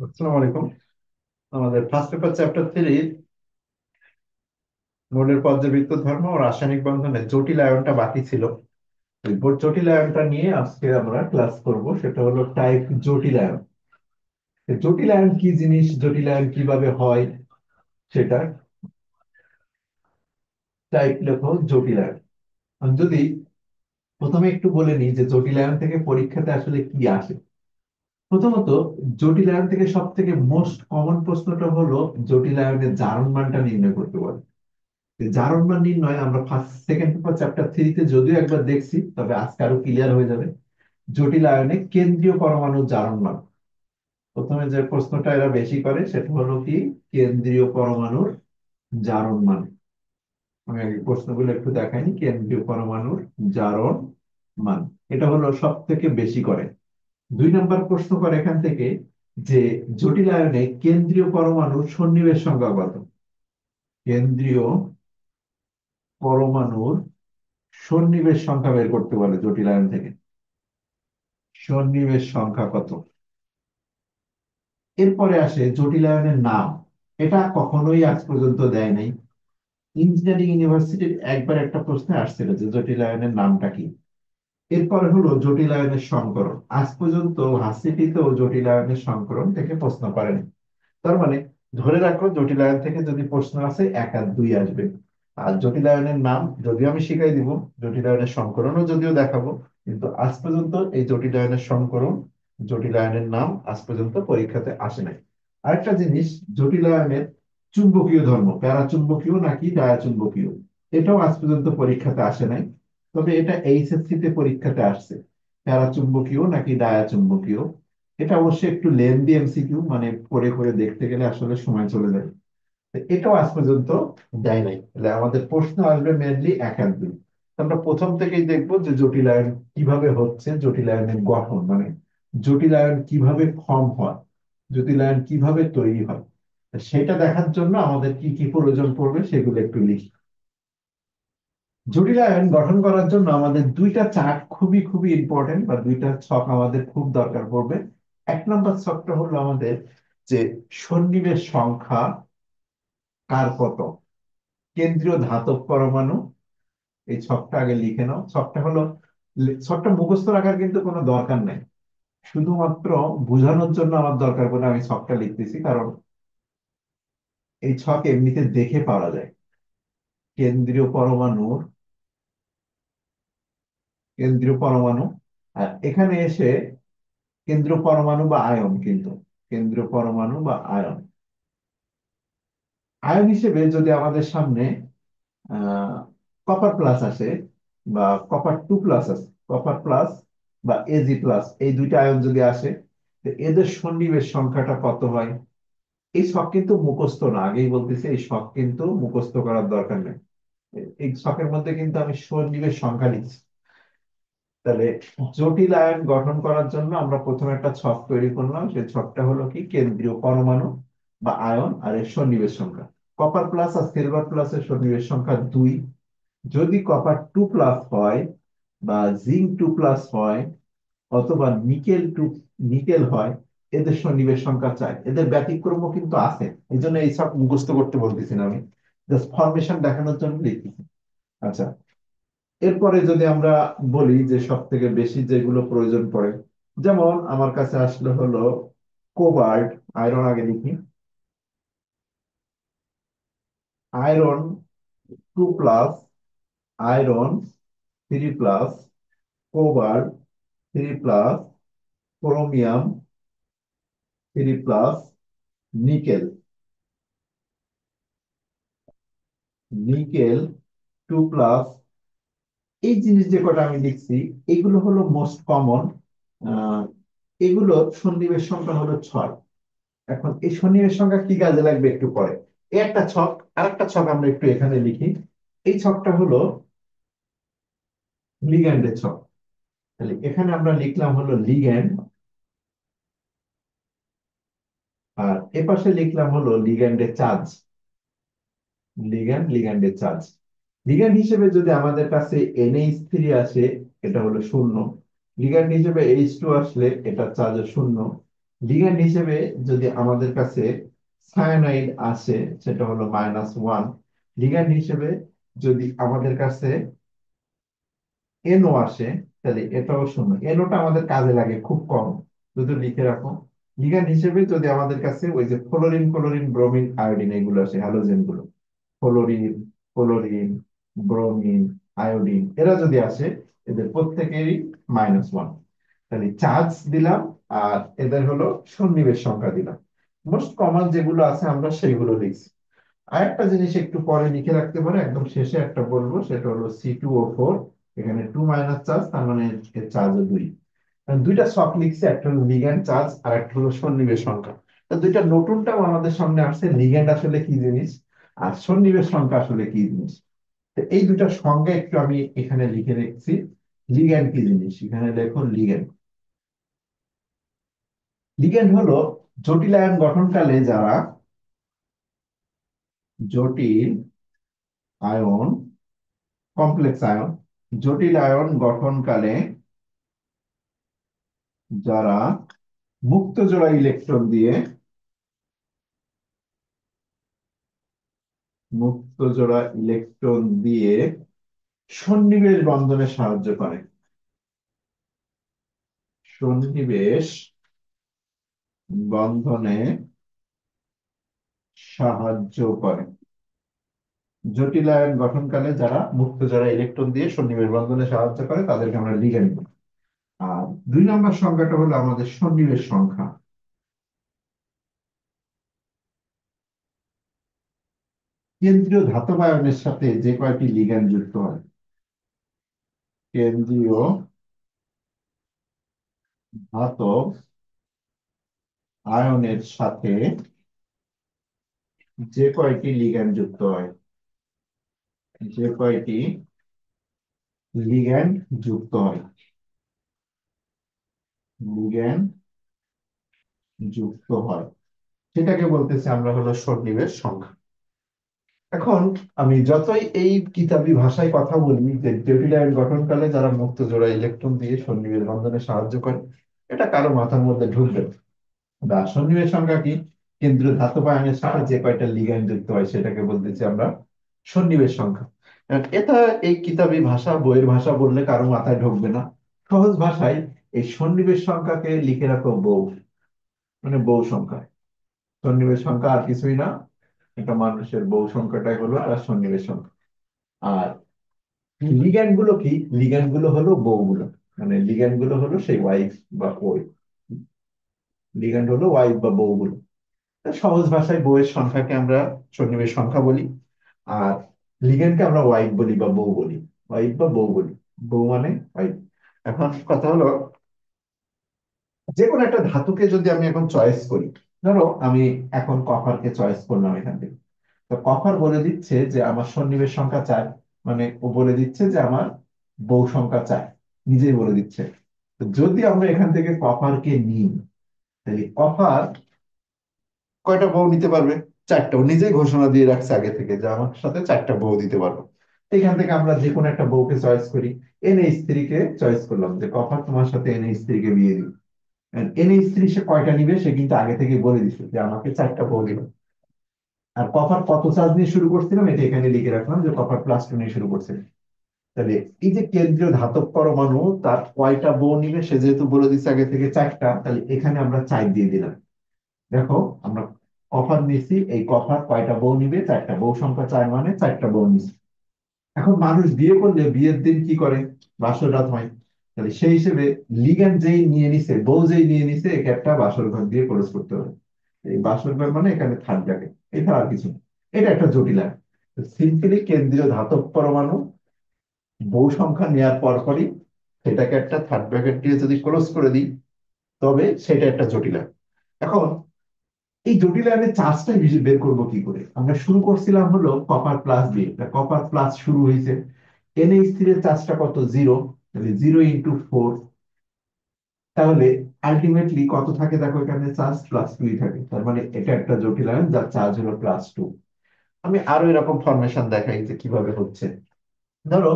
আসসালামু আলাইকুম। আমাদের ফার্স্ট পেপার চ্যাপ্টার 3 মৌলের পর্যাবৃত্ত ধর্ম ও রাসায়নিক বন্ধনের জটিল আয়নটা বাকি ছিল। ওই জটিল আয়নটা নিয়ে আজকে আমরা ক্লাস করব, সেটা হলো টাইপ জটিল আয়ন। জটিল আয়ন কি জিনিস, জটিল আয়ন কিভাবে হয়, সেটা টাইপ লেখো জটিল আয়ন। আমি যদি প্রথমে একটু বলে নিই যে জটিল আয়ন থেকে পরীক্ষাতে আসলে কি আসে। প্রথমত, জটিল আয়ন থেকে সব থেকে মোস্ট কমন প্রশ্নটা হলো জটিল আয়নের জারণ মানটা নির্ণয় করতে বলে। জারণ মান নির্ণয় আমরা ফার্স্ট সেকেন্ড পেপার চ্যাপ্টার 3 তে যদিও একবার দেখছি, তবে আজকে আরো ক্লিয়ার হয়ে যাবে। জটিল আয়নে কেন্দ্রীয় পরমাণুর জারণ মান। প্রথমে যে প্রশ্নটা এরা বেশি করে সেটা হলো কি, কেন্দ্রীয় পরমাণুর জারণ মান। আমি আগে প্রশ্নগুলো একটু দেখাইনি। কেন্দ্রীয় পরমাণুর জারণ মান, এটা হলো সব থেকে বেশি করে। 2 নম্বর প্রশ্ন করে এখান থেকে যে জটিল আয়নে কেন্দ্রীয় পরমাণুর সন্নিবেশ সংখ্যা কত। কেন্দ্রীয় পরমাণুর সন্নিবেশ সংখ্যা বের করতে বলে জটিল আয়ন থেকে। সন্নিবেশ সংখ্যা কত। এরপরে আসে জটিল আয়নের নাম। এটা কখনোই আজ পর্যন্ত দেয় নাই। ইঞ্জিনিয়ারিং ইউনিভার্সিটির একবার একটা প্রশ্নে আসছিল যে জটিল আয়নের নামটা কি। এরপরে হলো জটিল আয়নের সংকরণ। আজ পর্যন্ত ভার্সিটিতেও জটিল আয়নের সংকরণ থেকে প্রশ্ন করেনি। তার মানে ধরে রাখো জটিল আয়ন থেকে যদি প্রশ্ন আসে 1 আর 2 আসবে। আর জটিল আয়নের নাম যদিও আমি শিখাই দিব, জটিল আয়নের সংকরণও যদিও দেখাবো, কিন্তু আজ পর্যন্ত এই জটিল আয়নের সংকরণ, জটিল আয়নের নাম আজ পর্যন্ত পরীক্ষাতে আসে নাই। আরেকটা জিনিস, জটিল আয়নের চুম্বকীয় ধর্ম প্যারাচুম্বকীয় নাকি ডায়াচুম্বকীয়, এটাও আজ পর্যন্ত পরীক্ষাতে আসে নাই। তবে এটা এইচএসসি তে পরীক্ষাতে আসছে, প্যারাচুম্বকীয় নাকি ডায়াচুম্বকীয়। এটা অবশ্যই একটু লেন্দি এমসিকিউ, মানে পড়ে করে দেখতে গেলে আসলে সময় চলে যাবে। তো এটাও আজ পর্যন্ত দেয় নাই। তাহলে আমাদের প্রশ্ন আসবে মেনলি 1 আর 2। আমরা প্রথম থেকেই দেখবো যে জটিল আয়ন কিভাবে হচ্ছে, জটিল আয়নের গঠন, মানে জটিল আয়ন কিভাবে ফর্ম হয়, জটিল আয়ন কিভাবে তৈরি হয়। তো সেটা দেখার জন্য আমাদের কি কি প্রয়োজন পড়বে সেগুলো একটু লিখি। জটিল আয়ন গঠন করার জন্য আমাদের 2টা চার্ট খুবই খুবই ইম্পর্টেন্ট, বা 2টা ছক আমাদের খুব দরকার পড়বে। 1 নম্বর ছকটা হলো আমাদের যে সন্নিবেশ সংখ্যা কার কত, কেন্দ্রীয় ধাতব পরমাণু। এই ছকটা আগে লিখে নাও। ছকটা হলো, ছকটা মুখস্থ রাখার কিন্তু কোনো দরকার নাই, শুধুমাত্র বোঝানোর জন্য আমার দরকার বলে আমি ছকটা লিখতেছি, কারণ এই ছক এমনিতে দেখে পাওয়া যায়। কেন্দ্রীয় পরমাণুর, কেন্দ্রীয় পরমাণু, আর এখানে এসে কেন্দ্রীয় পরমাণু বা আয়ন, কিন্তু কেন্দ্রীয় পরমাণু বা আয়ন। আয়ন হিসেবে যদি আমাদের সামনে কপার প্লাস আসে, বা কপার 2 প্লাস আসে, কপার প্লাস বা Ag+, এই 2টা আয়ন যদি আসে, তো এদের সন্নিবেশ সংখ্যাটা কত হয়। এই ছক কিন্তু মুখস্থ না, আগেই বলতেছি এই ছক কিন্তু মুখস্থ করার দরকার নেই। এই ছকের মধ্যে কিন্তু আমি সন্নিবেশ সংখ্যা লিখছি। তাহলে জটিল আয়ন গঠন করার জন্য আমরা প্রথমে একটা ছক তৈরি করলাম। সেই ছকটা হলো কি, কেন্দ্রীয় পরমাণু বা আয়ন আর এর সন্নিবেশ সংখ্যা। কপার প্লাস আর সিলভার প্লাসের সন্নিবেশ সংখ্যা 2। যদি কপার 2 প্লাস হয়, বা জিঙ্ক 2 প্লাস হয়, অথবা নিকেল হয়, এদের সন্নিবেশ সংখ্যা 4। এদের ব্যতিক্রমও কিন্তু আছে, এই জন্য এই সব মুখস্থ করতে বলতেছি না আমি, জাস্ট ফরমেশন দেখানোর জন্য লিখতেছি। আচ্ছা, এরপরে যদি আমরা বলি যে সব থেকে বেশি যেগুলো প্রয়োজন পড়ে, যেমন আমার কাছে আসলে হলো কোবাল্ট, আয়রন আগে লিখি। Iron 2 plus, iron 3 plus, cobalt 3 plus, chromium 3 plus, nickel nickel 2 plus. এই জিনিস যে কটা আমি লিখছি, এগুলো হলো মোস্ট কমন। এগুলোর সন্নিবেশ সংখ্যা হলো 6। এখন এই সন্নিবেশ সংখ্যা কি কাজে লাগবে একটু পরে। এই একটা ছক, আরেকটা ছক আমরা একটু এখানে লিখি। এই ছকটা হলো লিগ্যান্ডের ছক। তাহলে এখানে আমরা লিখলাম হলো লিগ্যান্ড, আর এপাশে লিখলাম হলো লিগ্যান্ডের চার্জ। লিগ্যান্ডের চার্জ, লিগ্যান্ড হিসেবে যদি আমাদের কাছে NH3 আসে, এটা হলো 0। লিগ্যান্ড হিসেবে H2 আসলে এটা চার্জ 0। লিগ্যান্ড হিসেবে যদি আমাদের কাছে সায়ানাইড আসে, সেটা হলো -1। লিগ্যান্ড হিসেবে যদি আমাদের কাছে এনও আসে, তাহলে এটাও শূন্য। এনওটা আমাদের কাজে লাগে খুব কম, যদি লিখে রাখো। লিগ্যান্ড হিসেবে যদি আমাদের কাছে ওই যে ফ্লোরিন, ক্লোরিন, ব্রোমিন, আয়োডিন এগুলো আসে, হ্যালোজেন গুলো, ফ্লোরিন, ক্লোরিন, ব্রোমিন, আয়োডিন, এরা যদি আসে, এদের প্রত্যেকেরই -1। তাহলে চার্জ দিলাম, আর এদের হলো সন্নিবেশ সংখ্যা দিলাম। মোস্ট কমন যেগুলো আছে আমরা সেইগুলো লিখছি। আরেকটা জিনিস একটু পরে লিখে রাখতে পারে, একদম শেষে একটা বলবো, সেটা হলো C2O4। এখানে 2 মাইনাস চার্জ, তার মানে এর চার্জও 2। দুইটা শক লিখছে, একটা হলো লিগ্যান্ড চার্জ আর একটা হলো সন্নিবেশ সংখ্যা। তো দুইটা নতুনটাও আমাদের সামনে আসছে, লিগ্যান্ড আসলে কি জিনিস আর সন্নিবেশ সংখ্যা আসলে কি জিনিস। তো এই দুইটা সংজ্ঞা একটু আমি এখানে লিখে রেখেছি। লিগ্যান্ড কি জিনিস, এখানে দেখো লিগ্যান্ড। লিগ্যান্ড হলো জটিল আয়ন গঠনকালে যারা, জটিল আয়ন, কমপ্লেক্স আয়ন, জটিল আয়ন গঠনকালে যারা মুক্ত জোড়া ইলেকট্রন দিয়ে, মুক্ত জোড়া ইলেকট্রন দিয়ে সন্নিবেশ বন্ধনে সাহায্য করে, সন্নিবেশ বন্ধনে সাহায্য করে। জটিল আয়ন গঠনকালে যারা মুক্ত জোড়া ইলেকট্রন দিয়ে সন্নিবেশ বন্ধনে সাহায্য করে তাদেরকে আমরা লিগ্যান্ড বলি। আর 2 নম্বর সংখ্যাটা হলো আমাদের সন্নিবেশ সংখ্যা। কেন্দ্রীয় ধাতব আয়নের সাথে যে কয়টি লিগ্যান্ড যুক্ত হয়, কেন্দ্রীয় ধাতব আয়নের সাথে যে কয়টি লিগ্যান্ড যুক্ত হয়, যে কয়টি লিগ্যান্ড যুক্ত হয়, লিগ্যান্ড যুক্ত হয়, সেটাকে বলতেছি আমরা হলো সন্নিবেশ সংখ্যা। এখন আমি যতই এই কিতাবি ভাষায় কথা বলি যে জটিল আয়ন গঠনকালে যারা মুক্ত জোড়া ইলেকট্রন দিয়ে সন্নিবেশ বন্ধনে সাহায্য করে, এটা কারো মাথার মধ্যে ঢুকবে না। বা সন্নিবেশ সংখ্যা কি, কেন্দ্রীয় ধাতব আয়নের সাথে যে কয়টা লিগ্যান্ড যুক্ত হয় সেটাকে বলতেছি আমরা সন্নিবেশ সংখ্যা। আর এটা এই কিতাবি ভাষা, বইয়ের ভাষা বললে কারো মাথায় ঢুকবে না। সহজ ভাষায় এই সন্নিবেশ সংখ্যাকে লিখে রাখো বউ, মানে বউ সংখ্যা। সন্নিবেশ সংখ্যা আর কিছুই না, এটা মানুষের বউ সংখ্যাটাই হলো তার সন্নিবেশ সংখ্যা। আর লিগ্যান্ড গুলো কি, লিগ্যান্ড গুলো হলো বউগুলো, মানে লিগ্যান্ড গুলো হলো সেই ওয়াইফ বা ওই, লিগ্যান্ড হলো ওয়াইফ বা বউগুলো। তা সহজ ভাষায় বউয়ের সংখ্যাকে আমরা সন্নিবেশ সংখ্যা বলি, আর লিগ্যান্ডকে আমরা ওয়াইফ বলি বা বউ বলি, ওয়াইফ বা বউ বলি। বউ মানে ওয়াইফ। এখন কথা হলো, যে কোনো একটা ধাতুকে যদি আমি এখন চয়েস করি, ধরো আমি এখন কপারকে চয়েস করলাম এখান থেকে, তো কপার বলে দিচ্ছে যে আমার সন্নিবেশ সংখ্যা 4, মানে ও বলে দিচ্ছে যে আমার বউ সংখ্যা 4, নিজেই বলে দিচ্ছে। তো যদি আমরা এখান থেকে কপারকে নিই, তাহলে কপার কয়টা বউ নিতে পারবে? 4টা। ও নিজেই ঘোষণা দিয়ে রাখছে আগে থেকে যে আমার সাথে 4টা বউ দিতে পারবো। এখান থেকে আমরা যে কোনো একটা বউকে চয়েস করি। NH3 কে চয়েস করলাম যে কপার তোমার সাথে NH3 কে বিয়ে দিই। NH3 সে কয়টা নিবে সে কিন্তু আগে থেকে বলে দিচ্ছে যে আমাকে 4টা বউ দিবে। আর কপার কত চার্জ নিয়ে শুরু করছিলাম এটা এখানে লিখে রাখলাম যে কপার +2 নিয়ে শুরু করছে। তাহলে এই যে কেন্দ্রীয় ধাতব পরমাণু তার কয়টা বউ নিবে সে যেহেতু বলে দিচ্ছে আগে থেকে 4টা, তাহলে এখানে আমরা 4 দিয়ে দিলাম। দেখো, আমরা কপার নিছি, এই কপার কয়টা বউ নিবে? 4টা। বউ সংখ্যা 4 মানে 4টা বউ নিছে। এখন মানুষ বিয়ে করলে বিয়ের দিন কি করে? বাসর রাত হয়। তাহলে সেই হিসেবে লিগ্যান্ড যেই নিয়ে নিছে, বউ যেই নিয়ে নিছে, একে একটা বাসর ঘর দিয়ে ক্লোজ করতে হবে। এই বাসর ঘর মানে এখানে থার্ড ব্র্যাকেট, এটা আর কিছু না। এটা একটা জটিল। সিম্পলি কেন্দ্রীয় ধাতব পরমাণু বউ সংখ্যা নেওয়ার পরপরই সেটাকে একটা থার্ড ব্র্যাকেট দিয়ে যদি ক্লোজ করে দিই, তবে সেটা একটা জটিল। এখন এই জটিল আয়নের চার্জটা বের করবো কি করে? আমরা শুরু করছিলাম হলো কপার প্লাস দিয়ে, কপার প্লাস শুরু হয়েছে। NH3 এর চার্জটা কত? 0। তাহলে 0 × 4। তাহলে আলটিমেটলি কত থাকে দেখো, এখানে চার্জ +2 থাকে। তার মানে এটা একটা জটিল আয়ন যার চার্জ হলো +2। আমি আরো এরকম ফরমেশন দেখাই যে কিভাবে হচ্ছে। ধরো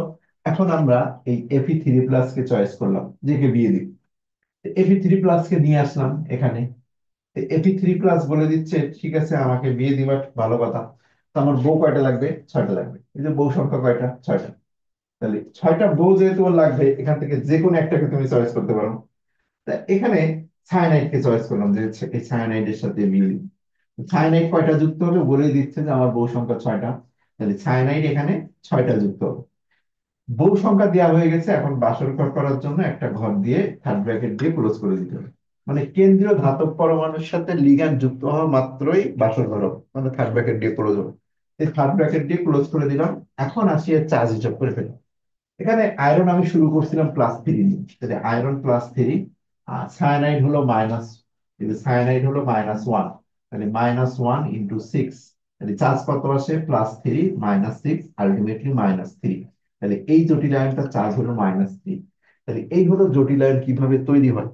এখন আমরা এই Fe3+ কে চয়েস করলাম, যে কে বিয়ে দিই। Fe3+ কে নিয়ে আসলাম এখানে। Fe3+ বলে দিচ্ছে ঠিক আছে আমাকে বিয়ে দিবার, ভালো কথা। তো আমার বউ কয়টা লাগবে? 6টা লাগবে। এই যে বউ সংখ্যা কয়টা? 6টা। তাহলে 6টা বউ যেহেতু ওর লাগবে, এখান থেকে যে কোনো একটাকে তুমি চয়েস করতে পারো। তা এখানে সায়ানাইড কে চয়েস করলাম যে এই সায়ানাইডের সাথে মিল। সায়ানাইড কয়টা যুক্ত হবে বলে দিচ্ছে যে আমার বউ সংখ্যা 6টা। তাহলে সায়ানাইড এখানে 6টা যুক্ত হবে। বউ সংখ্যা দেওয়া হয়ে গেছে, এখন বাসর ঘর করার জন্য একটা ঘর দিয়ে থার্ড ব্র্যাকেট দিয়ে ক্লোজ করে দিতে হবে। মানে কেন্দ্রীয় ধাতব পরমাণুর সাথে লিগ্যান্ড যুক্ত হওয়া মাত্রই বাসর ঘর হবে, মানে থার্ড ব্র্যাকেট দিয়ে ক্লোজ হবে। এই থার্ড ব্র্যাকেট দিয়ে ক্লোজ করে দিলাম। এখন আসি এর চার্জ হিসাব করে ফেলি। এখানে আয়রন আমি শুরু করছিলাম +3 নিয়ে, তাহলে আয়রন +3, আর সায়ানাইড হলো মাইনাস, সায়ানাইড হলো -1, তাহলে -1 × 6, তাহলে চার্জ কত আসে? +3 -6, আলটিমেটলি -3। তাহলে এই জটিল আয়নটার চার্জ হলো -3। তাহলে এই হলো জটিল আয়ন কিভাবে তৈরি হয়।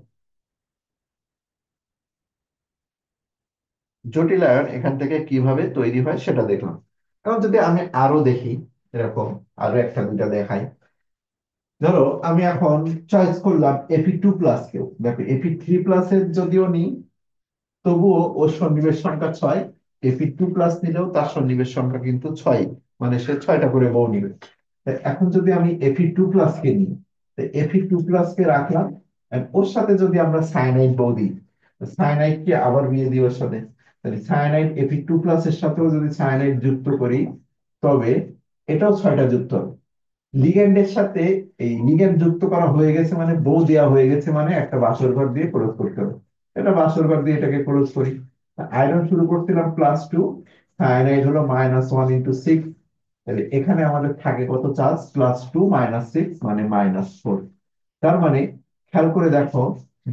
জটিল আয়ন এখান থেকে কিভাবে তৈরি হয় সেটা দেখলাম। এখন যদি আমি আরো দেখি, এরকম আরো একটা দুইটা দেখাই। ধরো আমি এখন চয়েস করলাম Fe2+ কেও, দেখো Fe3+ এর যদিও নিই, তবুও ওর সন্নিবেশ সংখ্যা 6। Fe2+ নিলেও তার সন্নিবেশ সংখ্যা কিন্তু 6, মানে সে 6টা করে বউ নিবে। এখন যদি আমি Fe2+ কে নিই, Fe2+ কে রাখলাম, and ওর সাথে যদি আমরা সায়ানাইড বউ দিই, সায়ানাইড কে আবার বিয়ে দিই ওর সাথে। তাহলে সায়ানাইড Fe2+ এর সাথেও যদি সায়ানাইড যুক্ত করি, তবে এটাও 6টা যুক্ত হবে। লিগ্যান্ডের সাথে এই লিগ্যান্ড যুক্ত করা হয়ে গেছে, মানে বউ দেওয়া হয়ে গেছে, মানে একটা বাসর ঘর দিয়ে ক্লোজ করতে হবে। এটা বাসর ঘর দিয়ে এটাকে ক্লোজ করি। আয়রন শুরু করছিলাম +2, সায়ানাইড হলো -1 × 6। তাহলে এখানে আমাদের থাকে কত চার্জ? +2 -6 মানে -4। তার মানে খেয়াল করে দেখো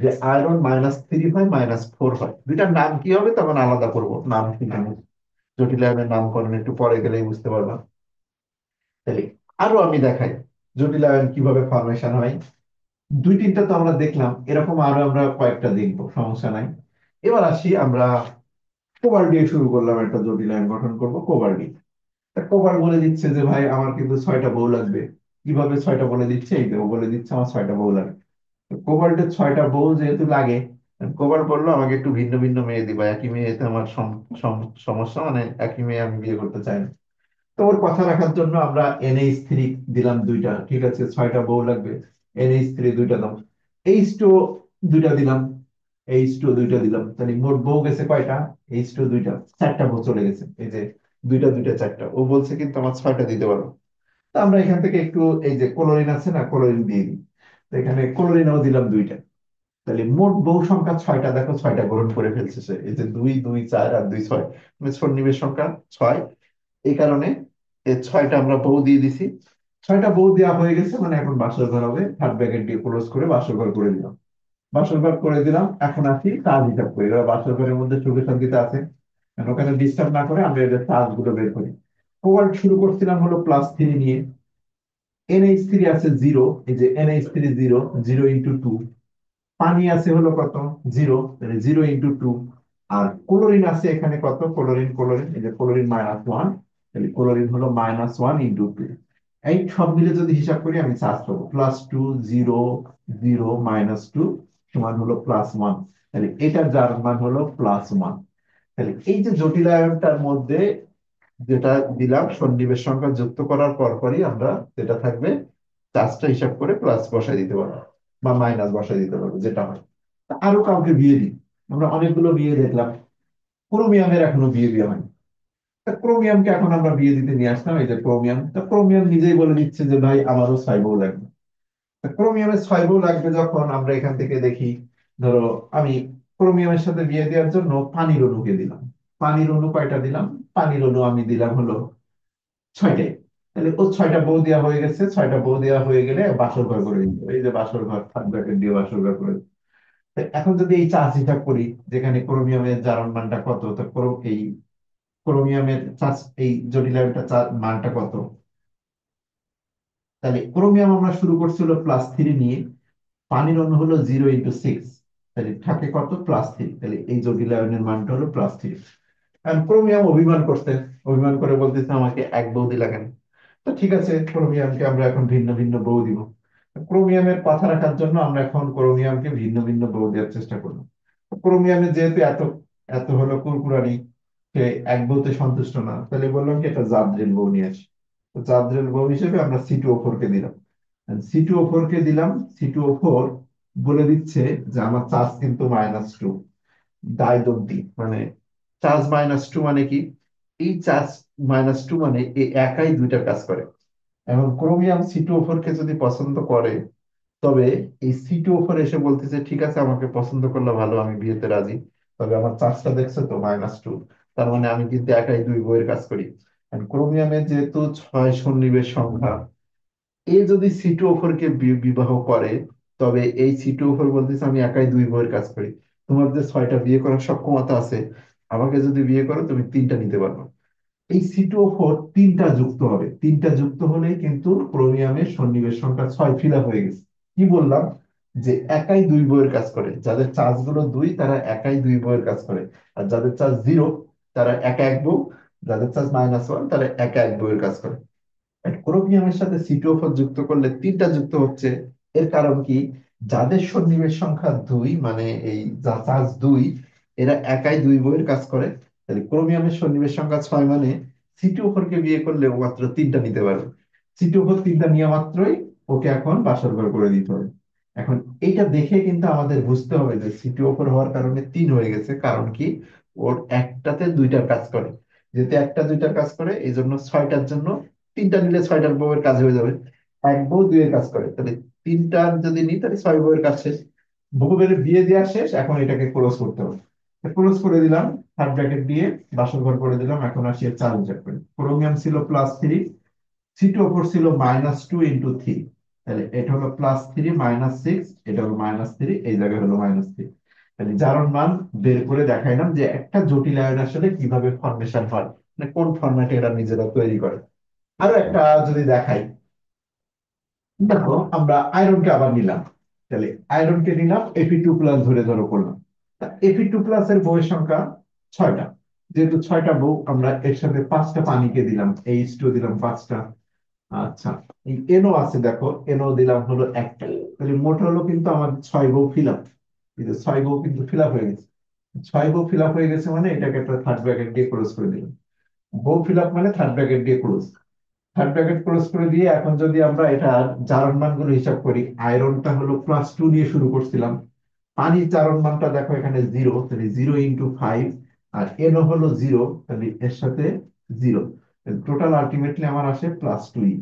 যে আয়রন -3 হয়, -4 হয়। দুইটার নাম কি হবে তখন আলাদা করব, নাম ঠিক আমি জটিল আয়নের নামকরণ একটু পরে গেলেই বুঝতে পারবা। তাহলে আরো আমি দেখাই জটিল আয়ন কিভাবে ফরমেশন হয়। দুই তিনটা তো আমরা দেখলাম, এরকম আরো আমরা কয়েকটা দেখবো, সমস্যা নাই। এবার আসি আমরা কোবাল্ট দিয়ে শুরু করলাম, একটা জটিল আয়ন গঠন করব কোবাল্ট দিয়ে। তা কোবাল্ট বলে দিচ্ছে যে ভাই আমার কিন্তু 6টা বউ লাগবে। কিভাবে 6টা বলে দিচ্ছে? এই দেখো বলে দিচ্ছে আমার 6টা বউ লাগবে। তো কোবাল্টের 6টা বউ যেহেতু লাগে, কোবাল্ট বললো আমাকে একটু ভিন্ন ভিন্ন মেয়ে দিবা, একই মেয়েতে আমার সমস্যা, মানে একই মেয়ে আমি বিয়ে করতে চাই না। তো ওর কথা রাখার জন্য আমরা NH3 দিলাম দুইটা, ঠিক আছে 6টা বউ লাগবে, NH3 দুইটা দাও। H2 দুইটা দিলাম, H2 দুইটা দিলাম, তাহলে মোট বউ গেছে কয়টা? H2 দুইটা, 4টা বউ চলে গেছে। এই যে দুইটা দুইটা 4টা, ও বলছে কিন্তু আমার 6টা দিতে পারো। তো আমরা এখান থেকে একটু এই যে ক্লোরিন আছে না, ক্লোরিন দিয়ে দিই। তো এখানে ক্লোরিনও দিলাম দুইটা। তাহলে মোট বউ সংখ্যা 6টা, দেখো 6টা গ্রহণ করে ফেলছে সে। এই যে 2 2 4 আর 2 6, মানে সন্নিবেশ সংখ্যা 6। এই কারণে এই 6টা আমরা বউ দিয়ে দিছি। 6টা বউ দেওয়া হয়ে গেছে, মানে এখন বাসর ঘর হবে। থার্ড ব্র্যাকেট দিয়ে ক্লোজ করে বাসর ঘর করে দিলাম। বাসর ঘর করে দিলাম। এখন আসি কাজ হিসাব করি, এবার বাসর ঘরের মধ্যে সুখে শান্তিতে আছে, কারণ ওখানে ডিস্টার্ব না করে আমরা এদের কাজ গুলো বের করি। কোবাল্ট শুরু করছিলাম হলো +3 নিয়ে। NH3 আছে 0, এই যে NH3 0, 0 × 2। পানি আছে হলো কত? 0, তাহলে 0 × 2। আর ক্লোরিন আছে এখানে কত? ক্লোরিন, ক্লোরিন এই যে ক্লোরিন -1, তাহলে ক্লোরিন হলো -1 × 2। এই সব মিলে যদি হিসাব করি আমি চার্জ পাবো +2 0 0 -2 সমান হলো +1। তাহলে এটার যার মান হলো +1। তাহলে এই যে জটিল আয়নটার মধ্যে যেটা দিলাম সন্নিবেশ সংখ্যা যুক্ত করার পরপরই আমরা যেটা থাকবে চার্জটা হিসাব করে প্লাস বসাই দিতে পারবো বা মাইনাস বসাই দিতে পারবো, যেটা হয়। তা আরো কাউকে বিয়ে দিই, আমরা অনেকগুলো বিয়ে দেখলাম। ক্রোমিয়ামের এখনো বিয়ে দেওয়া হয়নি। তা ক্রোমিয়ামকে এখন আমরা বিয়ে দিতে নিয়ে আসলাম, এই যে ক্রোমিয়াম। তা ক্রোমিয়াম নিজেই বলে দিচ্ছে যে ভাই আমারও 6 বউ লাগবে। তা ক্রোমিয়ামের 6 বউ লাগবে যখন, আমরা এখান থেকে দেখি, ধরো আমি ক্রোমিয়ামের সাথে বিয়ে দেওয়ার জন্য পানির অণুকে দিলাম। পানির অণু কয়টা দিলাম? পানির অণু আমি দিলাম হলো 6টাই। তাহলে ও 6টা বউ দেওয়া হয়ে গেছে, 6টা বউ দেওয়া হয়ে গেলে বাসর ঘর করে দিল। এই যে বাসর ঘর, থার্ড ব্র্যাকেট দিয়ে বাসর ঘর করে দিল। তো এখন যদি এই চার্জ হিসাব করি, যেখানে ক্রোমিয়ামের জারণ মানটা কত, তো এই ক্রোমিয়ামের চার্জ, এই জটিল আয়নটা মানটা কত? তাহলে ক্রোমিয়াম আমরা শুরু করছি হলো +3 নিয়ে, পানির অণু হলো 0 × 6, তাহলে থাকে কত? +3। তাহলে এই জটিল আয়নের মানটা হলো +3। কারণ ক্রোমিয়াম অভিমান করছে, অভিমান করে বলতেছে আমাকে এক বউ দিলা কেন? তো ঠিক আছে, ক্রোমিয়ামকে আমরা এখন ভিন্ন ভিন্ন বউ দিব। ক্রোমিয়ামের কথা রাখার জন্য আমরা এখন ক্রোমিয়ামকে ভিন্ন ভিন্ন বউ দেওয়ার চেষ্টা করবো। ক্রোমিয়ামে যেহেতু এত এত হলো কুরকুরানি, সে এক বউতে সন্তুষ্ট না, তাহলে বললাম কি একটা জাদ্রেল বউ নিয়ে আসি। তো জাদ্রেল বউ হিসেবে আমরা C2O4 কে দিলাম। C2O4 কে দিলাম। C2O4 বলে দিচ্ছে যে আমার চার্জ কিন্তু -2, ডাইদন্তি মানে চার্জ -2 মানে কি, এই চার্জ -2 মানে এই একাই দুইটা কাজ করে। এখন ক্রোমিয়াম C2O4 কে যদি পছন্দ করে, তবে এই C2O4 এসে বলতেছে ঠিক আছে আমাকে পছন্দ করলে ভালো, আমি বিয়েতে রাজি, তবে আমার চার্জটা দেখছো তো -2, তার মানে আমি কিন্তু একাই দুই বইয়ের কাজ করি। আর ক্রোমিয়ামের যেহেতু 6 সন্নিবেশ সংখ্যা, এ যদি C2O4 কে বিবাহ করে, তবে এই C2O4 বলতেছে আমি একাই দুই বইয়ের কাজ করি, তোমার যে 6টা বিয়ে করার সক্ষমতা আছে, আমাকে যদি বিয়ে করো তুমি 3টা নিতে পারবে। এই C2O4 তিনটা যুক্ত হবে, তিনটা যুক্ত হলেই কিন্তু ক্রোমিয়ামের সন্নিবেশ সংখ্যা 6 ফিল আপ হয়ে গেছে। কি বললাম, যে একাই দুই বইয়ের কাজ করে, যাদের চার্জ গুলো 2 তারা একাই দুই বইয়ের কাজ করে, আর যাদের চার্জ 0 তারা একা এক বউ, যাদের চার্জ -1 তারা একা এক বইয়ের কাজ করে। ক্রোমিয়ামের সাথে C2O4 যুক্ত করলে তিনটা যুক্ত হচ্ছে। এর কারণ কি, যাদের সন্নিবেশ সংখ্যা 2 মানে এই যা চার্জ 2, এরা একাই দুই বইয়ের কাজ করে। তাহলে ক্রোমিয়ামের সন্নিবেশ সংখ্যা 6 মানে C2O4 কে বিয়ে করলে ও মাত্র 3টা নিতে পারবে। C2O4 3টা নেওয়া মাত্রই ওকে এখন বাসর ঘর করে দিতে হবে। এখন এইটা দেখে কিন্তু আমাদের বুঝতে হবে যে C2O4 হওয়ার কারণে 3 হয়ে গেছে, কারণ কি, ওর একটাতে দুইটার কাজ করে। যেহেতু একটা দুইটার কাজ করে, এই জন্য 6টার জন্য 3টা নিলে 6টার বউয়ের কাজ হয়ে যাবে। এক বউ দুইয়ের কাজ করে, তাহলে 3টার যদি নিই তাহলে 6 বউয়ের কাজ শেষ। বউয়ের বিয়ে দেওয়া শেষ, এখন এটাকে ক্লোজ করতে হবে। ক্লোজ করে দিলাম, থার্ড ব্র্যাকেট দিয়ে বাসর ঘর করে দিলাম। এখন আসি এর চার হিসাব করি। ক্রোমিয়াম ছিল +3, C2O4 ছিল -2 × 3, তাহলে এটা হলো +3 -6, এটা হলো -3, এই জায়গায় হলো -3। তাহলে জারণ মান বের করে দেখাইলাম যে একটা জটিল আয়ন আসলে কিভাবে ফরমেশন হয়, মানে কোন ফরম্যাটে এরা নিজেরা তৈরি করে। আরো একটা যদি দেখাই, দেখো আমরা আয়রনকে আবার নিলাম। তাহলে আয়রনকে নিলাম Fe2+ ধরে ধরো করলাম। Fe2+ এর বউয়ের সংখ্যা 6টা। যেহেতু 6টা বউ, আমরা এর সাথে 5টা পানিকে দিলাম, H2 দিলাম 5টা। আচ্ছা, এই এনও আছে, দেখো এনও দিলাম হলো একটা। তাহলে মোট হলো কিন্তু আমার 6 বউ ফিল আপ। এই যে 6 বউ কিন্তু ফিল আপ হয়ে গেছে। 6 বউ ফিল আপ হয়ে গেছে মানে এটাকে একটা থার্ড ব্র্যাকেট দিয়ে ক্লোজ করে দিলাম। বউ ফিল আপ মানে থার্ড ব্র্যাকেট দিয়ে ক্লোজ। থার্ড ব্র্যাকেট ক্লোজ করে দিয়ে এখন যদি আমরা এটা জারণ মানগুলো হিসাব করি, আয়রনটা হলো +2 দিয়ে শুরু করছিলাম। পানির জারণ মানটা দেখো এখানে 0, তাহলে 0 × 5, আর এনও হলো 0, তাহলে এর সাথে 0, টোটাল আলটিমেটলি আমার আসে +2।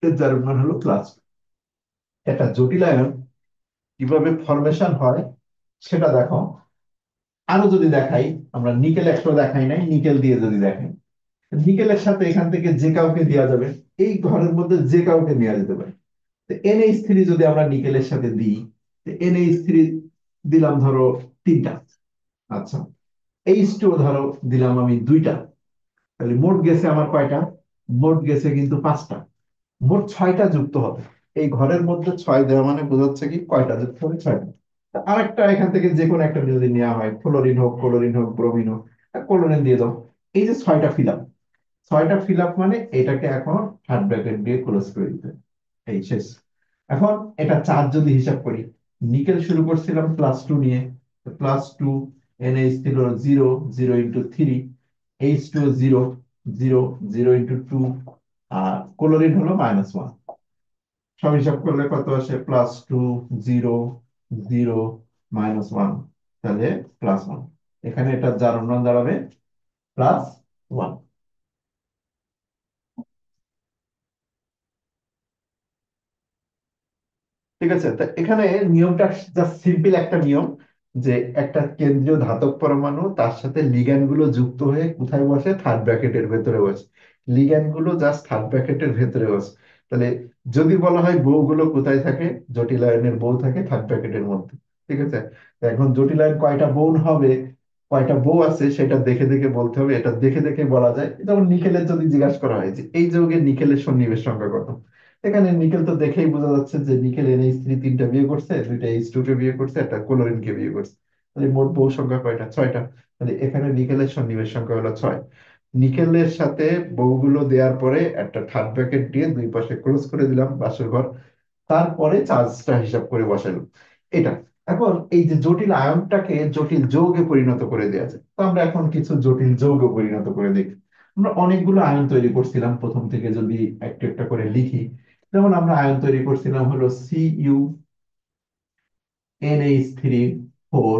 এর জারণ মান হলো প্লাস। একটা জটিল আয়ন কিভাবে ফরমেশন হয় সেটা দেখো। আরো যদি দেখাই, আমরা নিকেল একটাও দেখাই নাই, নিকেল দিয়ে যদি দেখাই, নিকেলের সাথে এখান থেকে যে কাউকে দেওয়া যাবে, এই ঘরের মধ্যে যে কাউকে নেওয়া যেতে পারে। NH3 যদি আমরা নিকেলের সাথে দিই, NH3 দিলাম ধরো 3টা। আচ্ছা, H2 ধরো দিলাম আমি 2টা। তাহলে মোট গেছে আমার কয়টা, মোট গেছে কিন্তু 5টা। মোট 6টা যুক্ত হবে। এই ঘরের মধ্যে 6 দেওয়া মানে বোঝাচ্ছে কি কয়টা যুক্ত হবে, 6টা। আরেকটা এখান থেকে যে কোনো একটা যদি নেওয়া হয়, ফ্লোরিন হোক, ক্লোরিন হোক, ব্রোমিন হোক, ক্লোরিন দিয়ে দাও। এই যে 6টা ফিল আপ, 6টা ফিল আপ মানে এটাকে এখন থার্ড ব্র্যাকেট দিয়ে ক্লোজ করে দিতে হবে। এই শেষ। এখন এটা চার্জ যদি হিসাব করি, নিকেল শুরু করছিলাম +2 নিয়ে, +2, NH ছিল 0, 0 × 3, H2 0, 0, 0 × 2, আর ক্লোরিন হলো -1। সব হিসাব করলে কত আসে, +2, 0, 0, -1, তাহলে +1। এখানে এটা জারণ মান দাঁড়াবে +1। ঠিক আছে, তা এখানে নিয়মটা জাস্ট সিম্পল একটা নিয়ম, যে একটা কেন্দ্রীয় ধাতব পরমাণু তার সাথে লিগ্যান্ড গুলো যুক্ত হয়ে কোথায় বসে, থার্ড ব্র্যাকেটের ভেতরে বসে। লিগ্যান্ড গুলো জাস্ট থার্ড ব্র্যাকেটের ভেতরে বসে। তাহলে যদি বলা হয় বউ গুলো কোথায় থাকে, জটিল আয়নের বউ থাকে থার্ড ব্র্যাকেটের মধ্যে। ঠিক আছে, তো এখন জটিল আয়ন কয়টা বউ হবে, কয়টা বউ আছে সেটা দেখে দেখে বলতে হবে। এটা দেখে দেখে বলা যায়, যেমন নিকেলের যদি জিজ্ঞাসা করা হয় যে এই যৌগের নিকেলের সন্নিবেশ সংখ্যা কত, এখানে নিকেল তো দেখেই বোঝা যাচ্ছে যে নিকেল NH3 3টা বিয়ে করছে, 2টা H2 কে বিয়ে করছে, একটা ক্লোরিন কে বিয়ে করছে। তাহলে মোট বউ সংখ্যা কয়টা, 6টা। তাহলে এখানে নিকেলের সন্নিবেশ সংখ্যা হলো 6। নিকেলের সাথে বউগুলো দেওয়ার পরে একটা থার্ড ব্র্যাকেট দিয়ে দুই পাশে ক্লোজ করে দিলাম বাসর ঘর। তারপরে চার্জটা হিসাব করে বসালাম। এটা এখন এই যে জটিল আয়নটাকে জটিল যৌগে পরিণত করে দেওয়া যায়, তো আমরা এখন কিছু জটিল যৌগে পরিণত করে দেখি। আমরা অনেকগুলো আয়ন তৈরি করছিলাম, প্রথম থেকে যদি একটা একটা করে লিখি, যেমন আমরা আয়ন তৈরি করছিলাম হলো CuNH3 4।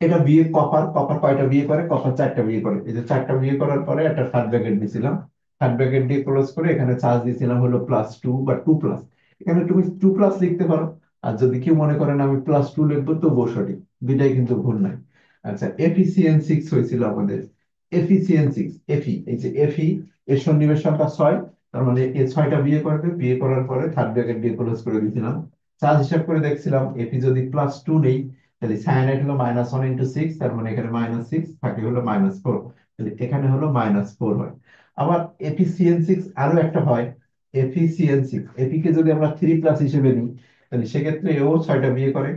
এটা বিয়ে, কপার কপার কয়টা বিয়ে করে? কপার চারটা বিয়ে করে। এই যে চারটা বিয়ে করার পরে একটা থার্ড ব্র্যাকেট দিয়েছিলাম, থার্ড ব্র্যাকেট দিয়ে ক্লোজ করে এখানে চার্জ দিয়েছিলাম হলো +2 বা 2+। এখানে তুমি 2+ লিখতে পারো, আর যদি কেউ মনে করেন আমি +2 লিখবো তবুও সঠিক, দুইটাই কিন্তু ভুল নাই। আচ্ছা, FeCN6 হয়েছিল আমাদের। FeCN6, এফি, এই যে এফি, এর সন্নিবেশ সংখ্যা 6, তার মানে এ 6টা বিয়ে করবে, বিয়ে করার পরে থার্ড ব্র্যাকেট দিয়ে ক্লোজ করে দিয়েছিলাম। চার্জ হিসাব করে দেখছিলাম এফি যদি +2 নেই, তাহলে সায়ানাইড হলো -1 × 6, তার মানে এখানে -6 থাকে হলো -4, তাহলে এখানে হলো -4 হয়। আবার FeCN6 আরো একটা হয়, FeCN6, এপি কে যদি আমরা 3+ হিসেবে নিই, তাহলে সেক্ষেত্রে এও 6টা বিয়ে করে,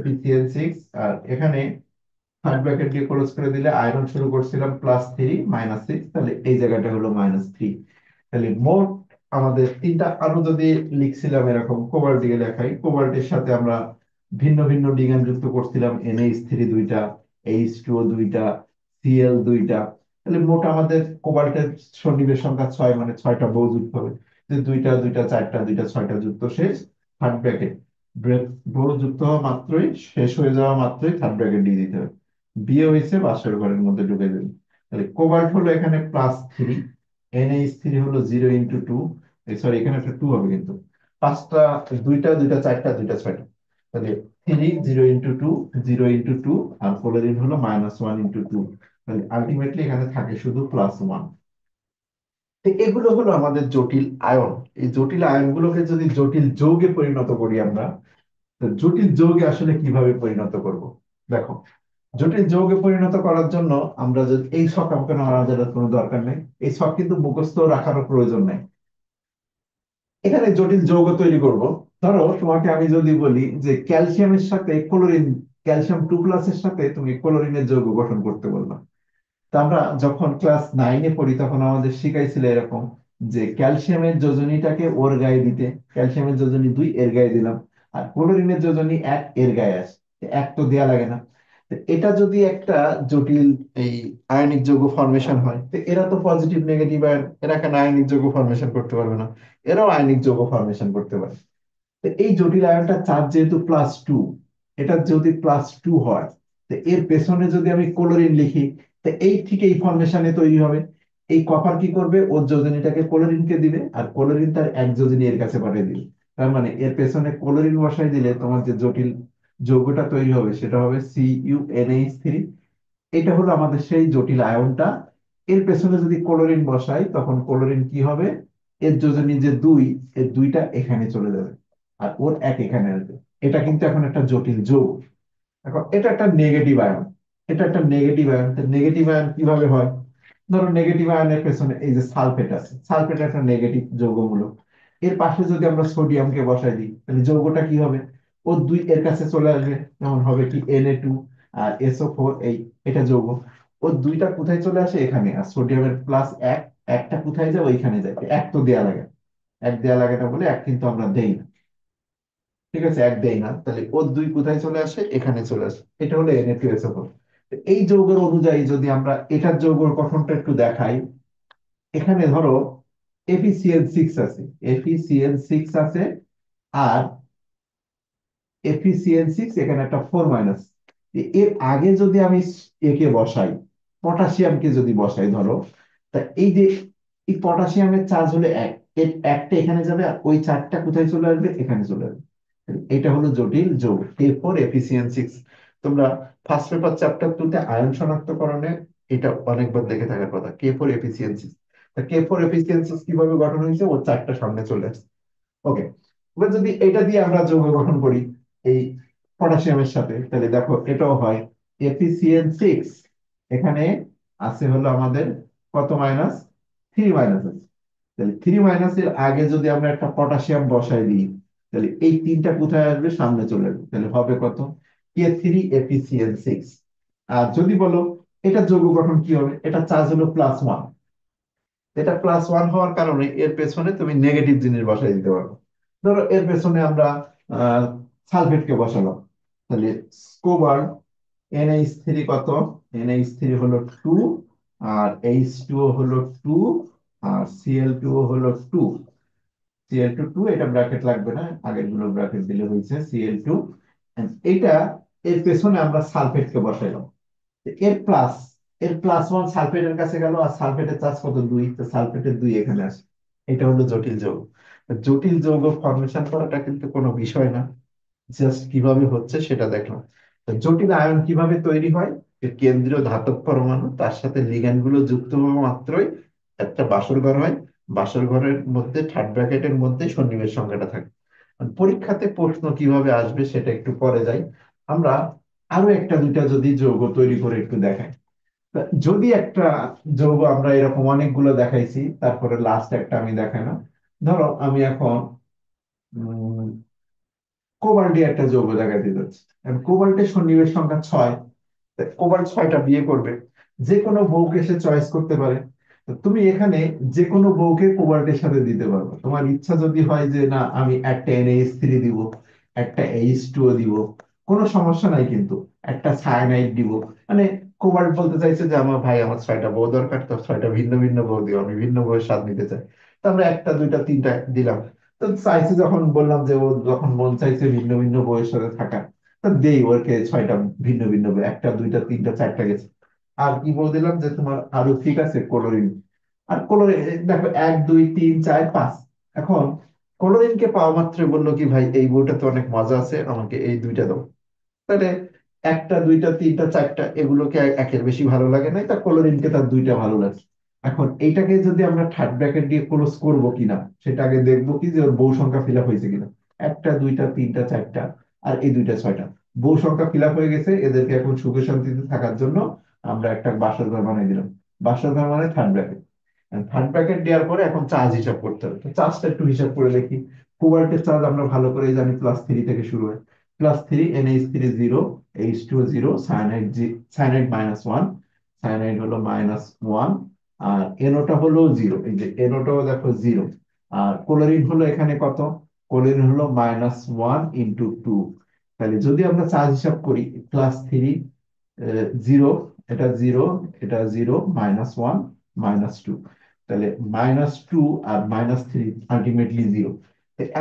FeCN6। আর এখানে থার্ড ব্র্যাকেট দিয়ে ক্লোজ করে দিলে আয়রন শুরু করছিলাম +3 -6, তাহলে এই জায়গাটা হলো -3। তাহলে মোট আমাদের তিনটা, আরো যদি লিখছিলাম এরকম কোবাল্ট দিয়ে লেখাই, কোবাল্টের সাথে আমরা ভিন্ন ভিন্ন লিগ্যান্ড যুক্ত করছিলাম, NH3 দুইটা, H2O দুইটা, Cl দুইটা। তাহলে মোট আমাদের কোবাল্টের সন্নিবেশ সংখ্যা 6, মানে 6টা বউ যুক্ত হবে। যে দুইটা দুইটা চারটা, দুইটা 6টা যুক্ত শেষ, থার্ড ব্র্যাকেট বউ যুক্ত হওয়া মাত্রই, শেষ হয়ে যাওয়া মাত্রই থার্ড ব্র্যাকেট দিয়ে দিতে হবে। বিয়ে হয়েছে, বাসর ঘরের মধ্যে ঢুকে দেবে। তাহলে কোবাল্ট হলো এখানে +3, NH3 হলো 0 × 2, সরি এখানে একটা 2 হবে কিন্তু, পাঁচটা, দুইটা দুইটা চারটা, দুইটা 6টা, তাহলে 3 0 × 2, 0 × 2, আর ক্লোরিন হলো -1 × 2, তাহলে আলটিমেটলি এখানে থাকে শুধু +1। তো এগুলো হলো আমাদের জটিল আয়ন। এই জটিল আয়নগুলোকে যদি জটিল যৌগে পরিণত করি আমরা, তো জটিল যৌগে আসলে কিভাবে পরিণত করব? দেখো, জটিল যৌগে পরিণত করার জন্য আমরা যদি এই ছক অঙ্কন আমাদের কোনো দরকার নেই, এই ছক কিন্তু মুখস্থ রাখারও প্রয়োজন নেই। এখানে জটিল যৌগ তৈরি করব। ধরো তোমাকে আমি যদি বলি যে ক্যালসিয়ামের সাথে ক্লোরিন, ক্যালসিয়াম 2+ এর সাথে তুমি ক্লোরিনের যৌগ গঠন করতে বলবা। তা আমরা যখন ক্লাস 9-এ পড়ি তখন আমাদের শিখাইছিল এরকম, যে ক্যালসিয়ামের যোজনীটাকে ওর গায়ে দিতে, ক্যালসিয়ামের যোজনী 2 এর গায়ে দিলাম, আর ক্লোরিনের যোজনী 1 এর গায়ে আসে, এক তো দেয়া লাগে না। তো এটা যদি একটা জটিল এই আয়নিক যৌগ ফরমেশন হয়, তো এরা তো পজিটিভ নেগেটিভ আয়ন, এরা কেন আয়নিক যৌগ ফরমেশন করতে পারবে না? এরাও আয়নিক যৌগ ফরমেশন করতে পারে। তো এই জটিল আয়নটা চার্জ যেহেতু +2, এটা যদি +2 হয়, তো এর পেছনে যদি আমি ক্লোরিন লিখি, তো এই ঠিক এই ফর্মেশনে তৈরি হবে। এই কপার কি করবে, ওর যোজনীটাকে ক্লোরিনকে দিবে, আর ক্লোরিন তার এক যোজনী এর কাছে পাঠিয়ে দিবে। তার মানে এর পেছনে ক্লোরিন বসাই দিলে তোমার যে জটিল যৌগটা তৈরি হবে সেটা হবে CuNH3। এটা হলো আমাদের সেই জটিল আয়নটা। এর পেছনে যদি ক্লোরিন বসাই, তখন ক্লোরিন কি হবে, এর যোজনী যে 2, এর 2টা এখানে চলে যাবে, আর ওর 1 এখানে আসবে। এটা কিন্তু এখন একটা জটিল যৌগ। এখন এটা একটা নেগেটিভ আয়ন, এটা একটা নেগেটিভ আয়ন। নেগেটিভ আয়ন কিভাবে হয়? ধরো নেগেটিভ আয়নের পেছনে এই যে সালফেট আছে, সালফেট একটা নেগেটিভ যৌগমূলক। এর পাশে যদি আমরা সোডিয়ামকে বসাই দিই, তাহলে যৌগটা কি হবে, ও 2 এর কাছে চলে আসবে, যেমন হবে কি Na2 আর SO4, এই এটা যৌগ। ও 2টা কোথায় চলে আসে, এখানে। আর সোডিয়ামের +1, একটা কোথায় যায়, ওইখানে যায়। এক তো দেয়া লাগে না, এক দেয়া লাগে না বলে এক কিন্তু আমরা দেই না। ঠিক আছে, এক দেই না, তাহলে ও 2 কোথায় চলে আসে, এখানে চলে আসে। এটা হলো Na2SO4। এই যৌগের অনুযায়ী যদি আমরা এটার যৌগের গঠনটা একটু দেখাই, এখানে ধরো FeCl6 আছে, FeCl6 আছে, আর FeCl6 এখানে একটা 4-, এর আগে যদি আমি একে বসাই, পটাশিয়ামকে যদি বসাই ধরো, তা এই যে এই পটাশিয়ামের চার্জ হলো 1, এর একটা এখানে যাবে, আর ওই 4টা কোথায় চলে আসবে, এখানে চলে আসবে। এটা হলো জটিল যৌগ K4FeCl6। তোমরা ফার্স্ট পেপার চ্যাপ্টার 2-তে আয়ন শনাক্তকরণে এটা অনেকবার দেখে থাকার কথা, K4FeCl6। তা K4FeCl6 কিভাবে গঠন হয়েছে, ও 4টা সামনে চলে আসছে। ওকে, এবার যদি এটা দিয়ে আমরা যৌগ গঠন করি এই পটাশিয়ামের সাথে, তাহলে দেখো এটাও হয় FeCl6। এখানে আছে হলো আমাদের কত মাইনাস, 3 মাইনাস আছে। তাহলে 3 এর আগে যদি আমরা একটা পটাশিয়াম বসাই দিই, তাহলে এই 3টা কোথায় আসবে, সামনে চলে আসবে। তাহলে হবে কত, K3FeCl6। আর যদি বলো এটা যৌগ গঠন কি হবে, এটা চার্জ হলো +1। এটা +1 হওয়ার কারণে এর পেছনে তুমি নেগেটিভ জিনিস বসাই দিতে পারো। ধরো এর পেছনে আমরা সালফেটকে বসালাম, তাহলে স্কোবার NH3 কত? NH3 হলো 2, আর H2 হলো 2, আর Cl2 হলো 2। Cl2 2, এটা ব্র্যাকেট লাগবে না, আগের গুলো ব্র্যাকেট দিলে হয়েছে Cl2। এটা এর পেছনে আমরা সালফেটকে বসাইলাম। এর প্লাস, এর +1 সালফেটের কাছে গেল, আর সালফেটের চার্জ কত? 2, তো সালফেটের 2 এখানে আসে। এটা হলো জটিল যৌগ। জটিল যৌগ ফরমেশন করাটা কিন্তু কোনো বিষয় না, জাস্ট কিভাবে হচ্ছে সেটা দেখলাম। তো জটিল আয়ন কিভাবে তৈরি হয়? এর কেন্দ্রীয় ধাতব পরমাণু তার সাথে লিগ্যান্ড গুলো যুক্ত হওয়া মাত্রই একটা বাসর ঘর হয়। বাসর ঘরের মধ্যে থার্ড ব্র্যাকেটের মধ্যে সন্নিবেশ সংখ্যাটা থাকে। আর পরীক্ষাতে প্রশ্ন কিভাবে আসবে সেটা একটু পরে যাই। আমরা আরো একটা দুইটা যদি যৌগ তৈরি করে একটু দেখাই। তা যদি একটা যৌগ, আমরা এরকম অনেকগুলো দেখাইছি, তারপরে লাস্ট একটা আমি দেখাই না। ধরো আমি এখন কোবাল্ট দিয়ে একটা যৌগ দেখাতে যাচ্ছে। কোবাল্টের সন্নিবেশ সংখ্যা 6। কোবাল্ট 6টা বিয়ে করবে, যে কোনো বউকে সে চয়েস করতে পারে। তো তুমি এখানে যে কোনো বউকে কোবাল্টের সাথে দিতে পারবে। তোমার ইচ্ছা যদি হয় যে না আমি একটা NH3 দিব, একটা H2O দিব, কোনো সমস্যা নাই কিন্তু। একটা সায়ানাইড দিব, মানে কোবাল্ট বলতে চাইছে যে আমার ভাই, আমার 6টা বউ দরকার, তো 6টা ভিন্ন ভিন্ন বউ দিও, আমি ভিন্ন বউয়ের স্বাদ নিতে চাই। তো আমরা একটা দুইটা তিনটা দিলাম। তো চাইছে, যখন বললাম যে ও যখন মন চাইছে ভিন্ন ভিন্ন বউয়ের সাথে থাকা, তা দেই ওকে 6টা ভিন্ন ভিন্ন বই, একটা দুইটা তিনটা চারটা গেছে। আর কি বলে দিলাম যে তোমার আরো ঠিক আছে ক্লোরিন। আর ক্লোরিন দেখো 1 2 3 4 5। এখন ক্লোরিনকে পাওয়া মাত্র বললো কি ভাই এই বইটা তো অনেক মজা আছে, আমাকে এই দুইটা দাও। তাহলে একটা দুইটা তিনটা চারটা এগুলোকে একের বেশি ভালো লাগে না, তা ক্লোরিনকে তার দুইটা ভালো লাগে। এখন এইটাকে যদি আমরা থার্ড ব্র্যাকেট দিয়ে ক্লোজ করবো কিনা সেটা আগে দেখবো, কি যে ওর বউ সংখ্যা ফিল আপ হয়েছে কিনা। একটা দুইটা তিনটা চারটা, আর এই দুইটা 6টা বউ সংখ্যা ফিল আপ হয়ে গেছে। এদেরকে এখন সুখে শান্তিতে থাকার জন্য আমরা একটা বাসর ঘর বানিয়ে দিলাম। বাসর ঘর মানে থার্ড ব্র্যাকেট। থার্ড ব্র্যাকেট দেওয়ার পরে এখন চার্জ হিসাব করতে হবে। তো চার্জটা একটু হিসাব করে দেখি। কোবাল্টের চার্জ আমরা ভালো করে জানি, +3 থেকে শুরু হয়। +3, NH3 0, H2 0, cyanide cyanide -1, cyanide হলো -1। আর এনোটা হলো 0, এই যে এনোটাও দেখো 0। আর ক্লোরিন হলো এখানে কত? ক্লোরিন হলো -1 × 2। তাহলে যদি আমরা চার্জ হিসাব করি, +3, 0, এটা 0, এটা 0, -1, -2, তাহলে -2 আর -3 আলটিমেটলি 0।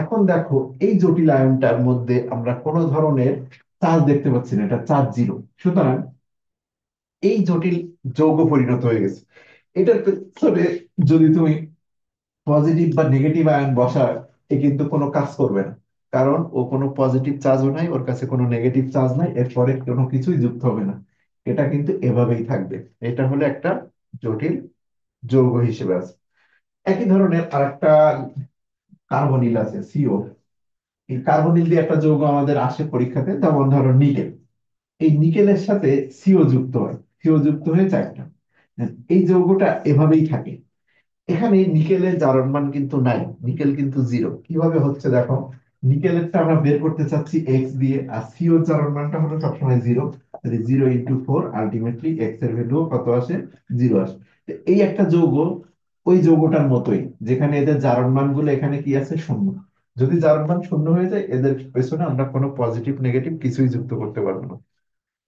এখন দেখো এই জটিল আয়নটার মধ্যে আমরা কোনো ধরনের চার্জ দেখতে পাচ্ছি না, এটা চার্জ 0। সুতরাং এই জটিল যৌগ পরিণত হয়ে গেছে। এটার পেছনে যদি তুমি পজিটিভ বা নেগেটিভ আয়ন বসার, এ কিন্তু কোনো কাজ করবে না। কারণ ও কোনো পজিটিভ চার্জও নাই, ওর কাছে কোনো নেগেটিভ চার্জ নাই, এরপরে কোনো কিছুই যুক্ত হবে না। এটা কিন্তু এভাবেই থাকবে। এটা হলো একটা জটিল যৌগ হিসেবে আছে। একই ধরনের আরেকটা কার্বনিল আছে, CO। এই কার্বনিল দিয়ে একটা যৌগ আমাদের আসে পরীক্ষাতে, যেমন ধরো নিকেল। এই নিকেলের সাথে CO যুক্ত হয়, CO যুক্ত হয়ে 4টা। এই যৌগটা এভাবেই থাকে। এখানে নিকেলের জারণ মান কিন্তু নাই, নিকেল কিন্তু 0। কিভাবে হচ্ছে দেখো, নিকেলেরটা আমরা বের করতে চাচ্ছি X দিয়ে, আর সিওর জারণ মানটা হলো সবসময় 0। 0 × 4, আলটিমেটলি X এর ভ্যালু কত আসে? 0 আসে। তো এই একটা যৌগ ওই যৌগটার মতোই, যেখানে এদের জারণ মান গুলো এখানে কি আছে? 0। যদি জারণ মান 0 হয়ে যায়, এদের পেছনে আমরা কোনো পজিটিভ নেগেটিভ কিছুই যুক্ত করতে পারবো না।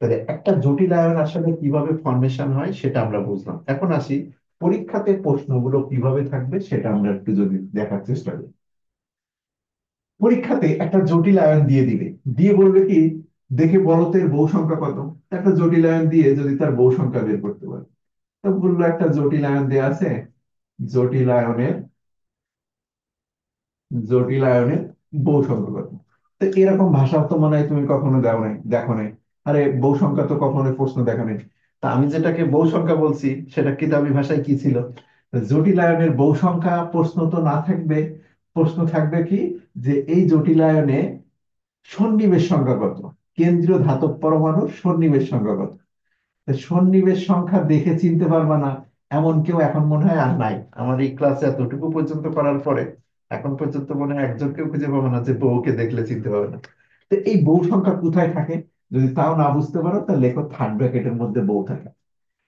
তাহলে একটা জটিল আয়ন আসলে কিভাবে ফর্মেশন হয় সেটা আমরা বুঝলাম। এখন আসি পরীক্ষাতে প্রশ্নগুলো কিভাবে থাকবে সেটা আমরা একটু যদি দেখার চেষ্টা করি। পরীক্ষাতে একটা জটিল আয়ন দিয়ে দিবে, দিয়ে বলবে কি, দেখে বলো তো এর বউ সংখ্যা কত। একটা জটিল আয়ন দিয়ে যদি তার বউ সংখ্যা বের করতে পারে, তো বললো একটা জটিল আয়ন দেয়া আছে, জটিল আয়নের জটিল আয়নের বউ সংখ্যা কত। তো এরকম ভাষা তো মনে হয় তুমি কখনো দাও নাই, দেখো নাই। আরে বউ সংখ্যা তো কখনো প্রশ্ন দেখো নাই। তা আমি যেটাকে বউ সংখ্যা বলছি সেটা কিতাবি ভাষায় কি ছিল? জটিল আয়নের বউ সংখ্যা প্রশ্ন তো না থাকবে। প্রশ্ন থাকবে কি, যে এই জটিল আয়নে সন্নিবেশ সংখ্যা কত, কেন্দ্রীয় ধাতব পরমাণুর সন্নিবেশ সংখ্যা কত। তো সন্নিবেশ সংখ্যা দেখে চিনতে পারবা না, এমন কেউ এখন মনে হয় আর নাই। আমার এই ক্লাসে এতটুকু পর্যন্ত করার পরে এখন পর্যন্ত মনে হয় একজনকেও খুঁজে পাবো না যে বউকে দেখলে চিনতে পারবে না। তো এই বউ সংখ্যা কোথায় থাকে, যদি তাও না বুঝতে পারো তাহলে লেখো থার্ড ব্র্যাকেটের মধ্যে বউ থাকে।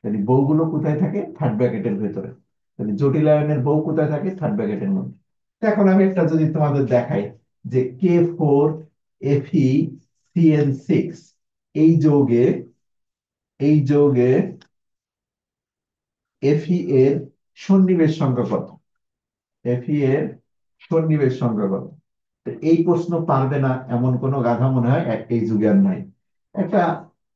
তাহলে বউগুলো কোথায় থাকে? থার্ড ব্র্যাকেটের ভেতরে। তাহলে জটিল আয়নের বউ কোথায় থাকে? থার্ড ব্র্যাকেটের মধ্যে। তো এখন আমি একটা যদি তোমাদের দেখাই, যে K4, Fe, CN6, এই যৌগে এই যৌগে Fe এর সন্নিবেশ সংখ্যা কত? Fe এর সন্নিবেশ সংখ্যা কত? তো এই প্রশ্ন পারবে না এমন কোন গাধা মনে হয় এই যুগে আর নাই। একটা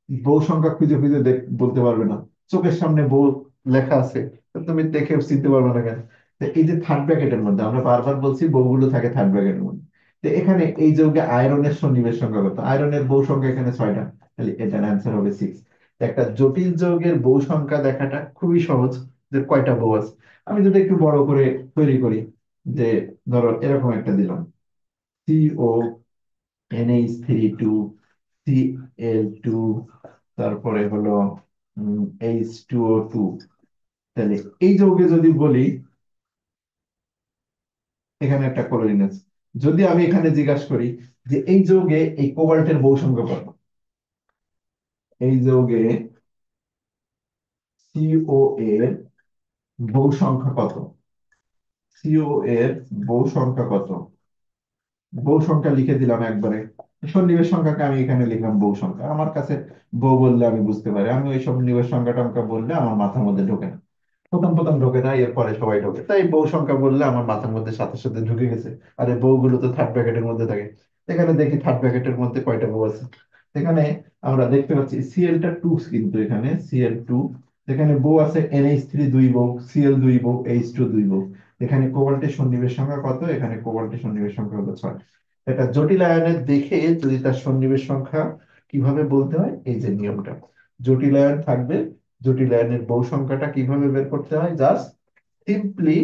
বউ সংখ্যা খুঁজে খুঁজে বলতে পারবে না, চোখের সামনে বউ লেখা আছে, তো তুমি দেখে চিনতে পারবে না কেন? তো এই যে থার্ড ব্র্যাকেটের মধ্যে আমরা বারবার বলছি বউগুলো থাকে থার্ড ব্র্যাকেটের মধ্যে। তো এখানে এই যৌগে আয়রনের সন্নিবেশ সংখ্যা কত? আয়রনের বউ সংখ্যা এখানে 6টা, তাহলে এটার অ্যান্সার হবে 6। একটা জটিল যৌগের বউ সংখ্যা দেখাটা খুবই সহজ, যে কয়টা বউ আছে। আমি যদি একটু বড় করে তৈরি করি, যে ধরো এরকম একটা দিলাম, CO NH3 2 Cl2, তারপরে হলো H2O2। তাহলে এই যৌগে যদি বলি এখানে একটা ক্লোরিন আছে, যদি আমি এখানে জিজ্ঞাসা করি যে এই যৌগে এই কোবাল্টের বউ সংখ্যা কত, এই যৌগে CO এর বউ সংখ্যা কত, CO এর বউ সংখ্যা কত, বউ সংখ্যা লিখে দিলাম একবারে। সন্নিবেশ সংখ্যাকে আমি এখানে লিখলাম বউ সংখ্যা। আমার কাছে বউ বললে আমি বুঝতে পারি, আমি ওই সব নিবেশ সংখ্যা টংখ্যা বললে আমার মাথার মধ্যে ঢোকে না। প্রথম প্রথম ঢোকে না, এরপরে সবাই ঢোকে, তাই বউ সংখ্যা বললে আমার মাথার মধ্যে সাথে সাথে ঢুকে গেছে। আরে বউগুলো তো থার্ড ব্র্যাকেটের মধ্যে থাকে। এখানে দেখি থার্ড ব্র্যাকেটের মধ্যে কয়টা বউ আছে। এখানে আমরা দেখতে পাচ্ছি Cl2, কিন্তু এখানে Cl2, এখানে বউ আছে NH3 2 বউ, Cl 2 বউ, H2 2 বউ। এখানে কোবাল্টের সন্নিবেশ সংখ্যা কত? এখানে কোবাল্টের সন্নিবেশ সংখ্যা হলো 6। একটা জটিল আয়নের দেখে যদি তার সন্নিবেশ সংখ্যা কিভাবে বলতে হয়, এই যে নিয়মটা, জটিল আয়ন থাকবে, জটিল আয়নের বউ সংখ্যাটা কিভাবে বের করতে হয়, জাস্ট সিম্পলি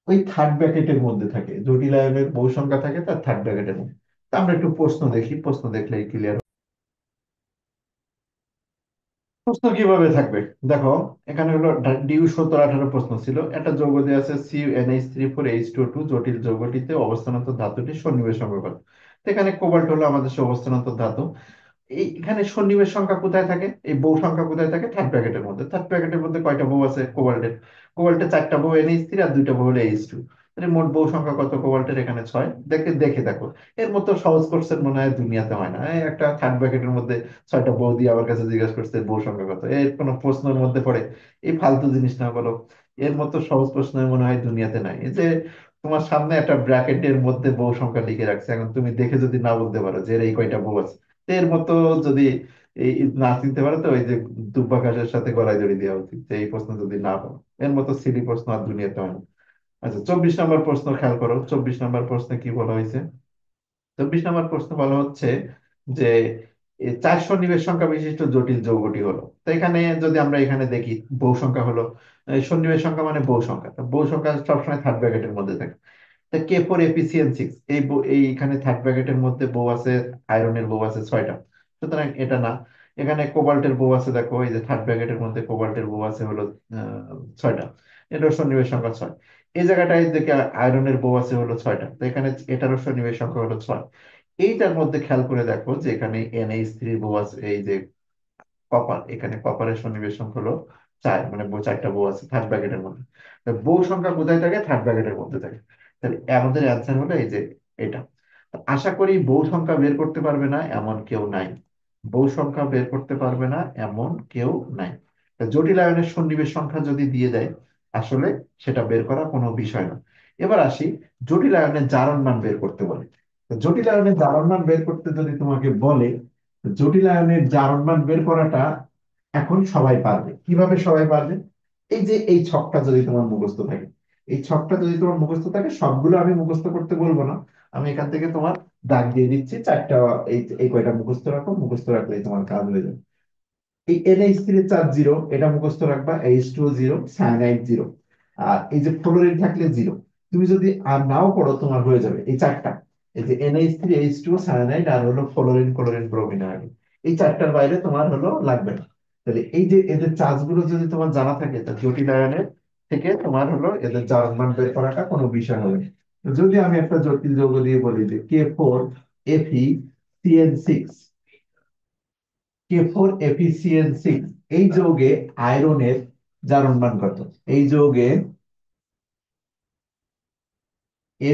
ওই থার্ড ব্র্যাকেটের মধ্যে থাকে, জটিল আয়নের বউ সংখ্যা থাকে তার থার্ড ব্র্যাকেটের মধ্যে। তা আমরা একটু প্রশ্ন দেখি, প্রশ্ন দেখলেই ক্লিয়ার। প্রশ্ন কিভাবে থাকবে দেখো, এখানে হলো ডিউ 17-18 প্রশ্ন ছিল। একটা যৌগ দেওয়া আছে CuNH3 4H2O2, জটিল যৌগটিতে অবস্থানত ধাতুটির সন্নিবেশ সংখ্যা কত? তো এখানে কোবাল্ট হলো আমাদের সে অবস্থানত ধাতু। এখানে সন্নিবেশ সংখ্যা কোথায় থাকে, এই বউ সংখ্যা কোথায় থাকে? থার্ড ব্র্যাকেটের মধ্যে। থার্ড ব্র্যাকেটের মধ্যে কয়টা বউ আছে কোবাল্টের? কোবাল্টের 4টা বউ NH3 আর 2টা বউ হলো H2। তাহলে মোট বউ সংখ্যা কত কোবাল্টের? এখানে 6। দেখে দেখে দেখো, এর মতো সহজ কোশ্চেন মনে হয় দুনিয়াতে হয় না। এই একটা থার্ড ব্র্যাকেটের মধ্যে 6টা বউ দিয়ে আমার কাছে জিজ্ঞাসা করছে বউ সংখ্যা কত, এর কোনো প্রশ্নের মধ্যে পড়ে? এই ফালতু জিনিস না বলো, এর মতো সহজ প্রশ্ন মনে হয় দুনিয়াতে নাই। এই যে তোমার সামনে একটা ব্র্যাকেটের মধ্যে বউ সংখ্যা লিখে রাখছে, এখন তুমি দেখে যদি না বলতে পারো যে এর এই কয়টা বউ আছে, এর মতো যদি এই না চিনতে পারো, তো ওই যে দুব্বা ঘাসের সাথে গলায় দড়ি দেওয়া উচিত, যে এই প্রশ্ন যদি না পারো। এর মতো সিলি প্রশ্ন আর দুনিয়াতে হয় না। আচ্ছা, 24 নম্বর প্রশ্ন খেয়াল করো। 24 নম্বর প্রশ্নে কি বলা হয়েছে? 24 নম্বর প্রশ্ন বলা হচ্ছে যে এই 4 সন্নিবেশ সংখ্যা বিশিষ্ট জটিল যৌগটি হলো। তো এখানে যদি আমরা এখানে দেখি বউ সংখ্যা হলো, এই সন্নিবেশ সংখ্যা মানে বউ সংখ্যা, তো বউ সংখ্যা সবসময় থার্ড ব্র্যাকেটের মধ্যে থাকে। তা K4 ApCN6, এইখানে থার্ড ব্র্যাকেটের মধ্যে বউ আছে, আয়রনের বউ আছে 6টা, সুতরাং এটা না। এখানে কোবাল্টের বউ আছে, দেখো এই যে থার্ড ব্র্যাকেটের মধ্যে কোবাল্টের বউ আছে হলো 6টা, এটার সন্নিবেশ সংখ্যা 6। এই জায়গাটায় দেখে আয়রনের বউ আছে হলো 6টা, তো এখানে এটারও সন্নিবেশ সংখ্যা হলো 6। এইটার মধ্যে খেয়াল করে দেখো যে এখানে NH3 বউ আছে, এই যে কপার, এখানে কপারের সন্নিবেশ সংখ্যা হলো 4, মানে 4টা বউ আছে থার্ড ব্র্যাকেটের মধ্যে। তো বউ সংখ্যা কোথায় থাকে? থার্ড ব্র্যাকেটের মধ্যে থাকে। তাহলে আমাদের অ্যান্সার হলো এই যে এটা। তো আশা করি বউ সংখ্যা বের করতে পারবে না এমন কেউ নাই, বউ সংখ্যা বের করতে পারবে না এমন কেউ নাই। তা জটিল আয়নের সন্নিবেশ সংখ্যা যদি দিয়ে দেয়, আসলে সেটা বের করা কোনো বিষয় না। এবার আসি, জটিল আয়নের জারণ মান বের করতে বলে। তো জটিল আয়নের জারণ মান বের করতে যদি তোমাকে বলে, জটিল আয়নের জারণ মান বের করাটা এখন সবাই পারবে। কিভাবে সবাই পারবে? এই যে এই ছকটা যদি তোমার মুখস্থ থাকে, এই ছকটা যদি তোমার মুখস্থ থাকে, সবগুলো আমি মুখস্থ করতে বলবো না, আমি এখান থেকে তোমার দাগ দিয়ে দিচ্ছি 4টা। এই এই কয়টা মুখস্থ রাখো, মুখস্থ রাখলেই তোমার কাজ হয়ে যাবে। এই NH3 চার্জ 0, এটা মুখস্থ রাখবা। H2O 0, সায়ানাইড 0, আর এই যে ফ্লোরিন থাকলে 0। তুমি যদি আর নাও পড়ো তোমার হয়ে যাবে এই 4টা, এই যে NH3 H2O সায়ানাইড আর হলো ফ্লোরিন ক্লোরিন ব্রোমিন আয়োডিন। এই 4টার বাইরে তোমার হলো লাগবে না। তাহলে এই যে এদের চার্জ গুলো যদি তোমার জানা থাকে, তা জটিল আয়নের থেকে তোমার হলো এদের জারণ মান বের করাটা কোনো বিষয় হবে না। তো যদি আমি একটা জটিল যৌগ দিয়ে বলি যে K4 FeCN6, K4 FeCN6, এই যৌগে আয়রনের জারণ মান কত? এই যৌগে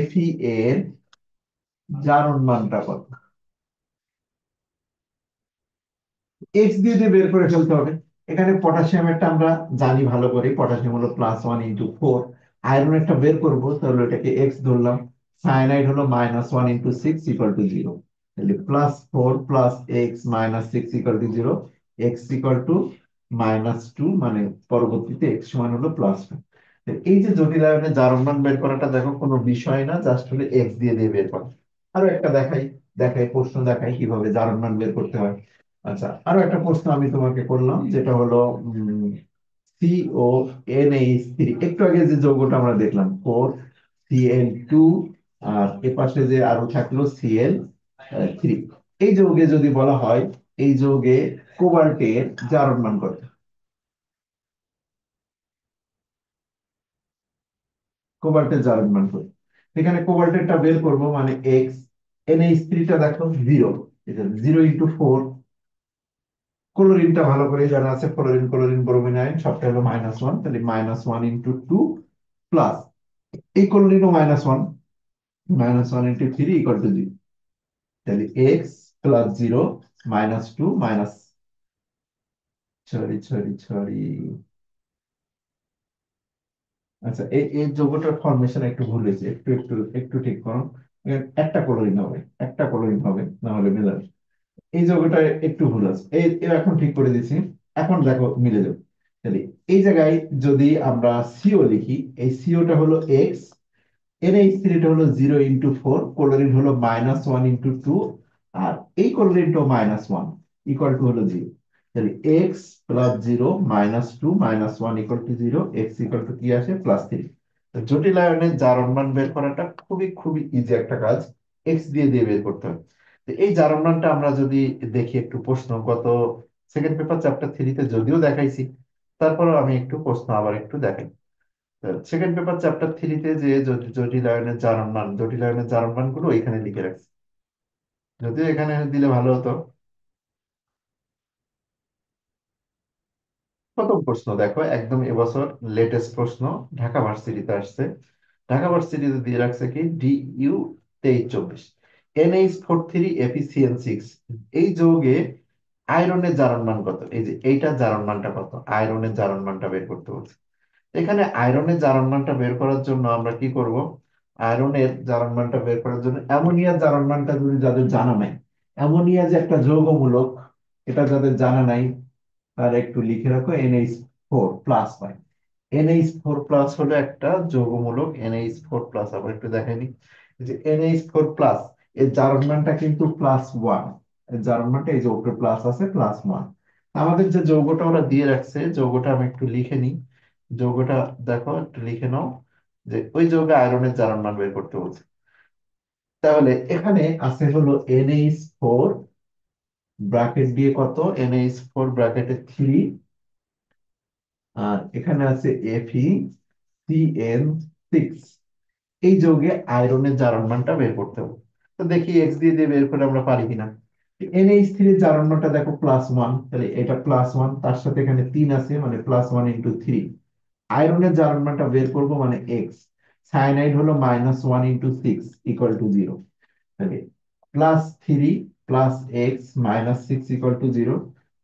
Fe এর জারণ মানটা কত? এক্স দিয়ে দিয়ে বের করে ফেলতে হবে। এখানে পটাশিয়ামেরটা আমরা জানি ভালো করে, পটাশিয়াম হলো +1 × 4। আয়রন একটা বের করবো, তাহলে এটাকে এক্স ধরলাম। সায়ানাইড হলো -1 × 6 = 0। তাহলে +4 + x - 6 = 0। x = -2, মানে পরবর্তীতে x সমান হলো +2। এই যে জটিল আয়নের জারণ মান বের করাটা দেখো কোনো বিষয় না, জাস্ট হলে এক্স দিয়ে দিয়ে বের করা। আরো একটা দেখাই, প্রশ্ন দেখাই কিভাবে জারণ মান বের করতে হয়। আচ্ছা, আরো একটা প্রশ্ন আমি তোমাকে করলাম, যেটা হলো CONH3। একটু আগে যে যৌগটা আমরা দেখলাম 4Cl2, আর এ পাশে যে আরো থাকলো Cl3। এই যৌগে যদি বলা হয়, এই যৌগে কোবাল্টের জারণ মান কত? কোবাল্টের জারণ মান কত? এখানে কোবাল্টেরটা বের করবো, মানে এক্স। NH3টা দেখো 0, এটা 0 × 4। ক্লোরিনটা ভালো করে জানা আছে, ক্লোরিন ক্লোরিন ব্রোমিন আয়ন সবটা হলো -1, তাহলে -1 × 2 প্লাস এই ক্লোরিনও -1, -1 × 3 = 0। তাহলে x plus 0 -2 minus, sorry sorry sorry, আচ্ছা এই এই যৌগটার ফরমেশন একটু ভুল হয়েছে, একটু একটু একটু ঠিক করো। একটা ক্লোরিন হবে, একটা ক্লোরিন হবে, না হলে মেলাবে। এই যৌগটা একটু ভুল আছে, এই এই এখন ঠিক করে দিচ্ছি। এখন দেখো মিলে যাবে। তাহলে এই জায়গায় যদি আমরা সিও লিখি, এই সিওটা হলো এক্স, NH3টা হলো 0 × 4, ক্লোরিন হলো -1 × 2, আর এই ক্লোরিনটা -1 = হলো 0। তাহলে এক্স প্লাস 0 -2 -1 = 0, x কি আসে +3। জটিল আয়নের জারণ মান বের করাটা খুবই খুবই ইজি একটা কাজ, এক্স দিয়ে দিয়ে বের করতে হবে। তো এই জারণ মানটা আমরা যদি দেখি একটু প্রশ্ন, গত সেকেন্ড পেপার চ্যাপ্টার 3-তে যদিও দেখাইছি, তারপরেও আমি একটু প্রশ্ন আবার একটু দেখাই। সেকেন্ড পেপার চ্যাপ্টার 3-তে যে জটিল আয়নের জারণ মান গুলো এখানে লিখে রাখছি, যদিও এখানে দিলে ভালো হতো। প্রথম প্রশ্ন দেখো, একদম এবছর লেটেস্ট প্রশ্ন, ঢাকা ভার্সিটিতে আসছে। ঢাকা ভার্সিটিতে দিয়ে রাখছে কি, DU 2324, NH43 FeCN6। এই যৌগে আয়রনের জারণ মান কত? এই যে এইটা জারণ মানটা কত, আয়রনের জারণ মানটা বের করতে বলছে। এখানে আয়রনের জারণ মানটা বের করার জন্য আমরা কি করব? আয়রনের জারণ মানটা বের করার জন্য অ্যামোনিয়ার জারণ মানটা যদি যাদের জানা নাই, অ্যামোনিয়া যে একটা যৌগমূলক, এটা যাদের জানা নাই তারা একটু লিখে রাখো, NH4+ পাই। NH4+ হলো একটা যৌগমূলক, NH4+। আবার একটু দেখাইনি, যে NH4+, এর জারণ মানটা কিন্তু +1। এর জারণ মানটা এই যে উপরে প্লাস আছে, +1। আমাদের যে যৌগটা ওরা দিয়ে রাখছে, যৌগটা আমি একটু লিখে নিই। যৌগটা দেখো, একটু লিখে নাও, যে ওই যৌগে আয়রনের জারণ মান বের করতে বলছে। তাহলে এখানে আছে হলো NH4, ব্র্যাকেট দিয়ে কত, NH4 ব্র্যাকেটে 3, আর এখানে আছে FeCN6। এই যৌগে আয়রনের জারণ মানটা বের করতে হবে। তো দেখি এক্স দিয়ে দিয়ে বের করে আমরা পারি কিনা। NH3 এর জারণ মানটা দেখো +1, তাহলে এটা +1, তার সাথে এখানে 3 আছে, মানে +1 × 3। আয়রনের জারণ মানটা বের করব, মানে এক্স। সায়ানাইড হলো -1 × 6 = 0। তাহলে +3 + x - 6 = 0।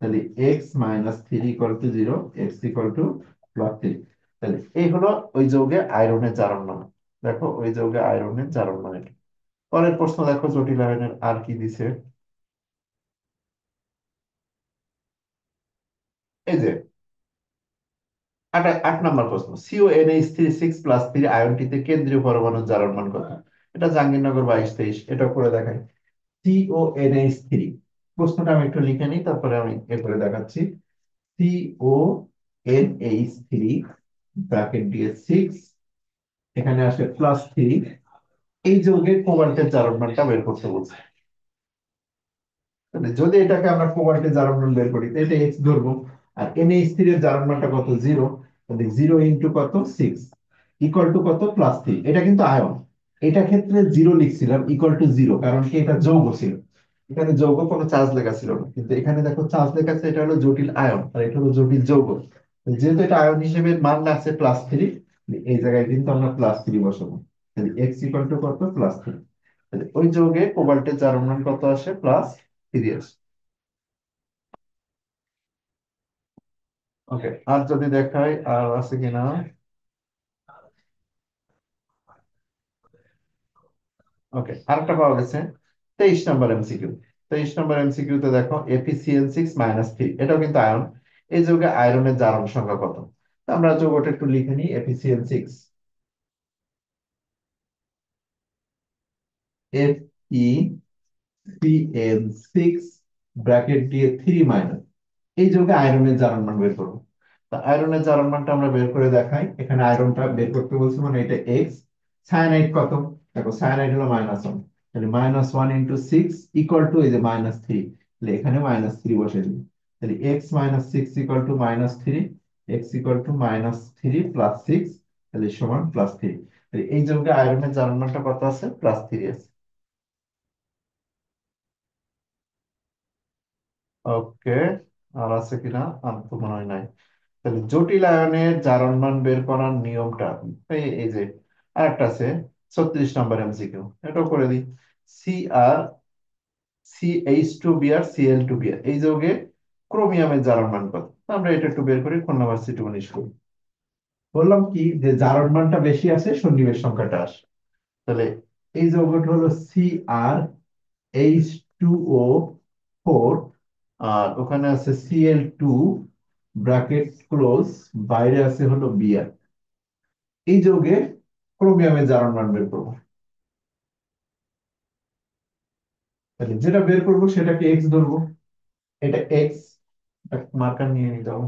তাহলে x - 3 = 0, x +3। তাহলে এই হলো ওই যৌগে আয়রনের জারণ মান। দেখো ওই যৌগে আয়রনের জারণ মান এটা। পরের প্রশ্ন দেখো, জটিল আয়নের আর কি দিছে। এই যে 8 নম্বর প্রশ্ন, CONH3 6+3 আয়নটিতে কেন্দ্রীয় পরমাণুর জারণ মান কত? এটা জাহাঙ্গীরনগর 22-23, এটা করে দেখাই। CONH3, প্রশ্নটা আমি একটু লিখে নিই, তারপরে আমি এরপরে দেখাচ্ছি। CONH3, ব্র্যাকেট দিয়ে 6, এখানে আসে +3। এই যৌগে কোবাল্টের জারণ মানটা বের করতে বলছে। তাহলে যদি এটাকে আমরা কোবাল্টের জারণ মান বের করি, তো এটা এক্স ধরবো। আর NH3 এর জারণ মানটা কত, 0। তাহলে 0 × কত, 6 = কত, +3। এটা কিন্তু আয়ন, এটা ক্ষেত্রে 0 লিখছিলাম, = 0, কারণ কি এটা যৌগ ছিল। এখানে যৌগ কোনো চার্জ লেখা ছিল না, কিন্তু এখানে দেখো চার্জ লেখা আছে, এটা হলো জটিল আয়ন আর এটা হলো জটিল যৌগ। যেহেতু এটা আয়ন হিসেবে মান আছে +3, এই জায়গায় কিন্তু আমরা +3 বসাবো। তাহলে x = কত, +3। তাহলে ওই যৌগে কোবাল্টের জারণ মান কত আসে, +3 আসে। ওকে, আর যদি দেখাই আর আছে কিনা। ওকে, আরেকটা পাওয়া গেছে। 23 নম্বর এমসিকিউ। 23 নম্বর এমসিকিউ তে দেখো Fe6-3, এটাও কিন্তু আয়রন। এই যৌগে আয়রনের জারণ সংখ্যা কত? তো আমরা যৌগটা একটু লিখে নিই। Fe6 ব্র্যাকেট দিয়ে 3 এই যৌগে আয়রনের জারণ মান বের করবো। তা আয়রনের জারণ মানটা আমরা বের করে দেখাই। এখানে আয়রনটা বের করতে বলছি, মানে এটা এক্স। সায়ানাইড কত? দেখো সায়ানাইড হলো -1, তাহলে -1 × 6 ইকুয়াল টু এই যে -3, তাহলে এখানে -3 বসে দিই। তাহলে x-6 equal to -3, x equal to -3 plus 6, তাহলে সমান +3। তাহলে এই যৌগে আয়রনের জারণ মানটা কত আছে? +3 আছে। ওকে, আর আছে কিনা? আর তো মনে হয় নাই। তাহলে জটিল আয়নের জারণ মান বের করার নিয়মটা এই যে আরেকটা আছে। 36 নম্বর এমসিকিউ, এটাও করে দিই। সি আর CH2Br Cl2Br এই যৌগে ক্রোমিয়ামের জারণ মান কত? আমরা এটা একটু বের করি, খুলনা ভার্সিটি 19 করি। বললাম কি যে জারণ মানটা বেশি আছে, সন্নিবেশ সংখ্যাটা আসে। তাহলে এই যৌগটা হলো CrH2O4, আর ওখানে আছে Cl2 ব্র্যাকেট ক্লোজ, বাইরে আছে হলো Br। এই যৌগে ক্রোমিয়ামের জারণ মান বের করবো। তাহলে যেটা বের করবো সেটাকে এক্স ধরবো। এটা এক্স, মার্কার নিয়ে নিতে হবে।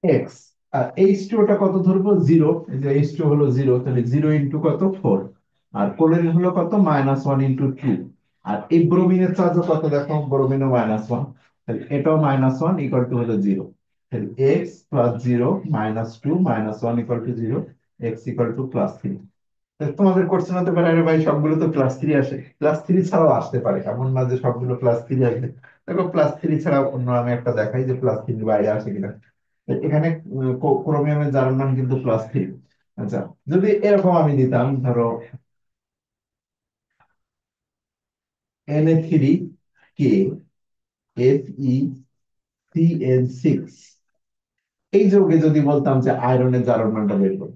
এক্স। আর এইচ টু ওটা কত ধরবো? 0। এই যে এইচ টু হলো 0, তাহলে 0 × কত? 4। আর ক্লোরিন হলো কত? -1 × 2। আর এই ব্রোমিনের চার্জও কত দেখো? ব্রোমিনও -1, তাহলে এটাও -1 ইকুয়াল টু হলো 0। তাহলে x plus 0 -2 -1 equal to 0, x equal to +3। তোমাদের কোশ্চেন হতে পারে আরে ভাই সবগুলো তো +3 আসে। +3 ছাড়াও আসতে পারে, এমন না যে সবগুলো +3 আসবে। দেখো +3 ছাড়াও অন্য আমি একটা দেখাই যে +3 বাইরে আসে কিনা। এখানে ক্রোমিয়ামের জারণ মান কিন্তু +3। আচ্ছা, যদি এরকম আমি দিতাম, ধরো Na3K Fe এই যৌগে যদি বলতাম যে আয়রনের জারণ মানটা বের করো,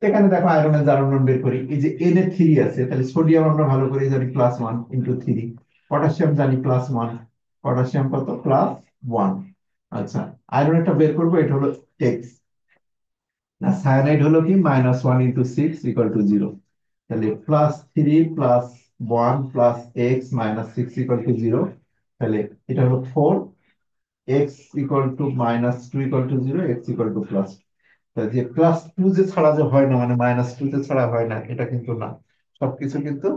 এখানে দেখো আয়রনের জারণ মান বের করি। এই যে Na3 আছে, তাহলে সোডিয়াম আমরা ভালো করে জানি +1 × 3, পটাশিয়াম জানি +1, পটাশিয়াম কত? +1। আচ্ছা, আয়রনেরটা বের করবো, এটা হলো এক্স। না, সায়ানাইড হলো কি? -1 × 6 ইকুয়াল টু 0, তাহলে +3 +1 +x -6 ইকুয়াল টু 0। তাহলে এটা হলো 4, x equal to -2 equal to 0, x equal to plus. যে +2 যে ছাড়া যে হয় না, মানে -2 যে ছাড়া হয় না, এটা কিন্তু না। সবকিছু কিন্তু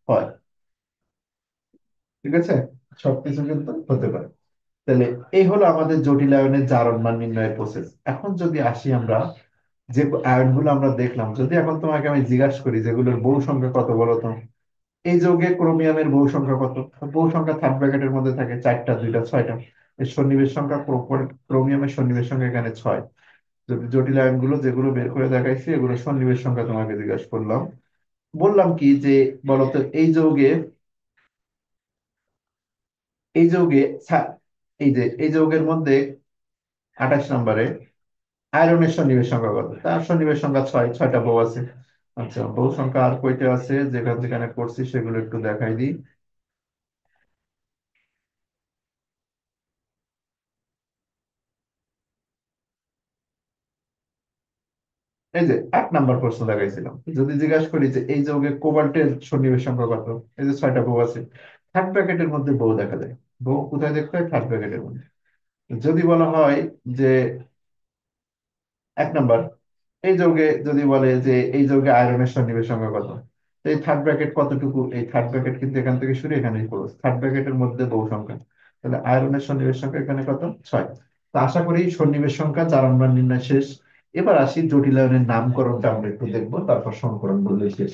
হয়। ঠিক আছে, সবকিছু কিন্তু হতে পারে। তাহলে এই হলো আমাদের জটিল আয়নের জারণ মান নির্ণয়ের প্রসেস। এখন যদি আসি আমরা যে আয়ন গুলো আমরা দেখলাম, যদি এখন তোমাকে আমি জিজ্ঞাসা করি যেগুলোর বহু সংখ্যা কত বলো তো? এই যৌগে ক্রোমিয়ামের বহু সংখ্যা কত? বহু সংখ্যা থার্ড ব্র্যাকেটের মধ্যে থাকে 4টা, 2টা, 6টা। এর সন্নিবেশ সংখ্যা ক্রোমিয়ামের সন্নিবেশ সংখ্যা এখানে 6। যদি জটিল আয়ন গুলো যেগুলো বের করে দেখাইছি, এগুলো সন্নিবেশ সংখ্যা তোমাকে জিজ্ঞাসা করলাম। বললাম কি যে বলতো এই যৌগে এই যে এই যৌগের মধ্যে 28 নম্বরে আয়রনের সন্নিবেশ সংখ্যা কত? তার সন্নিবেশ সংখ্যা 6, 6টা বউ আছে। আচ্ছা, বউ সংখ্যা আর কয়টা আছে যেখান যেখানে করছি সেগুলো একটু দেখাই দিই। এই যে 8 নম্বর প্রশ্ন দেখাইছিলাম, যদি জিজ্ঞাসা করি যে এই যৌগে কোবাল্টের সন্নিবেশ সংখ্যা কত? এই যে 6টা বউ আছে। থার্ড ব্র্যাকেটের মধ্যে বউ দেখা যায়। বউ কোথায় দেখতে হয়? থার্ড ব্র্যাকেটের মধ্যে। যদি বলা হয় যে 1 নম্বর, এই যৌগে যদি বলে যে এই যৌগে আয়রনের সন্নিবেশ সংখ্যা কত, তো এই থার্ড ব্র্যাকেট কতটুকু? এই থার্ড ব্র্যাকেট কিন্তু এখান থেকে শুরু এখানেই ক্লোজ, থার্ড ব্র্যাকেটের মধ্যে বহু সংখ্যা। তাহলে আয়রনের সন্নিবেশ সংখ্যা এখানে কত? 6। তো আশা করি সন্নিবেশ সংখ্যা জারণ মান নির্ণয় শেষ। এবার আসি জটিল আয়নের নামকরণটা আমরা একটু দেখবো, তারপর সমীকরণ বললে শেষ।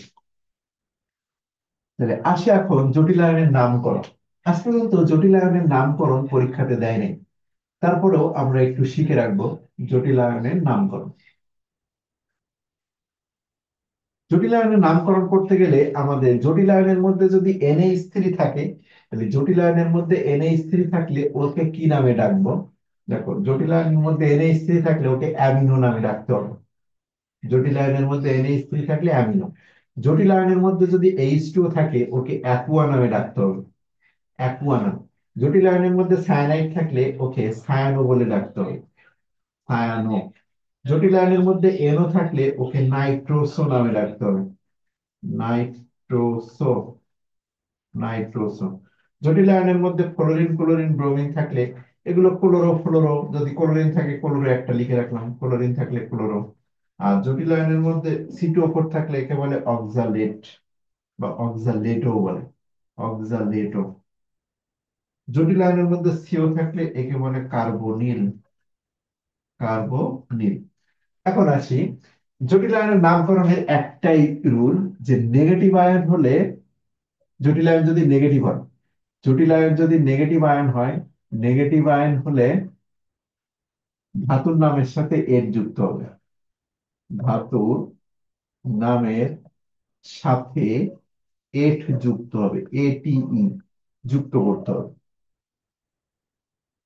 তাহলে আসি এখন জটিলায়নের নামকরণ। আজ পর্যন্ত জটিলায়নের নামকরণ পরীক্ষাতে দেয় নাই, তারপরেও আমরা একটু শিখে রাখবো জটিলায়নের নামকরণ। জটিলায়নের নামকরণ করতে গেলে আমাদের জটিলায়নের মধ্যে যদি এনএ স্থির থাকে, তাহলে জটিলায়নের মধ্যে এনএ স্থির থাকলে ওকে কি নামে ডাকবো? দেখো, জটিলায়নের মধ্যে এনএ স্থির থাকলে ওকে অ্যামিনো নামে ডাকতে হবে। জটিলায়নের মধ্যে এনএ স্থির থাকলে অ্যামিনো। জটিলায়নের মধ্যে যদি এইচ টু থাকে ওকে অ্যাকুয়া নামে ডাকতে হবে, অ্যাকুয়া নাম। জটিলায়নের মধ্যে সায়ানাইড থাকলে ওকে সায়ানো বলে ডাকতে হবে, সায়ানো। জটিলায়নের মধ্যে এনও থাকলে ওকে নাইট্রোসো নামে ডাকতে হবে, নাইট্রোসো, নাইট্রোসো। জটিল আয়নের মধ্যে ফ্লোরিন, ক্লোরিন, ব্রোমিন থাকলে এগুলো ক্লোরো ফ্লোরো, যদি ক্লোরিন থাকে ক্লোরো একটা লিখে রাখলাম, ক্লোরিন থাকলে ক্লোরো। আর জটিল আয়নের মধ্যে সিটো4 থাকলে একে বলে অক্সালেট বা অক্সালেটও বলে, অক্সালেটো। জটিল আয়নের মধ্যে সিও থাকলে একে বলে কার্বনিল, কার্বনিল। এখন আসি, জটিল আয়নের নামকরণের একটাই রুল, যে নেগেটিভ আয়ন হলে, জটিল আয়ন যদি নেগেটিভ হয়, জটিল আয়ন যদি নেগেটিভ আয়ন হয়, নেগেটিভ আয়ন হলে ধাতুর নামের সাথে এর যুক্ত হবে, ধাতুর নামের সাথে এট যুক্ত হবে, এটিই যুক্ত করতে হবে।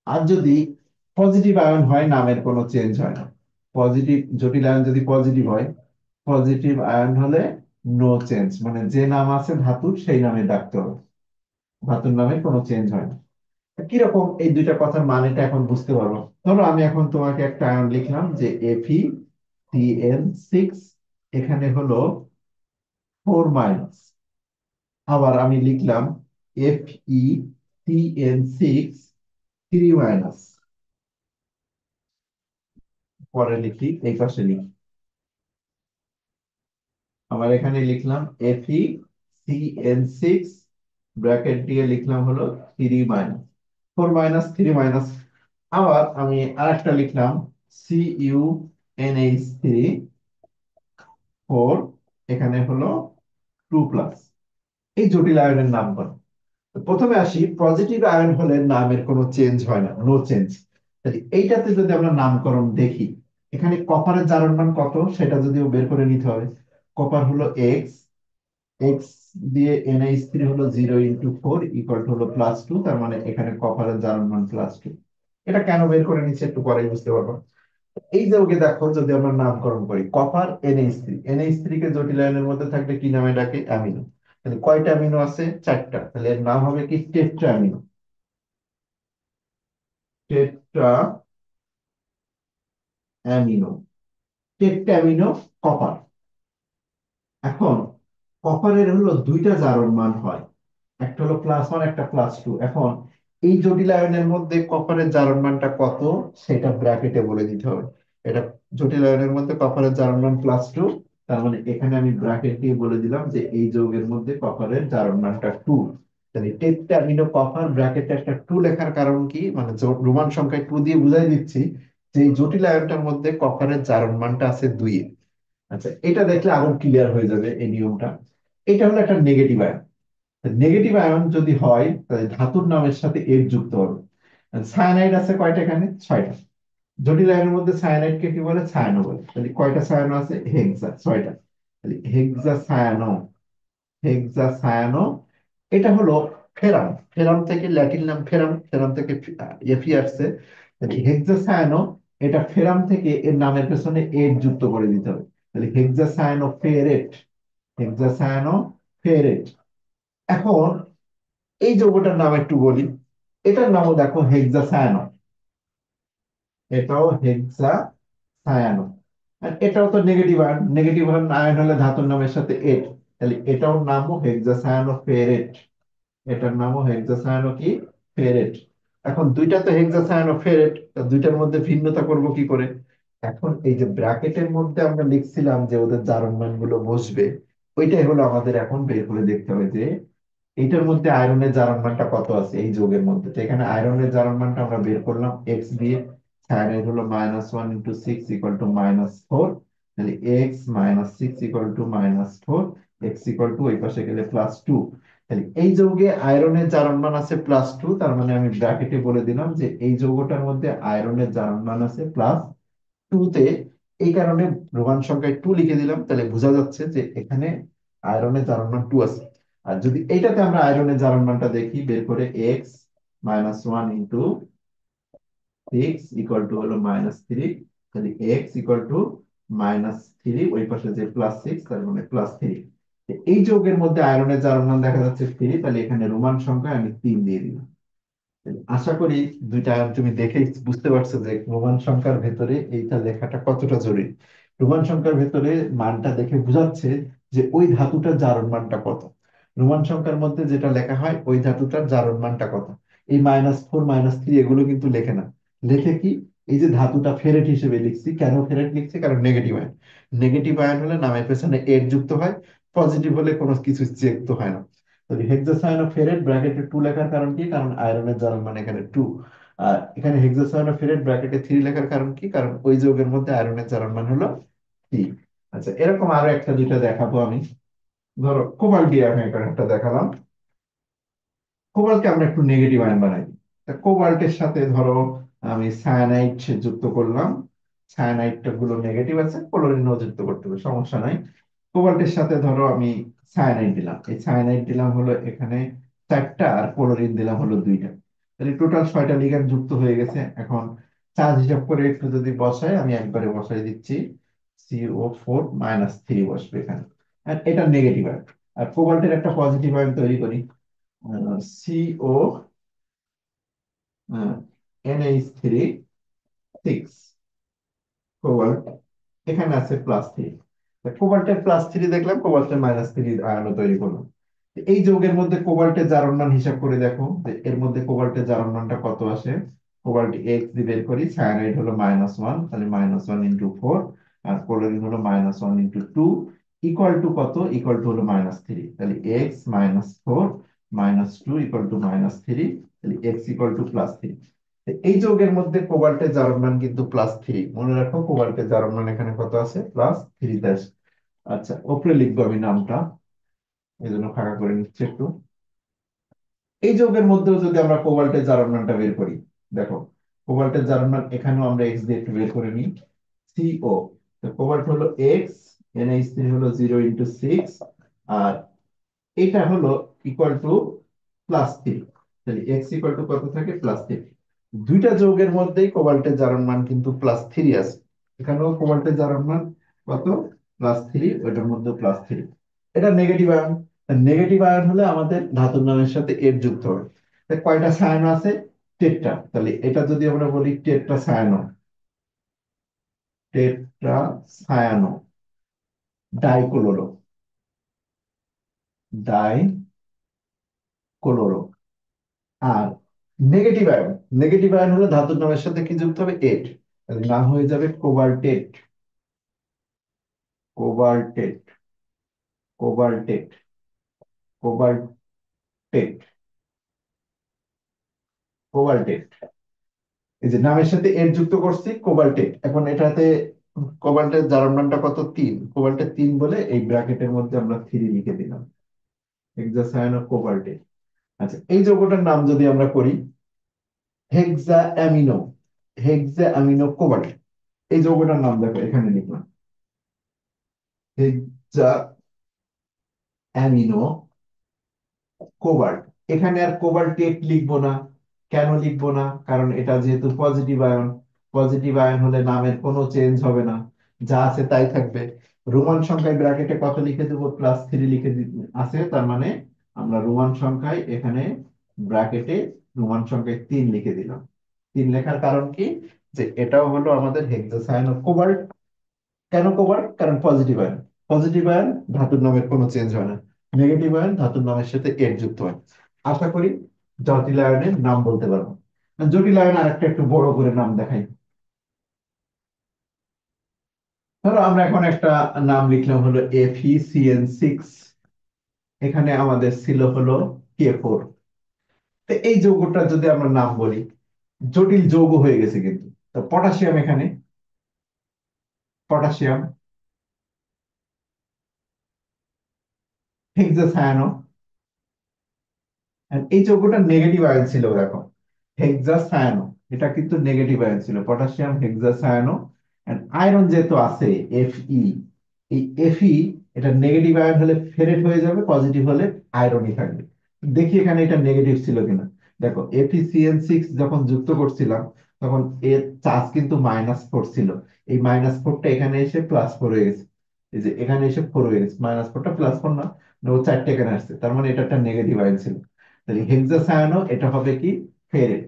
আর যদি পজিটিভ আয়ন হয় নামের কোনো চেঞ্জ হয় না। পজিটিভ, জটিল আয়ন যদি পজিটিভ হয়, পজিটিভ আয়ন হলে নো চেঞ্জ, মানে যে নাম আছে ধাতুর সেই নামে ডাকতে হবে, ধাতুর নামে কোনো চেঞ্জ হয় না। কিরকম এই দুইটা কথার মানেটা এখন বুঝতে পারবো। ধরো আমি এখন তোমাকে একটা আয়ন লিখলাম যে Fe3n6, এখানে হলো 4 মাইনাস। আবার আমি লিখলাম Fe3n6 3 মাইনাস। পরে লিখি, এই পাশে লিখি, আবার এখানে লিখলাম Fe3n6 ব্র্যাকেট দিয়ে লিখলাম হলো 3 মাইনাস, 4 মাইনাস 3 মাইনাস। আবার আমি আরেকটা লিখলাম CuNH3 4, এখানে হলো 2 প্লাস। এই জটিল আয়নের নামকরণ। তো প্রথমে আসি, পজিটিভ আয়ন হলে নামের কোনো চেঞ্জ হয় না, নো চেঞ্জ। তাহলে এইটাতে যদি আমরা নামকরণ দেখি, এখানে কপারের জারণ মান কত সেটা যদিও বের করে নিতে হবে। কপার হলো এক্স, এক্স দিয়ে NH3 হলো 0 × 4 হলো +2, তার মানে এখানে কপারের জারণ মান +2। এটা কেন বের করে নিচ্ছে একটু পরে বুঝতে পারবো। এই যে ওকে দেখো, যদি আমরা নামকরণ করি কপার NH3, NH3 কে জটিল আয়নের মধ্যে থাকলে কি নামে ডাকে? অ্যামিনো। তাহলে কয়টা অ্যামিনো আছে? 4টা। তাহলে এর নাম হবে কি? Tetra amino, tetra amino, tetra amino copper. এখন কপারের হলো দুইটা জারণ মান হয়, একটা হলো +1, একটা +2। এখন এই জটিল আয়নের মধ্যে কপারের জারণ মানটা কত সেটা ব্র্যাকেটে বলে দিতে হবে। এটা জটিল আয়নের মধ্যে কপারের জারণ মান +2, তার মানে এখানে আমি ব্র্যাকেট দিয়ে বলে দিলাম যে এই যৌগের মধ্যে কপারের জারণ মানটা 2। তাহলে টেট্রা অ্যামিনো কপার, ব্র্যাকেটে একটা 2 লেখার কারণ কি, মানে রোমান সংখ্যায় 2 দিয়ে বুঝাই দিচ্ছি যে এই জটিল আয়নটার মধ্যে কপারের জারণ মানটা আছে 2। আচ্ছা, এটা দেখলে আরো ক্লিয়ার হয়ে যাবে এই নিয়মটা। এটা হলো একটা নেগেটিভ আয়ন। নেগেটিভ আয়ন যদি হয় তাহলে ধাতুর নামের সাথে এর যুক্ত হবে। সায়ানাইড আছে কয়টা? এখানে 6টা। জটিল আয়নের মধ্যে সায়ানাইড কে কি বলে? ছায়ানো বলে। তাহলে কয়টা ছায়ানো আছে? হেক্সা, 6টা। তাহলে হেক্সা ছায়ানো, হেক্সা ছায়ানো। এটা হলো ফেরাম, ফেরাম থেকে ল্যাটিন নাম ফেরাম, ফেরাম থেকে এফি আসছে। তাহলে হেক্সা ছায়ানো, এটা ফেরাম থেকে এর নামের পেছনে এর যুক্ত করে দিতে হবে। তাহলে হেক্সা ছায়ানো ফেরেট, হেক্সা ছায়ানো ফেরেট। এখন এই যৌগটার নাম একটু বলি, এটার নামও দেখো হেক্সা ছায়ানো, এটাও হেক্সা ছায়ানো। আর এটাও তো নেগেটিভ আয়ন, নেগেটিভ আয়ন হলে ধাতুর নামের সাথে এট, তাহলে এটাও নামও হেক্সা ছায়ানো ফেরেট, এটার নামও হেক্সা ছায়ানো কি? ফেরেট। এখন দুইটা তো হেক্সা ছায়ানো ফেরেট, দুইটার মধ্যে ভিন্নতা করব কি করে? এখন এই যে ব্র্যাকেটের মধ্যে আমরা লিখছিলাম যে ওদের জারণ মান গুলো বসবে, ওইটাই হলো আমাদের এখন বের করে দেখতে হবে যে এইটার মধ্যে আয়রনের জারণ মানটা কত আছে এই যৌগের মধ্যে। তো এখানে আয়রনের জারণ মানটা আমরা বের করলাম এক্স দিয়ে। থাইরাইড হলো -1 × 6 = -4, তাহলে x - 6 = -4। এক্স ইকুয়াল টু ওই পাশে গেলে +2। তাহলে এই যৌগে আয়রনের জারণ মান আছে +2, তার মানে আমি ব্র্যাকেটে বলে দিলাম যে এই যৌগটার মধ্যে আয়রনের জারণ মান আছে +2 তে। এই কারণে রোমান সংখ্যায় 2 লিখে দিলাম, তাহলে বোঝা যাচ্ছে যে এখানে আয়রনের জারণ মান 2 আছে। আর যদি এইটাতে আমরা আয়রনের জারণ মানটা দেখি বের করে, x - 1 × 6 হলো -3, তাহলে x = -3, ওই পাশে যে +6 তার মানে +3। এই যৌগের মধ্যে আয়রনের জারণ মান দেখা যাচ্ছে 3, তাহলে এখানে রোমান সংখ্যায় আমি 3 দিয়ে দিলাম। আশা করি দুইটা তুমি দেখে বুঝতে পারছো যে রোমান সংখ্যার ভেতরে এইটা লেখাটা কতটা জরুরি। রোমান সংখ্যার ভেতরে মানটা দেখে বোঝাচ্ছে যে ওই ধাতুটার জারণ মানটা কত। রোমান সংখ্যার মধ্যে যেটা লেখা হয় ওই ধাতুটার জারণ মানটা কত। এই -4 -3 এগুলো কিন্তু লেখে না। লেখে কি, এই যে ধাতুটা ফেরেট হিসেবে লিখছি, কেন ফেরেট লিখছি, কারণ নেগেটিভ আয়ন। নেগেটিভ আয়ন হলে নামের পেছনে এর যুক্ত হয়, পজিটিভ হলে কোনো কিছু যুক্ত হয় না। হেক্সাসায়ানোফেরেট ব্র্যাকেটে 2 লেখার কারণ কি, কারণ আয়রনের জারণ মানে এখানে 2। আর এখানে হেক্সাসায়ানোফেরেট ব্র্যাকেটে 3 লেখার কারণ কি, কারণ ওই যৌগের মধ্যে আয়রনের জারণ মান হলো 3। আচ্ছা, এরকম আরো একটা দুইটা দেখাবো আমি। ধরো কোবাল্ট দিয়ে আমি এখানে একটা দেখালাম। কোবাল্টকে আমরা একটু নেগেটিভ আয়ন বানাই দিই। তা কোবাল্টের সাথে ধরো আমি সায়ানাইড যুক্ত করলাম। সায়ানাইডটা গুলো নেগেটিভ আছে, ক্লোরিনও যুক্ত করতে হবে, সমস্যা নাই। কোবাল্টের সাথে ধরো আমি সায়ানাইড দিলাম, এই সায়ানাইড দিলাম হলো এখানে 4টা, আর ক্লোরিন দিলাম হলো 2টা। তাহলে টোটাল 6টা লিগ্যান্ড যুক্ত হয়ে গেছে। এখন চার্জ হিসাব করে একটু যদি বসাই, আমি একবারে বসাই দিচ্ছি, CO4 - 3 বসবে এখানে। আর এটা নেগেটিভ আয়ন। আর কোবাল্টের একটা পজিটিভ আয়ন তৈরি করি, CO NH3 6, কোবাল্ট এখানে আছে +3। কোবাল্টের +3 দেখলাম, কোবাল্টের -3 আয়নও তৈরি করলাম। এই যৌগের মধ্যে কোবাল্টের জারণ মান হিসাব করে দেখো যে এর মধ্যে কোবাল্টের জারণ মানটা কত আসে। কোবাল্ট এক্স দিয়ে বের করি, সায়ানাইড হলো -1, তাহলে -1 × 4, আর ক্লোরিন হলো -1 × 2, ইকুয়াল টু কত, ইকুয়াল টু হলো -3। তাহলে x - 4 - 2 = -3, তাহলে x = +3। এই যৌগের মধ্যে কোবাল্টের জারণ মান কিন্তু +3, মনে রাখো কোবাল্টের জারণ মান এখানে কত আছে, +3 তে আছে। আচ্ছা, উপরে লিখবো আমি নামটা, এই জন্য ফাঁকা করে নিচ্ছি একটু। এই যৌগের মধ্যেও যদি আমরা কোবাল্টের জারণ মানটা বের করি, দেখো কোবাল্টের জারণ মান এখানেও আমরা এক্স দিয়ে একটু বের করে নিই। CO, তো কোবাল্ট হলো এক্স, NH3 হলো 0 × 6, আর এটা হলো ইকুয়াল টু +3। তাহলে x = কত থাকে, +3। দুইটা যৌগের মধ্যেই কোবাল্টের জারণ মান কিন্তু +3 আছে। এখানেও কোবাল্টের জারণ মান কত, +3, ওইটার মধ্যে +3। এটা নেগেটিভ আয়ন। নেগেটিভ আয়ন হলে আমাদের ধাতুর নামের সাথে এর যুক্ত হবে। তাহলে কয়টা সায়ানো আছে, টেট্রা। তাহলে এটা যদি আমরা বলি tetra cyano, tetra cyano dichloro, dichloro. আর নেগেটিভ আয়ন, নেগেটিভ আয়ন হলে ধাতুর নামের সাথে কি যুক্ত হবে, এট। তাহলে নাম হয়ে যাবে কোবাল্টেট, কোবাল্টেট, কোবাল্টেট, কোবাল্টেট, কোবাল্টেট। এই যে নামের সাথে এর যুক্ত করছি, কোবাল্টেট। এখন এটাতে কোবাল্টের জারণ মানটা কত, 3, কোবাল্টের 3 বলে এই ব্র্যাকেটের মধ্যে আমরা 3 লিখে দিলাম, হেক্সাসায়ানো কোবাল্টেট। আচ্ছা, এই যৌগটার নাম যদি আমরা করি হেক্সা অ্যামিনো, হেক্সা অ্যামিনো কোবাল্ট। এই যৌগটার নাম দেখো এখানে লিখলাম, হেক্সা অ্যামিনো কোবাল্ট। এখানে আর কোবাল্টেট লিখবো না। কেন লিখবো না, কারণ এটা যেহেতু পজিটিভ আয়ন, পজিটিভ আয়ন হলে নামের কোনো চেঞ্জ হবে না, যা আছে তাই থাকবে। রোমান সংখ্যায় ব্র্যাকেটে কত লিখে দেবো, +3 লিখে আছে, তার মানে আমরা রোমান সংখ্যায় এখানে ব্র্যাকেটে রোমান সংখ্যায় 3 লিখে দিলাম। 3 লেখার কারণ কি, যে এটাও হলো আমাদের হেক্সাসায়ানো কোবাল্ট। কেন কোবাল্ট, কারণ পজিটিভ আয়ন। পজিটিভ আয়ন ধাতুর নামের কোনো চেঞ্জ হয় না, নেগেটিভ আয়ন ধাতুর নামের সাথে এর যুক্ত হয়। আশা করি জটিল আয়নের নাম বলতে পারবো। জটিল আয়ন আরেকটা একটু বড় করে নাম দেখাই। ধরো আমরা এখন একটা নাম লিখলাম হলো FeCN6, এখানে আমাদের ছিল হলো K4। তো এই যৌগটা যদি আমরা নাম বলি, জটিল যৌগ হয়ে গেছে কিন্তু। তো পটাশিয়াম, এখানে পটাশিয়াম, হেক্সাসায়ানো। And এই যৌগটা নেগেটিভ আয়ন ছিল দেখো, হেক্সাসায়ানো, এটা কিন্তু নেগেটিভ আয়ন ছিল, পটাশিয়াম হেক্সাসায়ানো। এন্ড আয়রন যেহেতু আছে Fe, এই Fe এটা নেগেটিভ আয়ন হলে ফেরেট হয়ে যাবে, পজিটিভ হলে আয়রনই থাকবে। দেখি এখানে এটা নেগেটিভ ছিল কিনা। দেখো FeCN6 যখন যুক্ত করছিলাম তখন এর চার্জ কিন্তু -4 ছিল, এই -4টা এখানে এসে +4 হয়ে গেছে। এই যে এখানে এসে 4 হয়ে গেছে, -4টা +4 না, ও চারটে এখানে আসছে, তার মানে এটা একটা নেগেটিভ আয়ন ছিল। তাহলে হেক্সাসায়ানো এটা হবে কি, ফেরেট।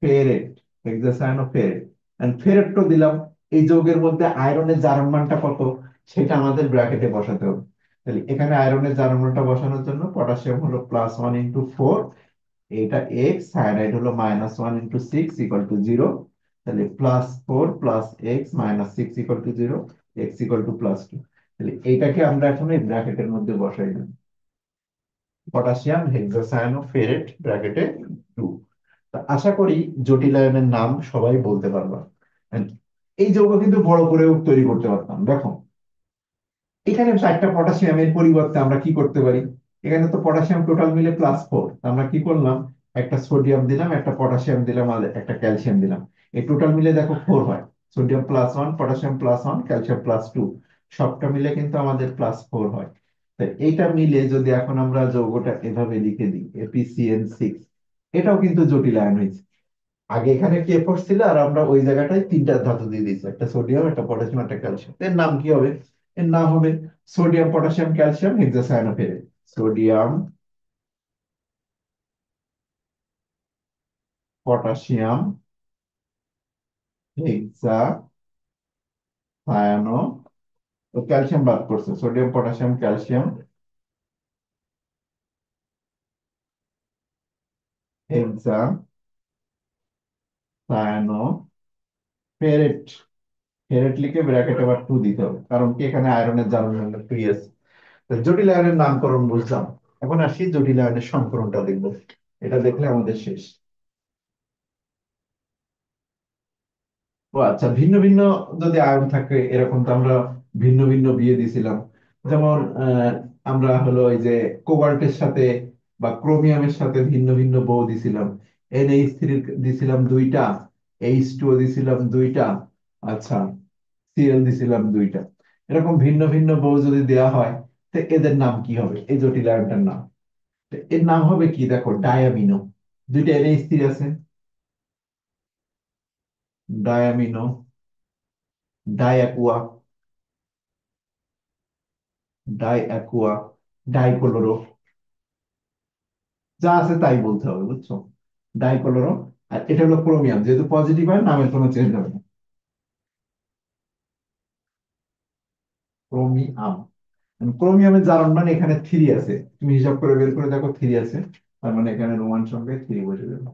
ফেরেট, হেক্সাসায়ানো ফেরেট। এন্ড ফেরেট তো দিলাম। এই যৌগের মধ্যে আয়রনের জারণ মানটা কত, সেটা আমাদের ব্র্যাকেটে বসাতে হবে। তাহলে এখানে আয়রনের জারণ মানটা বসানোর জন্য পটাশিয়াম হলো +1 × 4, এটা এক্স, সায়ানাইড হলো -1 × 6 = 0। তাহলে +4 + x -6 = 0, x +2। তাহলে এইটাকে আমরা এখন এই ব্র্যাকেটের মধ্যে বসাই দিই, পটাশিয়াম হেক্সাসায়ানো ফেরেট ব্র্যাকেটে 2। আশা করি জটিল আয়নের নাম সবাই বলতে পারবা। And এই যৌগ কিন্তু বড় করেও তৈরি করতে পারতাম। দেখো এখানে 4টা পটাশিয়ামের পরিবর্তে আমরা কি করতে পারি, এখানে তো পটাশিয়াম টোটাল মিলে +4, আমরা কি করলাম, একটা সোডিয়াম দিলাম, একটা পটাশিয়াম দিলাম, আর একটা ক্যালসিয়াম দিলাম, এই টোটাল মিলে দেখো 4 হয়। সোডিয়াম +1, পটাশিয়াম +1, ক্যালসিয়াম +2, সবটা মিলে কিন্তু আমাদের +4 হয়। তো এইটা মিলে যদি এখন আমরা যৌগটা এভাবে লিখে দিই FeCN6, এটাও কিন্তু জটিল আয়ন হয়েছে। আগে এখানে K4 ছিল, আর আমরা ওই জায়গাটায় 3টা ধাতু দিয়ে দিয়েছি, একটা সোডিয়াম, একটা পটাশিয়াম, একটা ক্যালসিয়াম। এর নাম কি হবে, এর নাম হবে sodium potassium calcium hexacyanoferrate. Sodium potassium hexacyano, তো ক্যালসিয়াম বাদ করছে, sodium potassium calcium hexacyanoferrate. Ferrate লিখে ব্র্যাকেট আবার 2 দিতে হবে, কারণ কি এখানে আয়রনের জারণ মূল্য 2 আছে। তো জটিল আয়নের নামকরণ বুঝলাম, এখন আসি জটিল আয়নের সংকরণটা দেখবো। এটা দেখলে আমাদের শেষ। ও আচ্ছা, ভিন্ন ভিন্ন যদি আয়ন থাকে, এরকম তো আমরা ভিন্ন ভিন্ন বিয়ে দিছিলাম। যেমন আমরা হলো এই যে কোবাল্টের সাথে বা ক্রোমিয়ামের সাথে ভিন্ন ভিন্ন বউ দিছিলাম। NH3 দিছিলাম 2টা, H2O দিছিলাম 2টা, আচ্ছা Cl দিছিলাম 2টা। এরকম ভিন্ন ভিন্ন বউ যদি দেয়া হয়, তো এদের নাম কি হবে, এই জটিল আয়নটার নাম? তো এর নাম হবে কি, দেখো ডায়ামিনো। 2টা NH3 আছে, ডায়ামিনো, ডায়াকুয়া, ডাইঅ্যাকুয়া, ডাইকোলোরো, যা আছে তাই বলতে হবে, বুঝছো? ডাইকোলোরো। আর এটা হলো ক্রোমিয়াম, যেহেতু পজিটিভ হয় নামের কোনো চেঞ্জ হবে না। ক্রোমিয়াম। ক্রোমিয়ামের জারণ মানে এখানে 3 আছে, তুমি হিসাব করে বের করে দেখো 3 আছে, তার মানে এখানে রোমান সংখ্যায় 3 বসে যাবে।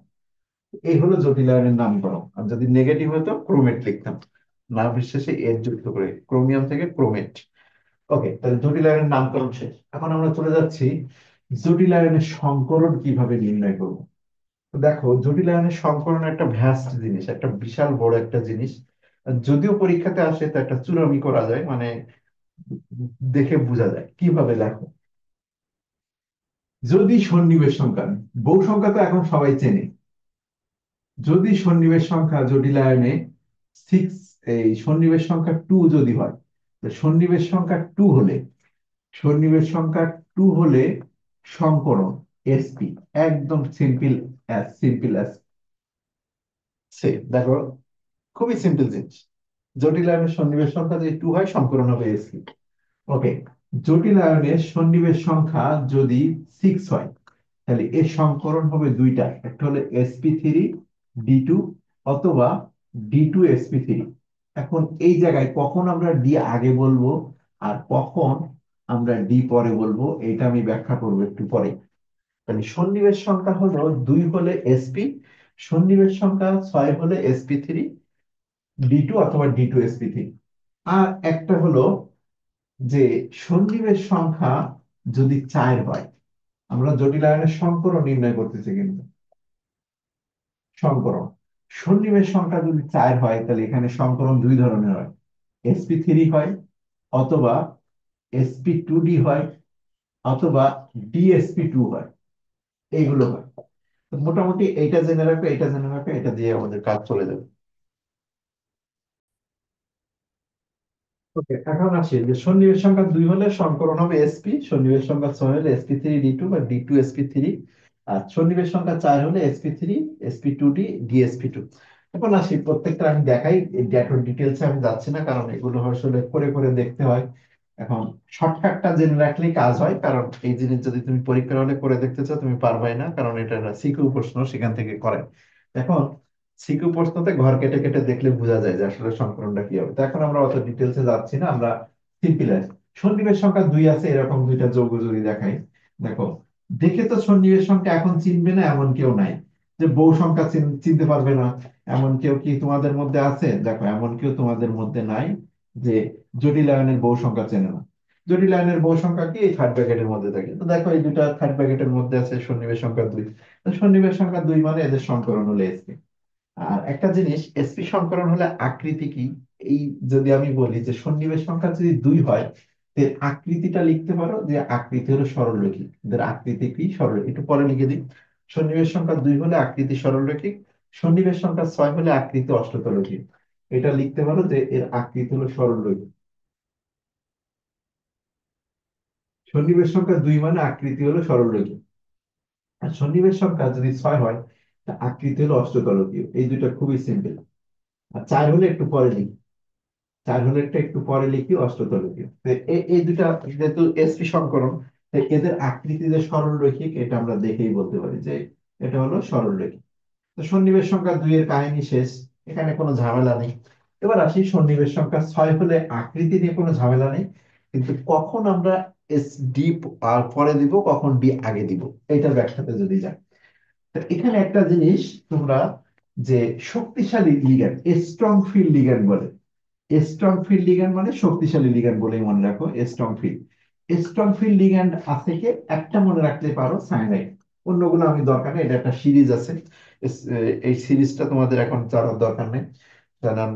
এই হলো জটিল আয়নের নামকরণ। আর যদি নেগেটিভ হতো ক্রোমেট লিখতাম, না বিশ্বাসে এর যুক্ত করে ক্রোমিয়াম থেকে ক্রোমেট। ওকে, তাহলে জটিল আয়নের নামকরণ শেষ। এখন আমরা চলে যাচ্ছি জটিল আয়নের সংকরণ কিভাবে নির্ণয় করব। তো দেখো জটিল আয়নের সংকরণ একটা ভ্যাস্ট জিনিস, একটা বিশাল বড় একটা জিনিস। যদিও পরীক্ষাতে আসে তো একটা চুরামি করা যায়, মানে দেখে বোঝা যায় কিভাবে। দেখো যদি সন্নিবেশ সংখ্যা, বহু সংখ্যা তো এখন সবাই চেনে, যদি সন্নিবেশ সংখ্যা জটিল আয়নে 6, এই সন্নিবেশ সংখ্যা 2 যদি হয়, তো সন্নিবেশ সংখ্যা 2 হলে, সন্নিবেশ সংখ্যা 2 হলে সংকরণ SP, একদম সিম্পল অ্যাজ সে। দেখো খুবই সিম্পল জিনিস, জটিল আয়নের সন্নিবেশ সংখ্যা যদি 2 হয়, সংকরণ হবে SP। ওকে, জটিল আয়নের সন্নিবেশ সংখ্যা যদি 6 হয়, তাহলে এর সংকরণ হবে দুইটা, একটা হলো sp3d2 অথবা d2sp3। এখন এই জায়গায় কখন আমরা ডি আগে বলবো আর কখন আমরা ডি পরে বলবো, এটা আমি ব্যাখ্যা করবো একটু পরে। তাহলে সন্নিবেশ সংখ্যা হলো 2 হলে sp, সন্নিবেশ সংখ্যা 6 হলে sp3 d2 অথবা d2sp3। আর একটা হলো যে সন্নিবেশ সংখ্যা যদি 4 হয়, আমরা জটিল আয়নের সংকরণ নির্ণয় করতেছি কিন্তু, সংকরণ সন্নিবেশ সংখ্যা যদি 4 হয়, তাহলে এখানে সংকরণ 2 ধরনের হয়, sp3 হয় অথবা sp2d হয়, অথবা dsp2 হয়, এইগুলো হয়। তো মোটামুটি এইটা জেনে রাখো, এটা জেনে রাখো, এটা দিয়ে আমাদের কাজ চলে যাবে। ওকে, এখন আসি যে সন্নিবেশ সংখ্যা 2 হলে সংকরণ হবে এসপি, সন্নিবেশ সংখ্যা 6 হলে sp3d2 বা d2sp3, আর সন্নিবেশ সংখ্যা 4 হলে sp3 sp2d dsp2। এখন আসি প্রত্যেকটা আমি দেখাই, ডেট ডিটেলসে আমি যাচ্ছি না, কারণ এগুলো আসলে করে করে দেখতে হয়। এখন শর্টকাটটা জেনে রাখলেই কাজ হয়, কারণ এই জিনিস যদি তুমি পরীক্ষার হলে করে দেখতে চাও তুমি পারবাই না, কারণ এটা সিকিউ প্রশ্ন সেখান থেকে করে। এখন সিকিউ প্রশ্নতে ঘর কেটে কেটে দেখলে বোঝা যায় যে আসলে সংকলনটা কি হবে। তো এখন আমরা অত ডিটেলসে যাচ্ছি না, আমরা সিম্পল। সন্নিবেশ সংখ্যা 2 আছে, এরকম দুইটা যৌগ যদি দেখাই, দেখো, দেখে তো সন্নিবেশ সংখ্যা এখন চিনবে না এমন কেউ নাই, যে বউ সংখ্যা চিনতে পারবে না এমন কেউ কি তোমাদের মধ্যে আছে? দেখো, এমন কেউ তোমাদের মধ্যে নাই যে জটিলায়নের বউ সংখ্যা চেনে না। জটিলায়নের বউ সংখ্যা কি এই থার্ড ব্র্যাকেটের মধ্যে থাকে। তো দেখো, এই দুটা থার্ড ব্র্যাকেটের মধ্যে আছে, সন্নিবেশ সংখ্যা 2। তো সন্নিবেশ সংখ্যা 2 মানে এদের সংকরণ হলে এসপি। আর একটা জিনিস, এসপি সংকরণ হলে আকৃতি কি, এই যদি আমি বলি যে সন্নিবেশ সংখ্যা যদি 2 হয়, এর আকৃতিটা লিখতে পারো যে আকৃতি হলো সরলরেখিক। এদের আকৃতি কি? সরল, একটু পরে লিখে দিই। সন্নিবেশ সংখ্যা 2 হলে আকৃতি সরলরেখিক, সন্নিবেশ সংখ্যা 6 হলে আকৃতি অষ্টতরৈখিক। এটা লিখতে পারো যে এর আকৃতি হলো সরলরেখিক। সন্নিবেশ সংখ্যা 2 মানে আকৃতি হলো সরলরেখিক। আর সন্নিবেশ সংখ্যা যদি 6 হয়, তা আকৃতি হলো অষ্টতলকীয়। এই দুইটা খুবই সিম্পল। আর 4 হলে একটু পরে লিখি, 4 হলে একটু পরে লিখি অষ্টতলকীয়। তো এই দুটা যেহেতু এসপি সংকরণ, তো এদের আকৃতি যে সরল রৈখিক এটা আমরা দেখেই বলতে পারি যে এটা হলো সরল রৈখিক। তো সন্নিবেশ সংখ্যা 2 এর কাহিনী শেষ, এখানে কোনো ঝামেলা নেই। এবার আসি সন্নিবেশ সংখ্যা 6 হলে আকৃতি নিয়ে কোনো ঝামেলা নেই, কিন্তু কখন আমরা এস ডি আর পরে দিব, কখন ডি আগে দিব, এইটার ব্যাখ্যাতে যদি যাই, তো এখানে একটা জিনিস তোমরা, যে শক্তিশালী লিগ্যান্ড, স্ট্রং ফিল্ড লিগ্যান্ড বলে। স্ট্রং ফিল্ড লিগ্যান্ড মানে শক্তিশালী লিগ্যান্ড বলেই মনে রাখো, strong field. Strong field ligand আছে কি একটা মনে রাখতে পারো, সায়ানাইড। অন্যগুলো আমি দরকার নেই, এটা একটা সিরিজ আছে। এই সিরিজটা তোমাদের এখন জানার দরকার নেই, কারণ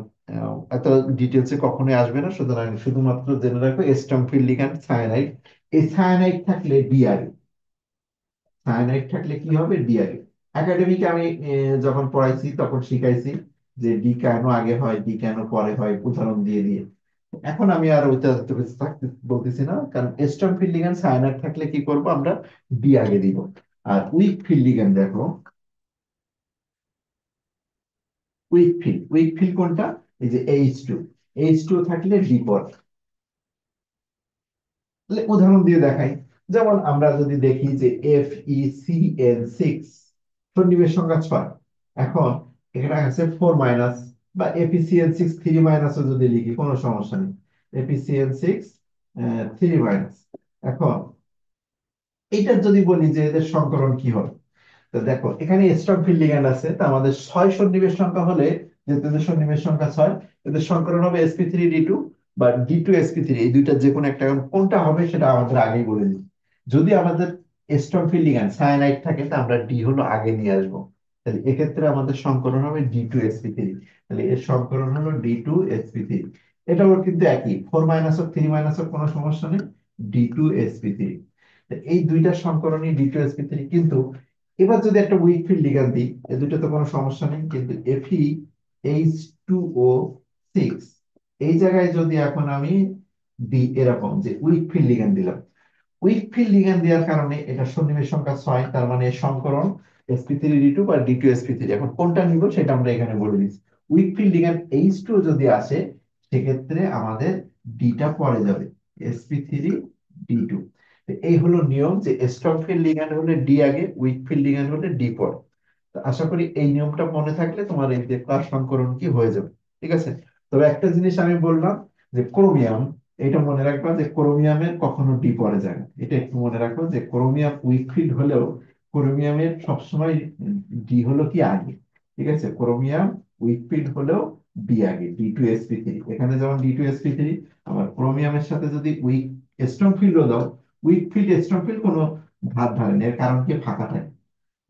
এত ডিটেলসে কখনোই আসবে না। সুতরাং শুধুমাত্র জেনে রাখো স্ট্রং ফিল্ড লিগ্যান্ড সায়ানাইড। এই সায়ানাইড থাকলে ডিআর, সায়ানাইড থাকলে কি হবে? ডিআরই। একাডেমিকে আমি যখন পড়াইছি তখন শিখাইছি যে ডি কেন আগে হয়, ডি কেন পরে হয়, উদাহরণ দিয়ে দিয়ে। এখন আমি আর ওইটা এত কিছু বলতেছি না, কারণ স্ট্রং ফিল্ড লিগ্যান্ড সায়ানাইড থাকলে কি করব আমরা? ডি আগে দিব। আর উইক ফিল্ড লিগ্যান্ড দেখো, উইক ফিল্ড কোনটা? এই যে H2, H2 থাকলে ডি পরে। তাহলে উদাহরণ দিয়ে দেখাই। যেমন আমরা যদি দেখি যে FeCN6, সন্নিবেশ সংখ্যা 6। এখন এখানে আছে 4 মাইনাস, বা FeCN6 3 মাইনাসও যদি লিখি কোনো সমস্যা নেই। FeCN6 3 minus. এখন এইটার যদি বলি যে এদের সংকরণ কি হবে, তো দেখো এখানে স্ট্রং ফিল্ড লিগ্যান্ড আছে, তা আমাদের 6 সন্নিবেশ সংখ্যা হলে, যেহেতু এদের সন্নিবেশ সংখ্যা 6, এদের সংকরণ হবে sp3d2 বা d2sp3, এই দুইটা যে কোনো একটা। এখন কোনটা হবে সেটা আমাদের আগেই বলে দিই। যদি আমাদের স্ট্রং ফিল্ড লিগ্যান্ড সায়ানাইড থাকে, তা আমরা ডি হলো আগে নিয়ে আসবো। তাহলে এক্ষেত্রে আমাদের সংকরণ হবে d2sp3। তাহলে এর সংকরণ হলো d2sp3। এটাও কিন্তু একই, 4 মাইনাস হোক 3 মাইনাস হোক কোনো সমস্যা নেই, d2sp3। এই দুইটা সংকরণই d2sp3। কিন্তু এবার যদি একটা উইক ফিল্ড লিগ্যান্ড দিই, এই দুটো তো কোনো সমস্যা নেই, কিন্তু FeH2O6, এই জায়গায় যদি এখন আমি দিই এরকম যে উইক ফিল্ড লিগ্যান্ড দিলাম, উইক ফিল্ড লিগ্যান্ড দেওয়ার কারণে এটা সন্নিবেশ সংখ্যা 6, তার মানে সংকরণ sp3d2 বা d2sp3। এখন কোনটা নিব সেটা আমরা এখানে বলে দিচ্ছি। উইক ফিল্ড লিগ্যান্ড H2 যদি আসে, সেক্ষেত্রে আমাদের ডিটা পরে যাবে, sp3d2। এই হলো নিয়ম, যে স্ট্রং ফিল্ড লিগ্যান্ড হলে ডি আগে, উইক ফিল্ড লিগ্যান্ড হলে ডি পরে। তো আশা করি এই নিয়মটা মনে থাকলে তোমার এই যে ক্লাস সংকরণ কি হয়ে যাবে। ঠিক আছে? তবে একটা জিনিস আমি বললাম যে ক্রোমিয়াম, এটা মনে রাখবা যে ক্রোমিয়ামের কখনো ডি পরে যায় না। এটা একটু মনে রাখো যে ক্রোমিয়াম উইকফিল্ড হলেও ক্রোমিয়ামের সবসময় ডি হলো কি আগে। ঠিক আছে? ক্রোমিয়াম উইকফিল্ড হলেও ডি আগে, d2sp3। এখানে যেমন d2sp3, আবার ক্রোমিয়ামের সাথে যদি স্ট্রং ফিল্ডও দাও, উইকফিল্ড স্ট্রং ফিল্ড কোনো ভাত ধরে না, এর কারণ কি? ফাঁকা থাকে।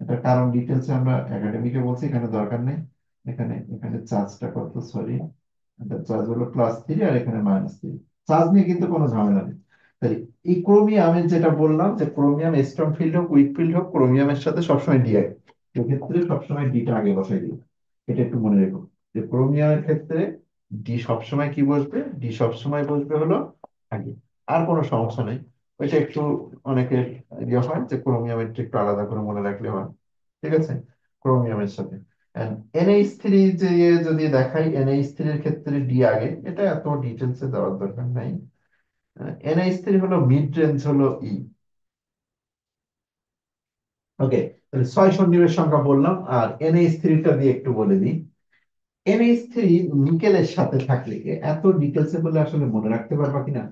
এটার কারণ ডিটেলসে আমরা একাডেমিকে বলছি, এখানে দরকার নেই। এখানে এখানে চার্জটা কত, সরি, এটা চার্জ হলো +3 আর এখানে -3। চার্জ নিয়ে কিন্তু কোনো ঝামেলা নেই। তাহলে এই ক্রোমিয়ামের যেটা বললাম যে ক্রোমিয়াম স্ট্রং ফিল্ড হোক উইক ফিল্ড হোক ক্রোমিয়ামের সাথে সবসময় ডি আগে, এক্ষেত্রে সবসময় ডিটা আগে বসাই দিই। এটা একটু মনে রেখো যে ক্রোমিয়ামের ক্ষেত্রে ডি সবসময় কি বসবে, ডি সবসময় বসবে হলো আগে। আর কোনো সমস্যা নেই। ওইটা একটু অনেকের ইয়ে হয় যে ক্রোমিয়ামের একটু আলাদা করে মনে রাখলে হয়। ঠিক আছে, ক্রোমিয়ামের সাথে NH3 যে যদি দেখাই, NH3 এর ক্ষেত্রে ডি আগে, এটা এত ডিটেলসে দেওয়ার দরকার নাই। NH3 হলো মিড রেঞ্জ হলো ই। ওকে, তাহলে 6 সন্নিবেশ সংখ্যা বললাম, আর NH3 টা দিয়ে একটু বলে দিই। NH3 নিকেলের সাথে থাকলে, এত ডিটেলসে বলে আসলে মনে রাখতে পারবা কিনা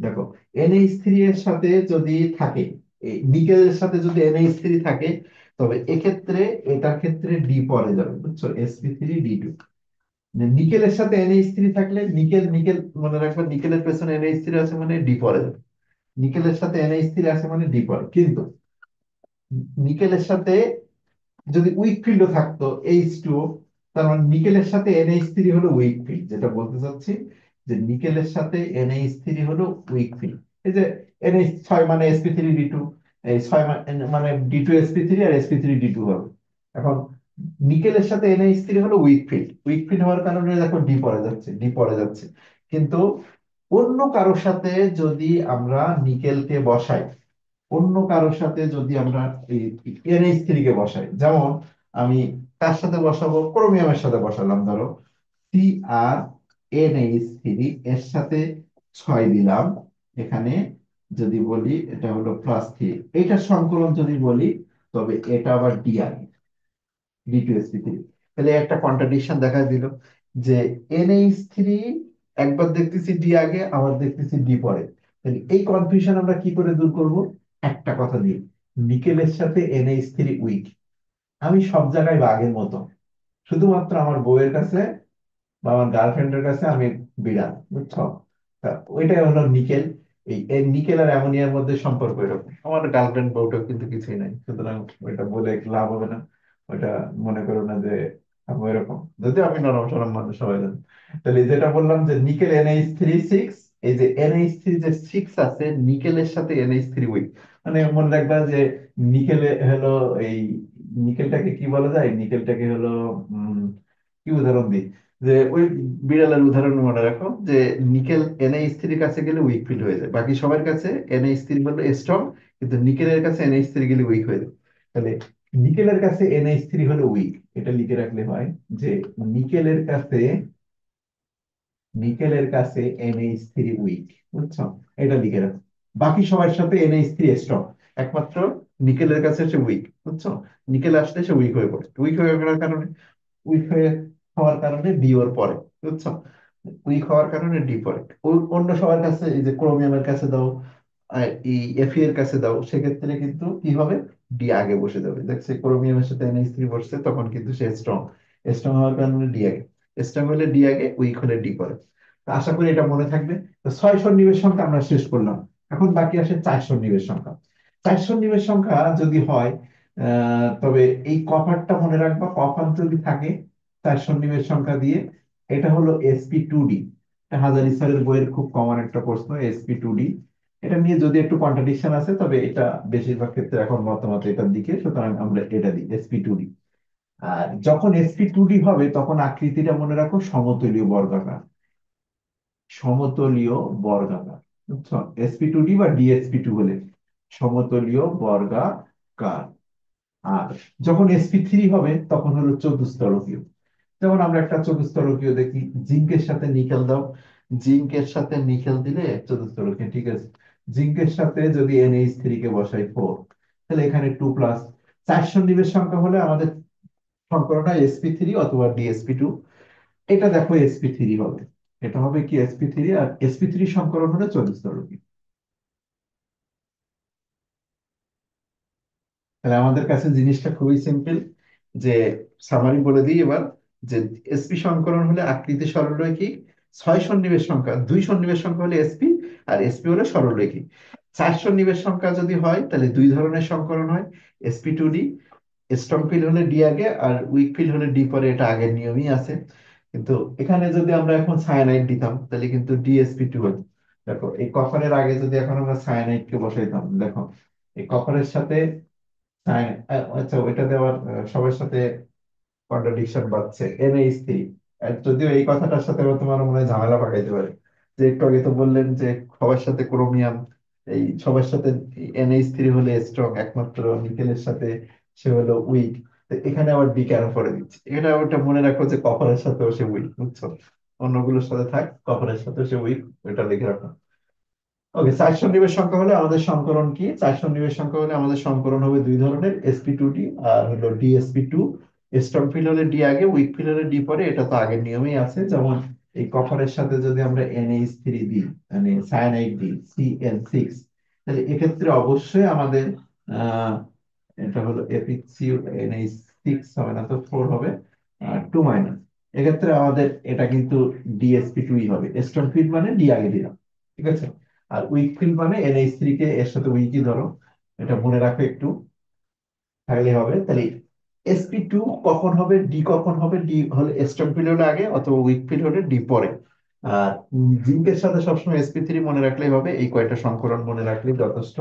দেখো। NH3 এর সাথে যদি থাকে, এই নিকেলের সাথে যদি NH3 থাকে, তবে এক্ষেত্রে এটার ক্ষেত্রে ডি পরে যাবে, বুঝছো, sp3d2। নিকেলের সাথে NH3 থাকলে, নিকেল নিকেল মনে রাখবে, নিকেলের পেছনে NH3 আছে মানে ডি পরে যাবে। নিকেলের সাথে NH3 আছে মানে ডি পরে। কিন্তু নিকেলের সাথে যদি উইক ফিল্ডও থাকতো H2, তার মানে নিকেলের সাথে NH3 হলো উইক ফিল্ড। যেটা বলতে চাচ্ছি যে নিকেলের সাথে NH3 হলো উইক ফিল্ড। এই যে NH6 মানে sp3d2, এই 6 মানে d2sp3 আর sp3d2 হবে। এখন নিকেলের সাথে NH3 হলো উইক ফিল্ড, উইক ফিল্ড হওয়ার কারণে দেখো ডি পড়ে যাচ্ছে, ডি পড়ে যাচ্ছে। কিন্তু অন্য কারোর সাথে যদি আমরা নিকেলকে বসাই, অন্য কারোর সাথে যদি আমরা এই NH3 কে বসাই, যেমন আমি কার সাথে বসাবো, ক্রোমিয়ামের সাথে বসালাম, ধরো CrNH3 এর সাথে 6 দিলাম এখানে। যদি বলি এটা হলো +3, এইটার সংকলন যদি বলি, তবে এটা আবার ডি আগে, D2sp3। তাহলে একটা কন্ট্রাডিকশন দেখা দিল যে NH3 একবার দেখতেছি ডি আগে, আবার দেখতেছি ডি পরে। তাহলে এই কনফিউশন আমরা কি করে দূর করব, একটা কথা দিয়ে, নিকেলের সাথে NH3 উইক। আমি সব জায়গায় বাঘের মতো, শুধুমাত্র আমার বউয়ের কাছে বা আমার গার্লফ্রেন্ডের কাছে আমি বিড়াল, বুঝছো। তা ওইটাই হলো নিকেল। এই নিকেল আর অ্যামোনিয়ার মধ্যে সম্পর্ক এরকম। আমার গার্লফ্রেন্ড বউটা কিন্তু কিছুই নাই, সুতরাং ওইটা বলে লাভ হবে না। ওইটা মনে করো না যে আমি এরকম, যদি আমি নরম সরম মানুষ, সবাই জানে। তাহলে যেটা বললাম যে নিকেল NH3 6, এই যে NH3 যে 6 আছে, নিকেলের সাথে NH3 উইক। মানে মনে রাখবা যে নিকেলে হলো এই, নিকেলটাকে কি বলা যায়, নিকেলটাকে হলো কি উদাহরণ দিই, যে ওই বিড়ালের উদাহরণ মনে রাখো যে নিকেল NH3 কাছে গেলে উইক ফিল্ড হয়ে যায়, বাকি সবার কাছে NH3 হলো স্ট্রং, কিন্তু নিকেলের কাছে NH3 গেলে উইক হয়ে যায়। তাহলে নিকেলের কাছে NH3 হলো উইক, এটা লিখে রাখলে হয় যে নিকেলের কাছে, নিকেলের কাছে NH3 উইক, বুঝছো। এটা লিখে রাখো। বাকি সবার সাথে NH3 স্ট্রং, একমাত্র নিকেলের কাছে সে উইক, বুঝছো। নিকেল আসলে সে উইক হয়ে পড়ে, উইক হয়ে পড়ার কারণে, উইক হয়ে হওয়ার কারণে ডি ওর পরে, বুঝছো। উইক হওয়ার কারণে ডি পরে। অন্য সবার কাছে, এই যে ক্রোমিয়ামের কাছে দাও, আর এই Fe এর কাছে দাও, সেক্ষেত্রে কিন্তু কি হবে, ডি আগে বসে যাবে। দেখছে ক্রোমিয়ামের সাথে NH3 বসছে, তখন কিন্তু সে স্ট্রং, স্ট্রং হওয়ার কারণে ডি আগে, স্ট্রং হলে ডি আগে, উইক হলে ডি পরে। তো আশা করি এটা মনে থাকবে। তো 6 সন্নিবেশ সংখ্যা আমরা শেষ করলাম। এখন বাকি আসে 4 সন্নিবেশ সংখ্যা। 4 সন্নিবেশ সংখ্যা যদি হয়, তবে এই কপারটা মনে রাখবা, কপার যদি থাকে 4 সন্নিবেশ সংখ্যা দিয়ে, এটা হলো sp2d। এটা হাজারি স্যারের বইয়ের খুব কমন একটা প্রশ্ন, sp2d। এটা নিয়ে যদি একটু কন্ট্রাডিকশন আছে, তবে এটা বেশিরভাগ ক্ষেত্রে এখন মতামত এটার দিকে, সুতরাং আমরা এটা দিই sp2d। আর যখন sp2d হবে, তখন আকৃতিটা মনে রাখো সমতলীয় বর্গাকার, সমতলীয় বর্গাকার, বুঝছো। sp2d বা dsp2 হলে সমতলীয় বর্গাকার। আর যখন sp3 হবে, তখন হলো চতুস্তলকীয়। যেমন আমরা একটা চতুস্তলকীয় দেখি, জিঙ্কের সাথে নিকেল দাও, জিঙ্কের সাথে নিকেল দিলে চতুস্তলকীয়, ঠিক আছে। জিঙ্কের সাথে যদি NH3 কে বসাই 4, তাহলে এখানে 2+। 4 সন্নিবেশ সংখ্যা হলে আমাদের সংকরণ হয় sp3 অথবা dsp2। এটা দেখো sp3 হবে, এটা হবে কি sp3, আর sp3 সংকরণ হলে চতুস্তলকীয়। তাহলে আমাদের কাছে জিনিসটা খুবই সিম্পল, যে সামারি বলে দিই এবার, যে এসপি সংকরণ হলে আকৃতি সরলরৈখিক, 6 সন্নিবেশ সংখ্যা, 2 সন্নিবেশ সংখ্যা হলে এসপি, আর এসপি হলে সরলরৈখিক। 4 সন্নিবেশ সংখ্যা যদি হয়, তাহলে 2 ধরনের সংকরণ হয়, sp2d, স্ট্রং ফিল হলে ডি আগে, আর উইক ফিল হলে ডি পরে, এটা আগের নিয়মই আছে। কিন্তু এখানে যদি আমরা এখন সায়ানাইড দিতাম, তাহলে কিন্তু ডিএসপি2 হতো। দেখো এই কপারের আগে যদি এখন আমরা সায়ানাইড কে বসাইতাম, দেখো এই কপারের সাথে আচ্ছা ওইটা দেওয়ার সবার সাথে কন্ট্রাডিকশন বাড়ছে, NH3। যদিও এই কথাটার সাথে আবার তোমার মনে হয় ঝামেলা পাকাইতে পারে, যে একটু আগে তো বললেন যে সবার সাথে ক্রোমিয়াম, এই সবার সাথে NH3 হলে স্ট্রং, একমাত্র নিকেলের সাথে সে হলো উইক। এখানে আবার ডি কেন করে দিচ্ছে, এটা ওটা মনে রাখো যে কপারের সাথেও সে উইক, বুঝছো? অন্যগুলোর সাথে থাক, কপারের সাথে সে উইক, ওটা লিখে রাখো। ওকে, চার সন্নিবেশ সংখ্যা হলে আমাদের সমীকরণ কি? চার সন্নিবেশ সংখ্যা হলে আমাদের সমীকরণ হবে দুই ধরনের, sp2d আর হলো DsP2। স্ট্রং ফিল হলে ডি আগে, উইক ফিল হলে ডি পরে, এটা তো আগের নিয়মেই আছে। যেমন এই কপারের সাথে যদি আমরা NH3 দিই, মানে সায়ানাইড দিই CN6, তাহলে এক্ষেত্রে অবশ্যই আমাদের আহ এটা হলো FeCl NH6 হবে না তো 4 হবে, 2 মাইনাস। এক্ষেত্রে আমাদের এটা কিন্তু DsP2 হবে। স্ট্রং ফিল মানে ডি আগে দিলাম, ঠিক আছে? আর উইক ফিল্ড মানে NH3 কে এর সাথে উইকই ধরো, এটা মনে রাখো একটু, তাহলে হবে। তাহলে sp2 কখন হবে, ডি কখন হবে? ডি হলে স্ট্রং ফিল্ড হলে আগে, অথবা উইক ফিল্ড হলে ডি পরে। আর জিঙ্কের সাথে সবসময় sp3 মনে রাখলেই হবে, এই কয়টা সংকরণ মনে রাখলেই যথেষ্ট।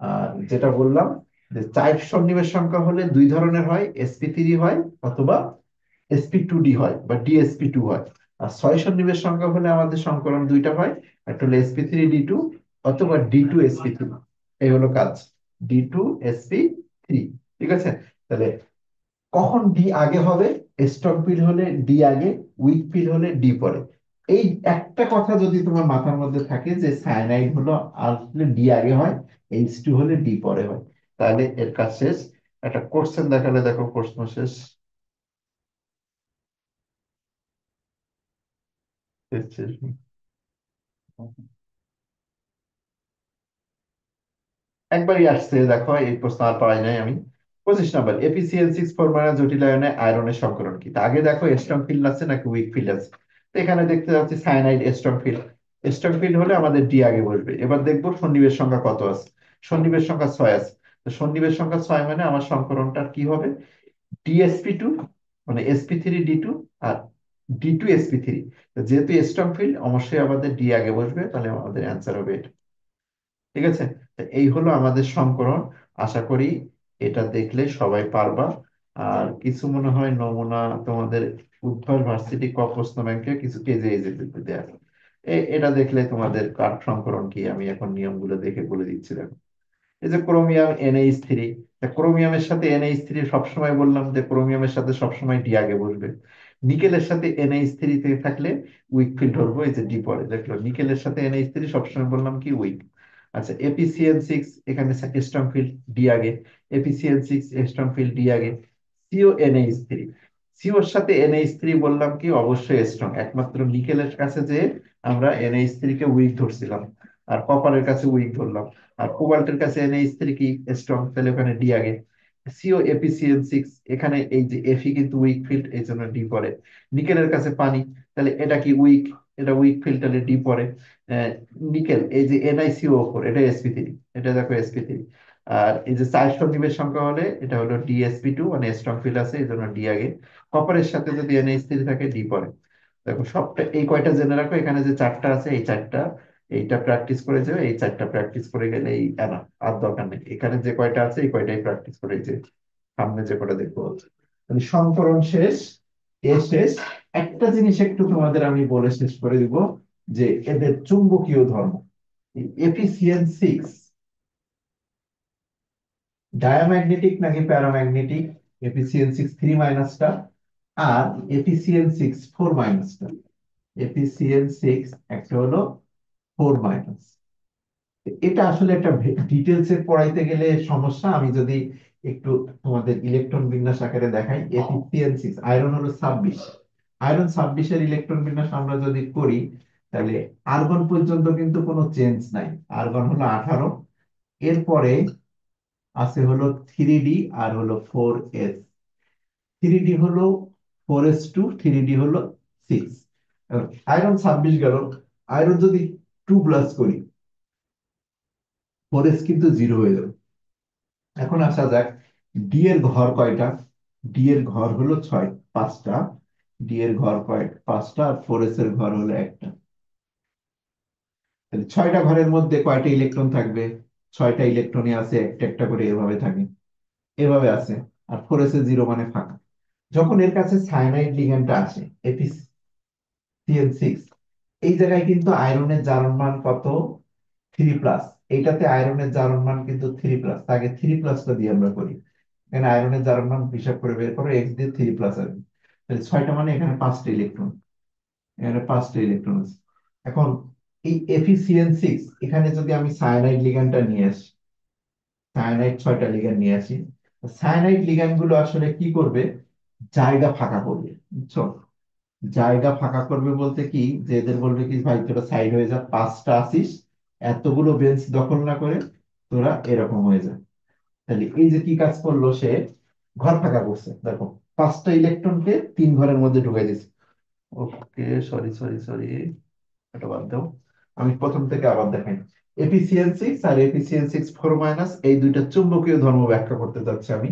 আর যেটা বললাম যে চার সন্নিবেশ সংখ্যা হলে দুই ধরনের হয়, sp3 হয় অথবা sp2d হয় বা DsP2 হয়। আর ছয় সন্নিবেশ সংখ্যা হলে আমাদের সংকলন দুইটা হয়, একটা হলো sp3d2 অথবা D2sp3। এই হলো কাজ, D2sp3, ঠিক আছে? তাহলে কখন ডি আগে হবে? স্ট্রং ফিল হলে ডি আগে, উইক ফিল হলে ডি পরে। এই একটা কথা যদি তোমার মাথার মধ্যে থাকে যে সায়ানাইড হলো আসলে ডি আগে হয়, H2 হলে ডি পরে হয়, তাহলে এর কাজ শেষ। একটা কোশ্চেন দেখালে দেখো, প্রশ্ন শেষ। শেষ শেষ। একবারই আসছে, দেখো এই প্রশ্ন আর পাই নাই আমি। 25 নম্বর, ApCl6 ফরমালিন জটিল আয়নে আয়রনের সংকরণ কি? তা আগে দেখো স্ট্রং ফিল্ড আছে নাকি উইক ফিল্ড আছে। তো এখানে দেখতে যাচ্ছি cyanide strong field. Strong field হলে আমাদের ডি আগে বসবে। এবার দেখবো সন্নিবেশ সংখ্যা কত আছে। সন্নিবেশ সংখ্যা 6 আছে। তো সন্নিবেশ সংখ্যা 6 মানে আমার সংকরণটা কি হবে? DsP2, মানে sp3d2 আর D2sp3। যেহেতু স্ট্রং ফিল্ড, অবশ্যই আমাদের ডি আগে বসবে, তাহলে আমাদের অ্যান্সার হবে এটা, ঠিক আছে? তো এই হলো আমাদের সংকরণ। আশা করি এটা দেখলে সবাই পারবা। আর কিছু মনে হয় নমুনা তোমাদের উদ্ভাস ভার্সিটি ক প্রশ্ন ব্যাংকে কিছু পেজে এই যে দেয়া আছে। এটা দেখলে তোমাদের কার সংকরণ কি আমি এখন নিয়মগুলো দেখে বলে দিচ্ছি, দেখো। এই যে ক্রোমিয়াম NH3, ক্রোমিয়ামের সাথে NH3 সবসময় বললাম যে ক্রোমিয়ামের সাথে সবসময় ডি আগে বসবে। নিকেলের সাথে NH3 থাকলে উইক ফিল্ড ধরবো, এই যে ডি পরে, দেখলো নিকেলের সাথে NH3 সবসময় বললাম কি উইক। আচ্ছা, ApCl6 এখানে স্ট্রং ফিল্ড ডি আগে, ApCl6 স্ট্রং ফিল্ড ডি আগে। CONH3, সিওর সাথে NH3 বললাম কি অবশ্যই স্ট্রং, একমাত্র নিকেলের কাছে যে আমরা NH3 কে উইক ধরছিলাম, আর কপারের কাছে উইক ধরলাম। আর কোবাল্টের কাছে NH3 কি স্ট্রং, তাহলে ওখানে ডি আগে। COApCl6, এখানে এই যে Fe কিন্তু উইক ফিল্ড, এই জন্য ডি পরে। নিকেলের কাছে পানি, তাহলে এটা কি উইক, এটা উইক ফিল্ড, তাহলে ডি পরে। আহ, নিকেল এই যে NiCO4, এটা sp3, এটা দেখো sp3। আর এই যে চার সন্নিবেশ সংখ্যা হলে এটা হলো DsP2, মানে স্ট্রং ফিল্ড আছে এই জন্য ডি আগে। কপারের সাথে যদি NH3 থাকে ডি পরে। দেখো সবটা এই কয়টা জেনে রাখো, এখানে যে চারটা আছে এই চারটা, এইটা প্র্যাকটিস করে যাও, এই চারটা প্র্যাকটিস করে গেলে এই না আর দরকার নেই। এখানে যে কয়টা আছে এই কয়টাই প্র্যাকটিস করে, যে সামনে যে কয়টা দেখবো। তাহলে সংকরণ শেষ, এ শেষ। একটা জিনিস একটু তোমাদের আমি বলে শেষ করে দিব, যে এদের চুম্বকীয় ধর্ম। FeCl6 ডায়াম্যাগনেটিক নাকি প্যারাম্যাগনেটিক? FeCl6 3 মাইনাসটা, আর FeCl6 4 মাইনাসটা। FeCl6 একটা হলো 4 মাইনাস। এটা আসলে একটা ডিটেলস এ পড়াইতে গেলে সমস্যা। আমি যদি একটু তোমাদের ইলেকট্রন বিন্যাস আকারে দেখাই, FeCl6 আয়রন হলো 26, আয়রন 26 এর ইলেকট্রন বিন্যাস আমরা যদি করি, তাহলে আর্গন পর্যন্ত কিন্তু কোনো চেঞ্জ নাই। আর্গন হলো 18, এরপরে আছে হলো 3d আর হলো 4s। 3d হলো 4s2, 3d হলো 6। আয়রন 26 গেল, আয়রন যদি 2 প্লাস করি, 4s কিন্তু 0 হয়ে যাবে। এখন আসা যাক, ডি এর ঘর কয়টা? ডি এর ঘর হলো 6, 5টা। ডি এর ঘর কয়? 5টা। আর 4s এর ঘর হলো একটা। তাহলে 6টা ঘরের মধ্যে কয়টা ইলেকট্রন থাকবে? 6টা ইলেকট্রনই আছে, একটা একটা করে এভাবে থাকে, এভাবে আছে। আর 4s এ 0 মানে ফাঁকা। যখন এর কাছে সায়ানাইড লিগ্যান্ডটা আসে, FeCl6, এই জায়গায় কিন্তু আয়রনের জারণ মান কত? 3+। এইটাতে আয়রনের জারণ মান কিন্তু 3+। তাকে 3+টা দিয়ে আমরা করি। এখানে আয়রনের জারণ মান হিসাব করে বের করো, এক্স দিয়ে 3+ আসবে। তাহলে 6টা মানে এখানে 5টা ইলেকট্রন, এখানে 5টা ইলেকট্রন আছে। এখন এই FeCl6, এখানে যদি আমি সায়ানাইড লিগ্যান্ডটা নিয়ে আসি, সায়ানাইড 6টা লিগ্যান্ড নিয়ে আসি, সায়ানাইড লিগ্যান্ড গুলো আসলে কি করবে? জায়গা ফাঁকা করবে, বুঝছো? জায়গা ফাঁকা করবে বলতে কি, যে এদের বলবে কি, ভাই তোরা সাইড হয়ে যা, 5টা আসিস, এতগুলো বেঞ্চ দখল না করে তোরা এরকম হয়ে যা। তাহলে এই যে কি কাজ করলো সে, ঘর ফাঁকা করছে, দেখো 5টা ইলেকট্রনকে 3 ঘরের মধ্যে ঢুকাই দিচ্ছে। ওকে, সরি সরি সরি, এটা বাদ দাও, আমি প্রথম থেকে আবার দেখাই। FeCl6 আর FeCl6 4 - এই দুইটা চুম্বকীয় ধর্ম ব্যাখ্যা করতে যাচ্ছি আমি।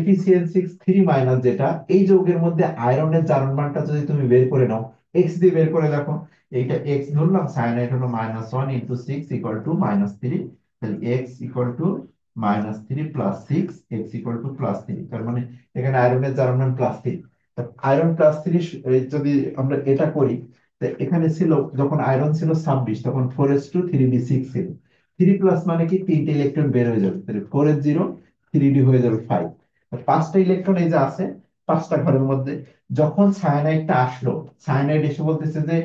FeCl6 3 - যেটা, এই যৌগের মধ্যে আয়রনের জারণ মানটা যদি তুমি বের করে নাও, এক্স দিয়ে বের করে দেখো, এইটা এক্স ধরলাম, সায়ানাইড হলো -1 × 6 = -3, তাহলে x equal to -3 + 6, x equal to +3, তার মানে এখানে আয়রনের জারণ মান +3। আয়রন +3 যদি আমরা এটা করি, তো এখানে ছিল, যখন আয়রন ছিল 26, তখন 4s2 3d6 ছিল। 3+ মানে কি, 3টে ইলেকট্রন বের হয়ে যাবে, তাহলে 4s0, 3d হয়ে যাবে 5। 5টা ইলেকট্রন এই যে আছে 5টা ঘরের মধ্যে। যখন সায়ানাইডটা আসলো, সায়ানাইড এসে বলতেছে যে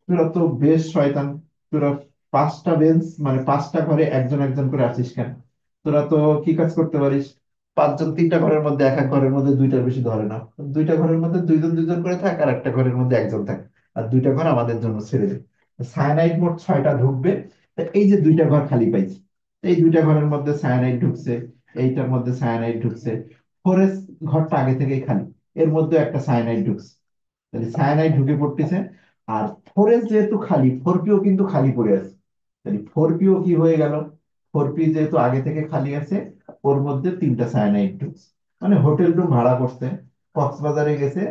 তোরা তো বেশ শয়তান, তোরা 5টা বেঞ্চ মানে 5টা ঘরে একজন একজন করে আসিস কেন? তোরা তো কি কাজ করতে পারিস, 5জন 3টা ঘরের মধ্যে, এক এক ঘরের মধ্যে 2টার বেশি ধরে না, 2টা ঘরের মধ্যে 2জন 2জন করে থাক, আর একটা ঘরের মধ্যে একজন থাক, আর 2টা ঘর আমাদের জন্য ছেড়ে দে। সায়ানাইড মোট 6টা ঢুকবে। তা এই যে 2টা ঘর খালি পাইছি, এই 2টা ঘরের মধ্যে সায়ানাইড ঢুকছে, এইটার মধ্যে সায়ানাইড ঢুকছে। ফোরেস ঘরটা আগে থেকেই খালি, এর মধ্যে একটা সায়ানাইড ঢুকছে, তাহলে সায়ানাইড ঢুকে পড়তেছে। আর ফোরেস যেহেতু খালি, 4p কিন্তু খালি পড়ে আছে, তাহলে 4p কি হয়ে গেল? 4p যেহেতু আগে থেকে খালি আছে, ওর মধ্যে 3টা সায়ানাইড ঢুকছে। মানে হোটেল রুম ভাড়া করছে, কক্সবাজারে গেছে,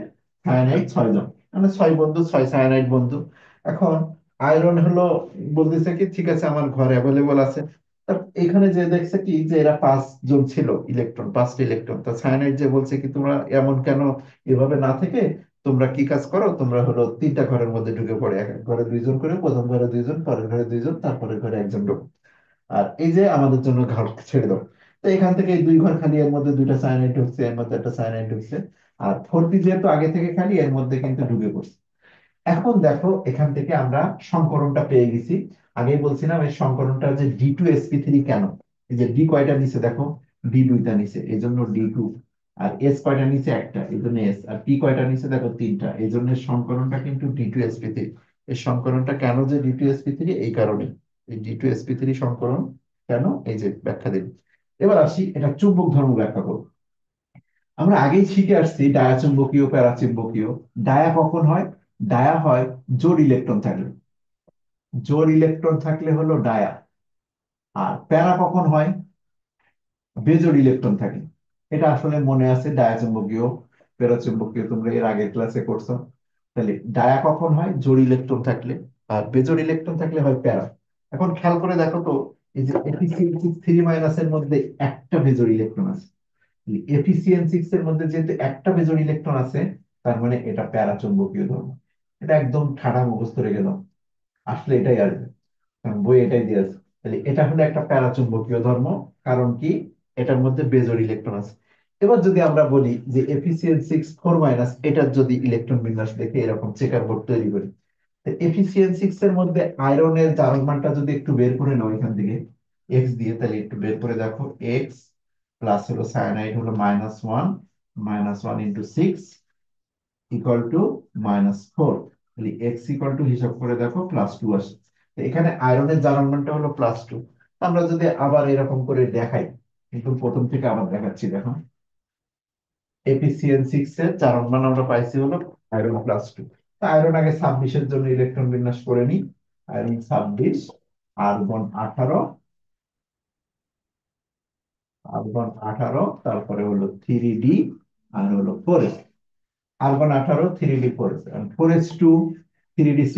সায়ানাইড 6জন, মানে 6 বন্ধু, 6 সায়ানাইড বন্ধু। এখন আয়রন হলো, বলতেছে কি ঠিক আছে আমার ঘর অ্যাভেলেবল আছে। তা এখানে যে দেখছে কি, যে এরা 5জন ছিল, ইলেকট্রন 5টা ইলেকট্রন, তা সায়ানাইড যে বলছে কি, তোমরা এমন কেন, এভাবে না থেকে তোমরা কি কাজ করো, তোমরা হলো 3টা ঘরের মধ্যে ঢুকে পড়ে, এক এক ঘরে 2জন করে, প্রথম ঘরে 2জন, পরের ঘরে 2জন, তারপরের ঘরে একজন ঢুক, আর এই যে আমাদের জন্য ঘর ছেড়ে দাও। তো এখান থেকে এই 2 ঘর খালি, এর মধ্যে 2টা সায়ানাইড ঢুকছে, এর মধ্যে একটা সায়ানাইড ঢুকছে। আর 4p যেহেতু আগে থেকে খালি, এর মধ্যে কিন্তু ঢুকে পড়ছে। এখন দেখো এখান থেকে আমরা সংকরণটা পেয়ে গেছি। আগেই বলছিলাম এই সংকরণটা যে D2sp3 কেন, এই যে ডি কয়টা নিচে দেখো, D2টা নিচে, এই জন্য D2। আর এস কয়টা নিচে, একটা, এই জন্য এস। আর পি কয়টা নিচে দেখো, 3টা, এই জন্য সংকরণটা কিন্তু D2sp3। এই সংকরণটা কেন যে D2sp3, এই কারণে এই D2sp3 সংকরণ কেন, এই যে ব্যাখ্যা দিন। এবার আসি এটা চুম্বক ধর্ম ব্যাখ্যা করব। আমরা আগেই শিখে আসছি ডায়াচুম্বকীয়, প্যারাচুম্বকীয়। ডায়া কখন হয়? ডায়া হয় জোড় ইলেকট্রন থাকলে, জোড় ইলেকট্রন থাকলে হলো ডায়া। আর প্যারা কখন হয়? বেজোড় ইলেকট্রন থাকে। এটা আসলে মনে আছে, ডায়াচুম্বকীয়, প্যারাচুম্বকীয় তোমরা এর আগের ক্লাসে করছো। তাহলে ডায়া কখন হয়? জোড় ইলেকট্রন থাকলে। আর বেজোড় ইলেকট্রন থাকলে হয় প্যারা। এখন খেয়াল করে দেখো তো, এই যে FeCl3 - এর মধ্যে একটা বেজোড় ইলেকট্রন আছে। FeCl6 এর মধ্যে যেহেতু একটা বেজোড় ইলেকট্রন আছে, তার মানে এটা প্যারাচুম্বকীয় ধর্ম। এটা একদম ঠাডা মুখস্থ রেখে গেল, আসলে এটাই আসবে, কারণ বই এটাই দিয়েছে। তাহলে এটা হলো একটা প্যারাচুম্বকীয় ধর্ম। কারণ কি? এটার মধ্যে বেজোড় ইলেকট্রন আছে। এবার যদি আমরা বলি যে FeCl6 4 - এটার যদি ইলেকট্রন বিন্যাস দেখে এরকম চেকার বোর্ড তৈরি করি, FeCl6 এর মধ্যে আয়রনের জারণ মানটা যদি একটু বের করে নাও এখান থেকে, এক্স দিয়ে, তাহলে একটু বের করে দেখো, এক্স প্লাস হলো সায়ানাইড হলো -1, -1 × 6 ইকুয়াল টু -4। তাহলে এক্স ইকুয়াল টু হিসাব করে দেখো +2 আসে। তো এখানে আয়রনের জারণ মানটা হলো +2। আমরা যদি আবার এরকম করে দেখাই, কিন্তু প্রথম থেকে আবার দেখাচ্ছি, দেখো FeCl6 এর জারণ মান আমরা পাইছি হলো আয়রন +2। আয়রন আগে 26-এর জন্য ইলেকট্রন বিন্যাস করে নিই। আয়রন 26, আর্গন 18, তারপরে হলো 3d, আর হলো 4s। Argon 18, 3d 4s, 4s2, 3d6,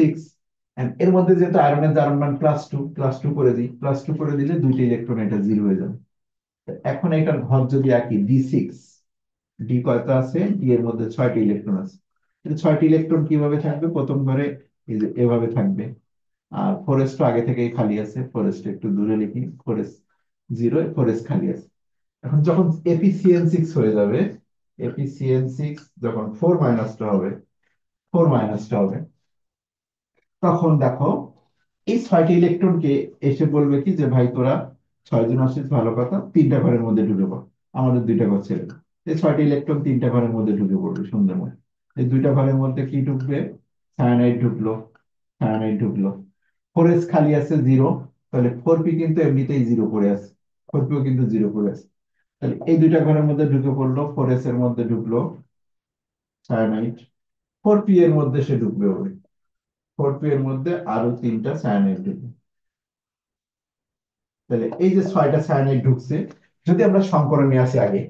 And এর মধ্যে যেহেতু আয়রনের জারণ মান প্লাস টু করে দিই, প্লাস টু করে দিলে দুইটা ইলেকট্রন এটা জিরো হয়ে যাবে। তো এখন এটার ঘর যদি আঁকি D6, ডি কয়টা আছে, ডি এর মধ্যে 6টি ইলেকট্রন আছে। এই 6টি ইলেকট্রন কিভাবে থাকবে, প্রথম ঘরে এই যে এভাবে থাকবে। আর ফোরেস্ট তো আগে থেকেই খালি আছে, ফোরেস্ট একটু দূরে লিখি, ফোরেস্ট জিরো, ফোরেস্ট খালি আছে। এখন যখন এপিসিএন6 হয়ে যাবে, এপিসিএন6 যখন ফোর মাইনাসটা হবে, তখন দেখো এই 6টি ইলেকট্রনকে এসে বলবে কি যে ভাই তোরা 6 জন আসিস, ভালো কথা, 3টা ঘরের মধ্যে ঢুকে পড়, আমাদের 2টা ঘর ছেড়ে দাও। এই 6টি ইলেকট্রন 3টা ঘরের মধ্যে ঢুকে পড়বে সুন্দর মতো। এই 2টা ঘরের মধ্যে কি ঢুকবে, সায়ানাইড ঢুকলো, সায়ানাইড ঢুকলো। ফোর এস খালি আছে জিরো, তাহলে ফোর পি কিন্তু এমনিতেই জিরো পড়ে আছে, ফোর পিও কিন্তু জিরো পড়ে আছে। তাহলে এই 2টা ঘরের মধ্যে ঢুকে পড়লো, ফোর এস এর মধ্যে ঢুকলো সায়ানাইড, ফোর পি এর মধ্যে সে ঢুকবে ওরে, ফোর পি এর মধ্যে আরো 3টা সায়ানাইড ঢুকবে। তাহলে এই যে 6টা সায়ানাইড ঢুকছে, যদি আমরা সংকরণে আসি আগে,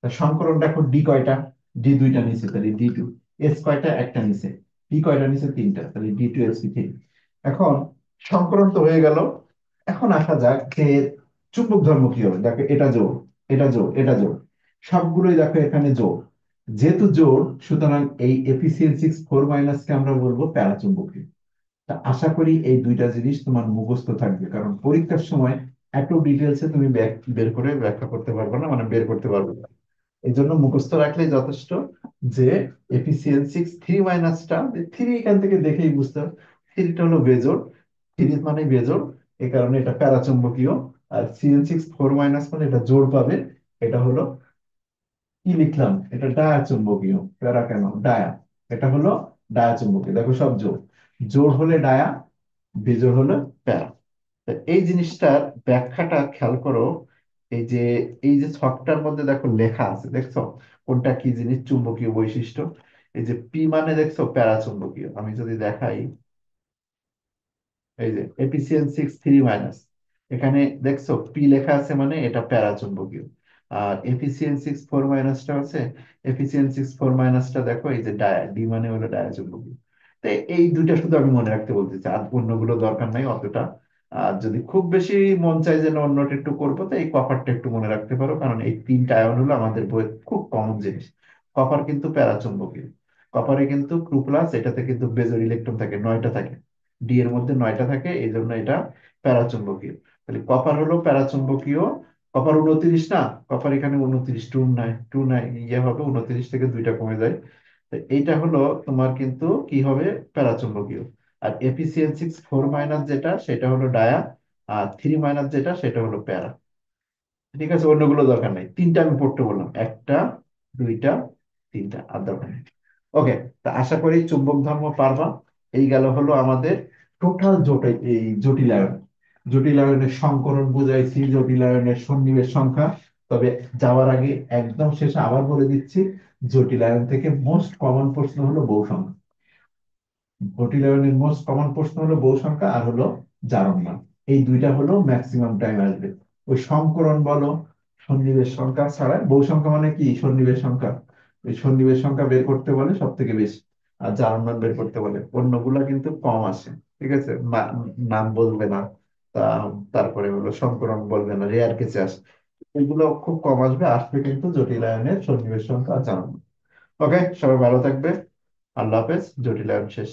তা সংকরণ দেখো ডি কয়টা, ডি দুইটা নিচে, তাহলে D2। এস কয়টা, একটা নিচে। পি কয়টা নিচে, 3টা, তাহলে D2sp3। এখন সংকরণ তো হয়ে গেল। এখন আসা যাক যে চুম্বক ধর্ম কি হবে, দেখো এটা জোড়, এটা জোড়, এটা জোড়, সবগুলোই দেখো এখানে জোড়। যেহেতু জোড়, সুতরাং এই Fe6 4 কে আমরা বলবো প্যারাচুম্বকীয়। তা আশা করি এই দুইটা জিনিস তোমার মুখস্থ থাকবে, কারণ পরীক্ষার সময় এত ডিটেলসে তুমি বের করে ব্যাখ্যা করতে পারবে না, মানে বের করতে পারবে না। এই জন্য মুখস্থ রাখলেই যথেষ্ট যে Fe6 3 - থ্রি এখান থেকে দেখেই বুঝতে হবে, থ্রিটা হলো বেজোড়, থ্রি মানে বেজোড়, এই কারণে এটা প্যারাচুম্বকীয়। আর Cn6 4 মানে এটা জোড় পাবে, এটা হলো কি লিখলাম, এটা ডায়া চুম্বকীয়। প্যারা কেন, ডায়া, এটা হলো ডায়া চুম্বকীয়। দেখো সব জোড়, জোড় হলে ডায়া, বেজোড় হলো প্যারা। তা এই জিনিসটার ব্যাখ্যাটা খেয়াল করো। এই যে এই যে ছকটার মধ্যে দেখো লেখা আছে, দেখছো কোনটা কি জিনিস, চুম্বকীয় বৈশিষ্ট্য। এই যে পি মানে দেখছো প্যারাচুম্বকীয়, আমি যদি দেখাই, এই যে Fe6 3 এখানে দেখছো পি লেখা আছে, মানে এটা প্যারাচুম্বকীয়। আর Fe6 4 টা আছে, Fe6 4 দেখো এই যে ডায়া, ডি মানে হলো ডায়াচুম্বকীয়। তো এই দুইটা শুধু আমি মনে রাখতে বলতেছি, আর অন্যগুলো দরকার নাই অতটা। আর যদি খুব বেশি মন চাই যে না অন্যটা একটু করবো, তো এই কপারটা একটু মনে রাখতে পারো, কারণ এই 3টা আয়ন হলো আমাদের বইয়ের খুব কমন জিনিস। কপার কিন্তু প্যারাচুম্বকীয়, কপারে কিন্তু টু প্লাস, এটাতে কিন্তু বেজোর ইলেকট্রন থাকে 9টা থাকে, ডি এর মধ্যে 9টা থাকে, এই জন্য এটা প্যারাচুম্বকীয়। তাহলে কপার হলো প্যারাচুম্বকীয়। কপার 29 না, কপার এখানে 29, টু নাই, টু নাই, ইয়ে হবে 29 থেকে 2টা কমে যায়। তো এইটা হলো তোমার কিন্তু কি হবে, প্যারাচুম্বকীয়। আর Fe6 4 যেটা, সেটা হলো ডায়া। আর 3 যেটা, সেটা হলো প্যারা। ঠিক আছে, অন্যগুলো দরকার নাই, 3টা আমি পড়তে বললাম, একটা, দুইটা, 3টা, আর দরকার নেই। ওকে, তা আশা করি চুম্বক ধর্ম পারবা। এই গেল হলো আমাদের টোটাল জটিল, এই জটিলায়ন। জটিলায়নের সংকরণ বুঝাইছি, জটিলায়নের সন্নিবেশ সংখ্যা। তবে যাওয়ার আগে একদম শেষে আবার বলে দিচ্ছি, জটিলায়ন থেকে মোস্ট কমন প্রশ্ন হলো বহু সংখ্যা। জটিলায়নের মোস্ট কমন প্রশ্ন হলো বহু সংখ্যা আর হলো জারণ মান। এই দুইটা হলো ম্যাক্সিমাম টাইম আসবে। ওই সংকরণ বলো, সন্নিবেশ সংখ্যা ছাড়া, বহু সংখ্যা মানে কি, সন্নিবেশ সংখ্যা। ওই সন্নিবেশ সংখ্যা বের করতে বলে সব থেকে বেশি, আর জারণ মান বের করতে বলে, অন্যগুলা কিন্তু কম আসে। ঠিক আছে, নাম বলবে না, তা তারপরে হলো সংকরণ বলবে না, রেয়ার কেসে আসে। এগুলো খুব কম আসবে, আসবে কিন্তু জটিলায়নের সন্নিবেশ সংখ্যা আর জারণ মান। ওকে, সবাই ভালো থাকবে। আল্লাহ হাফেজ, জটিলায়ন শেষ।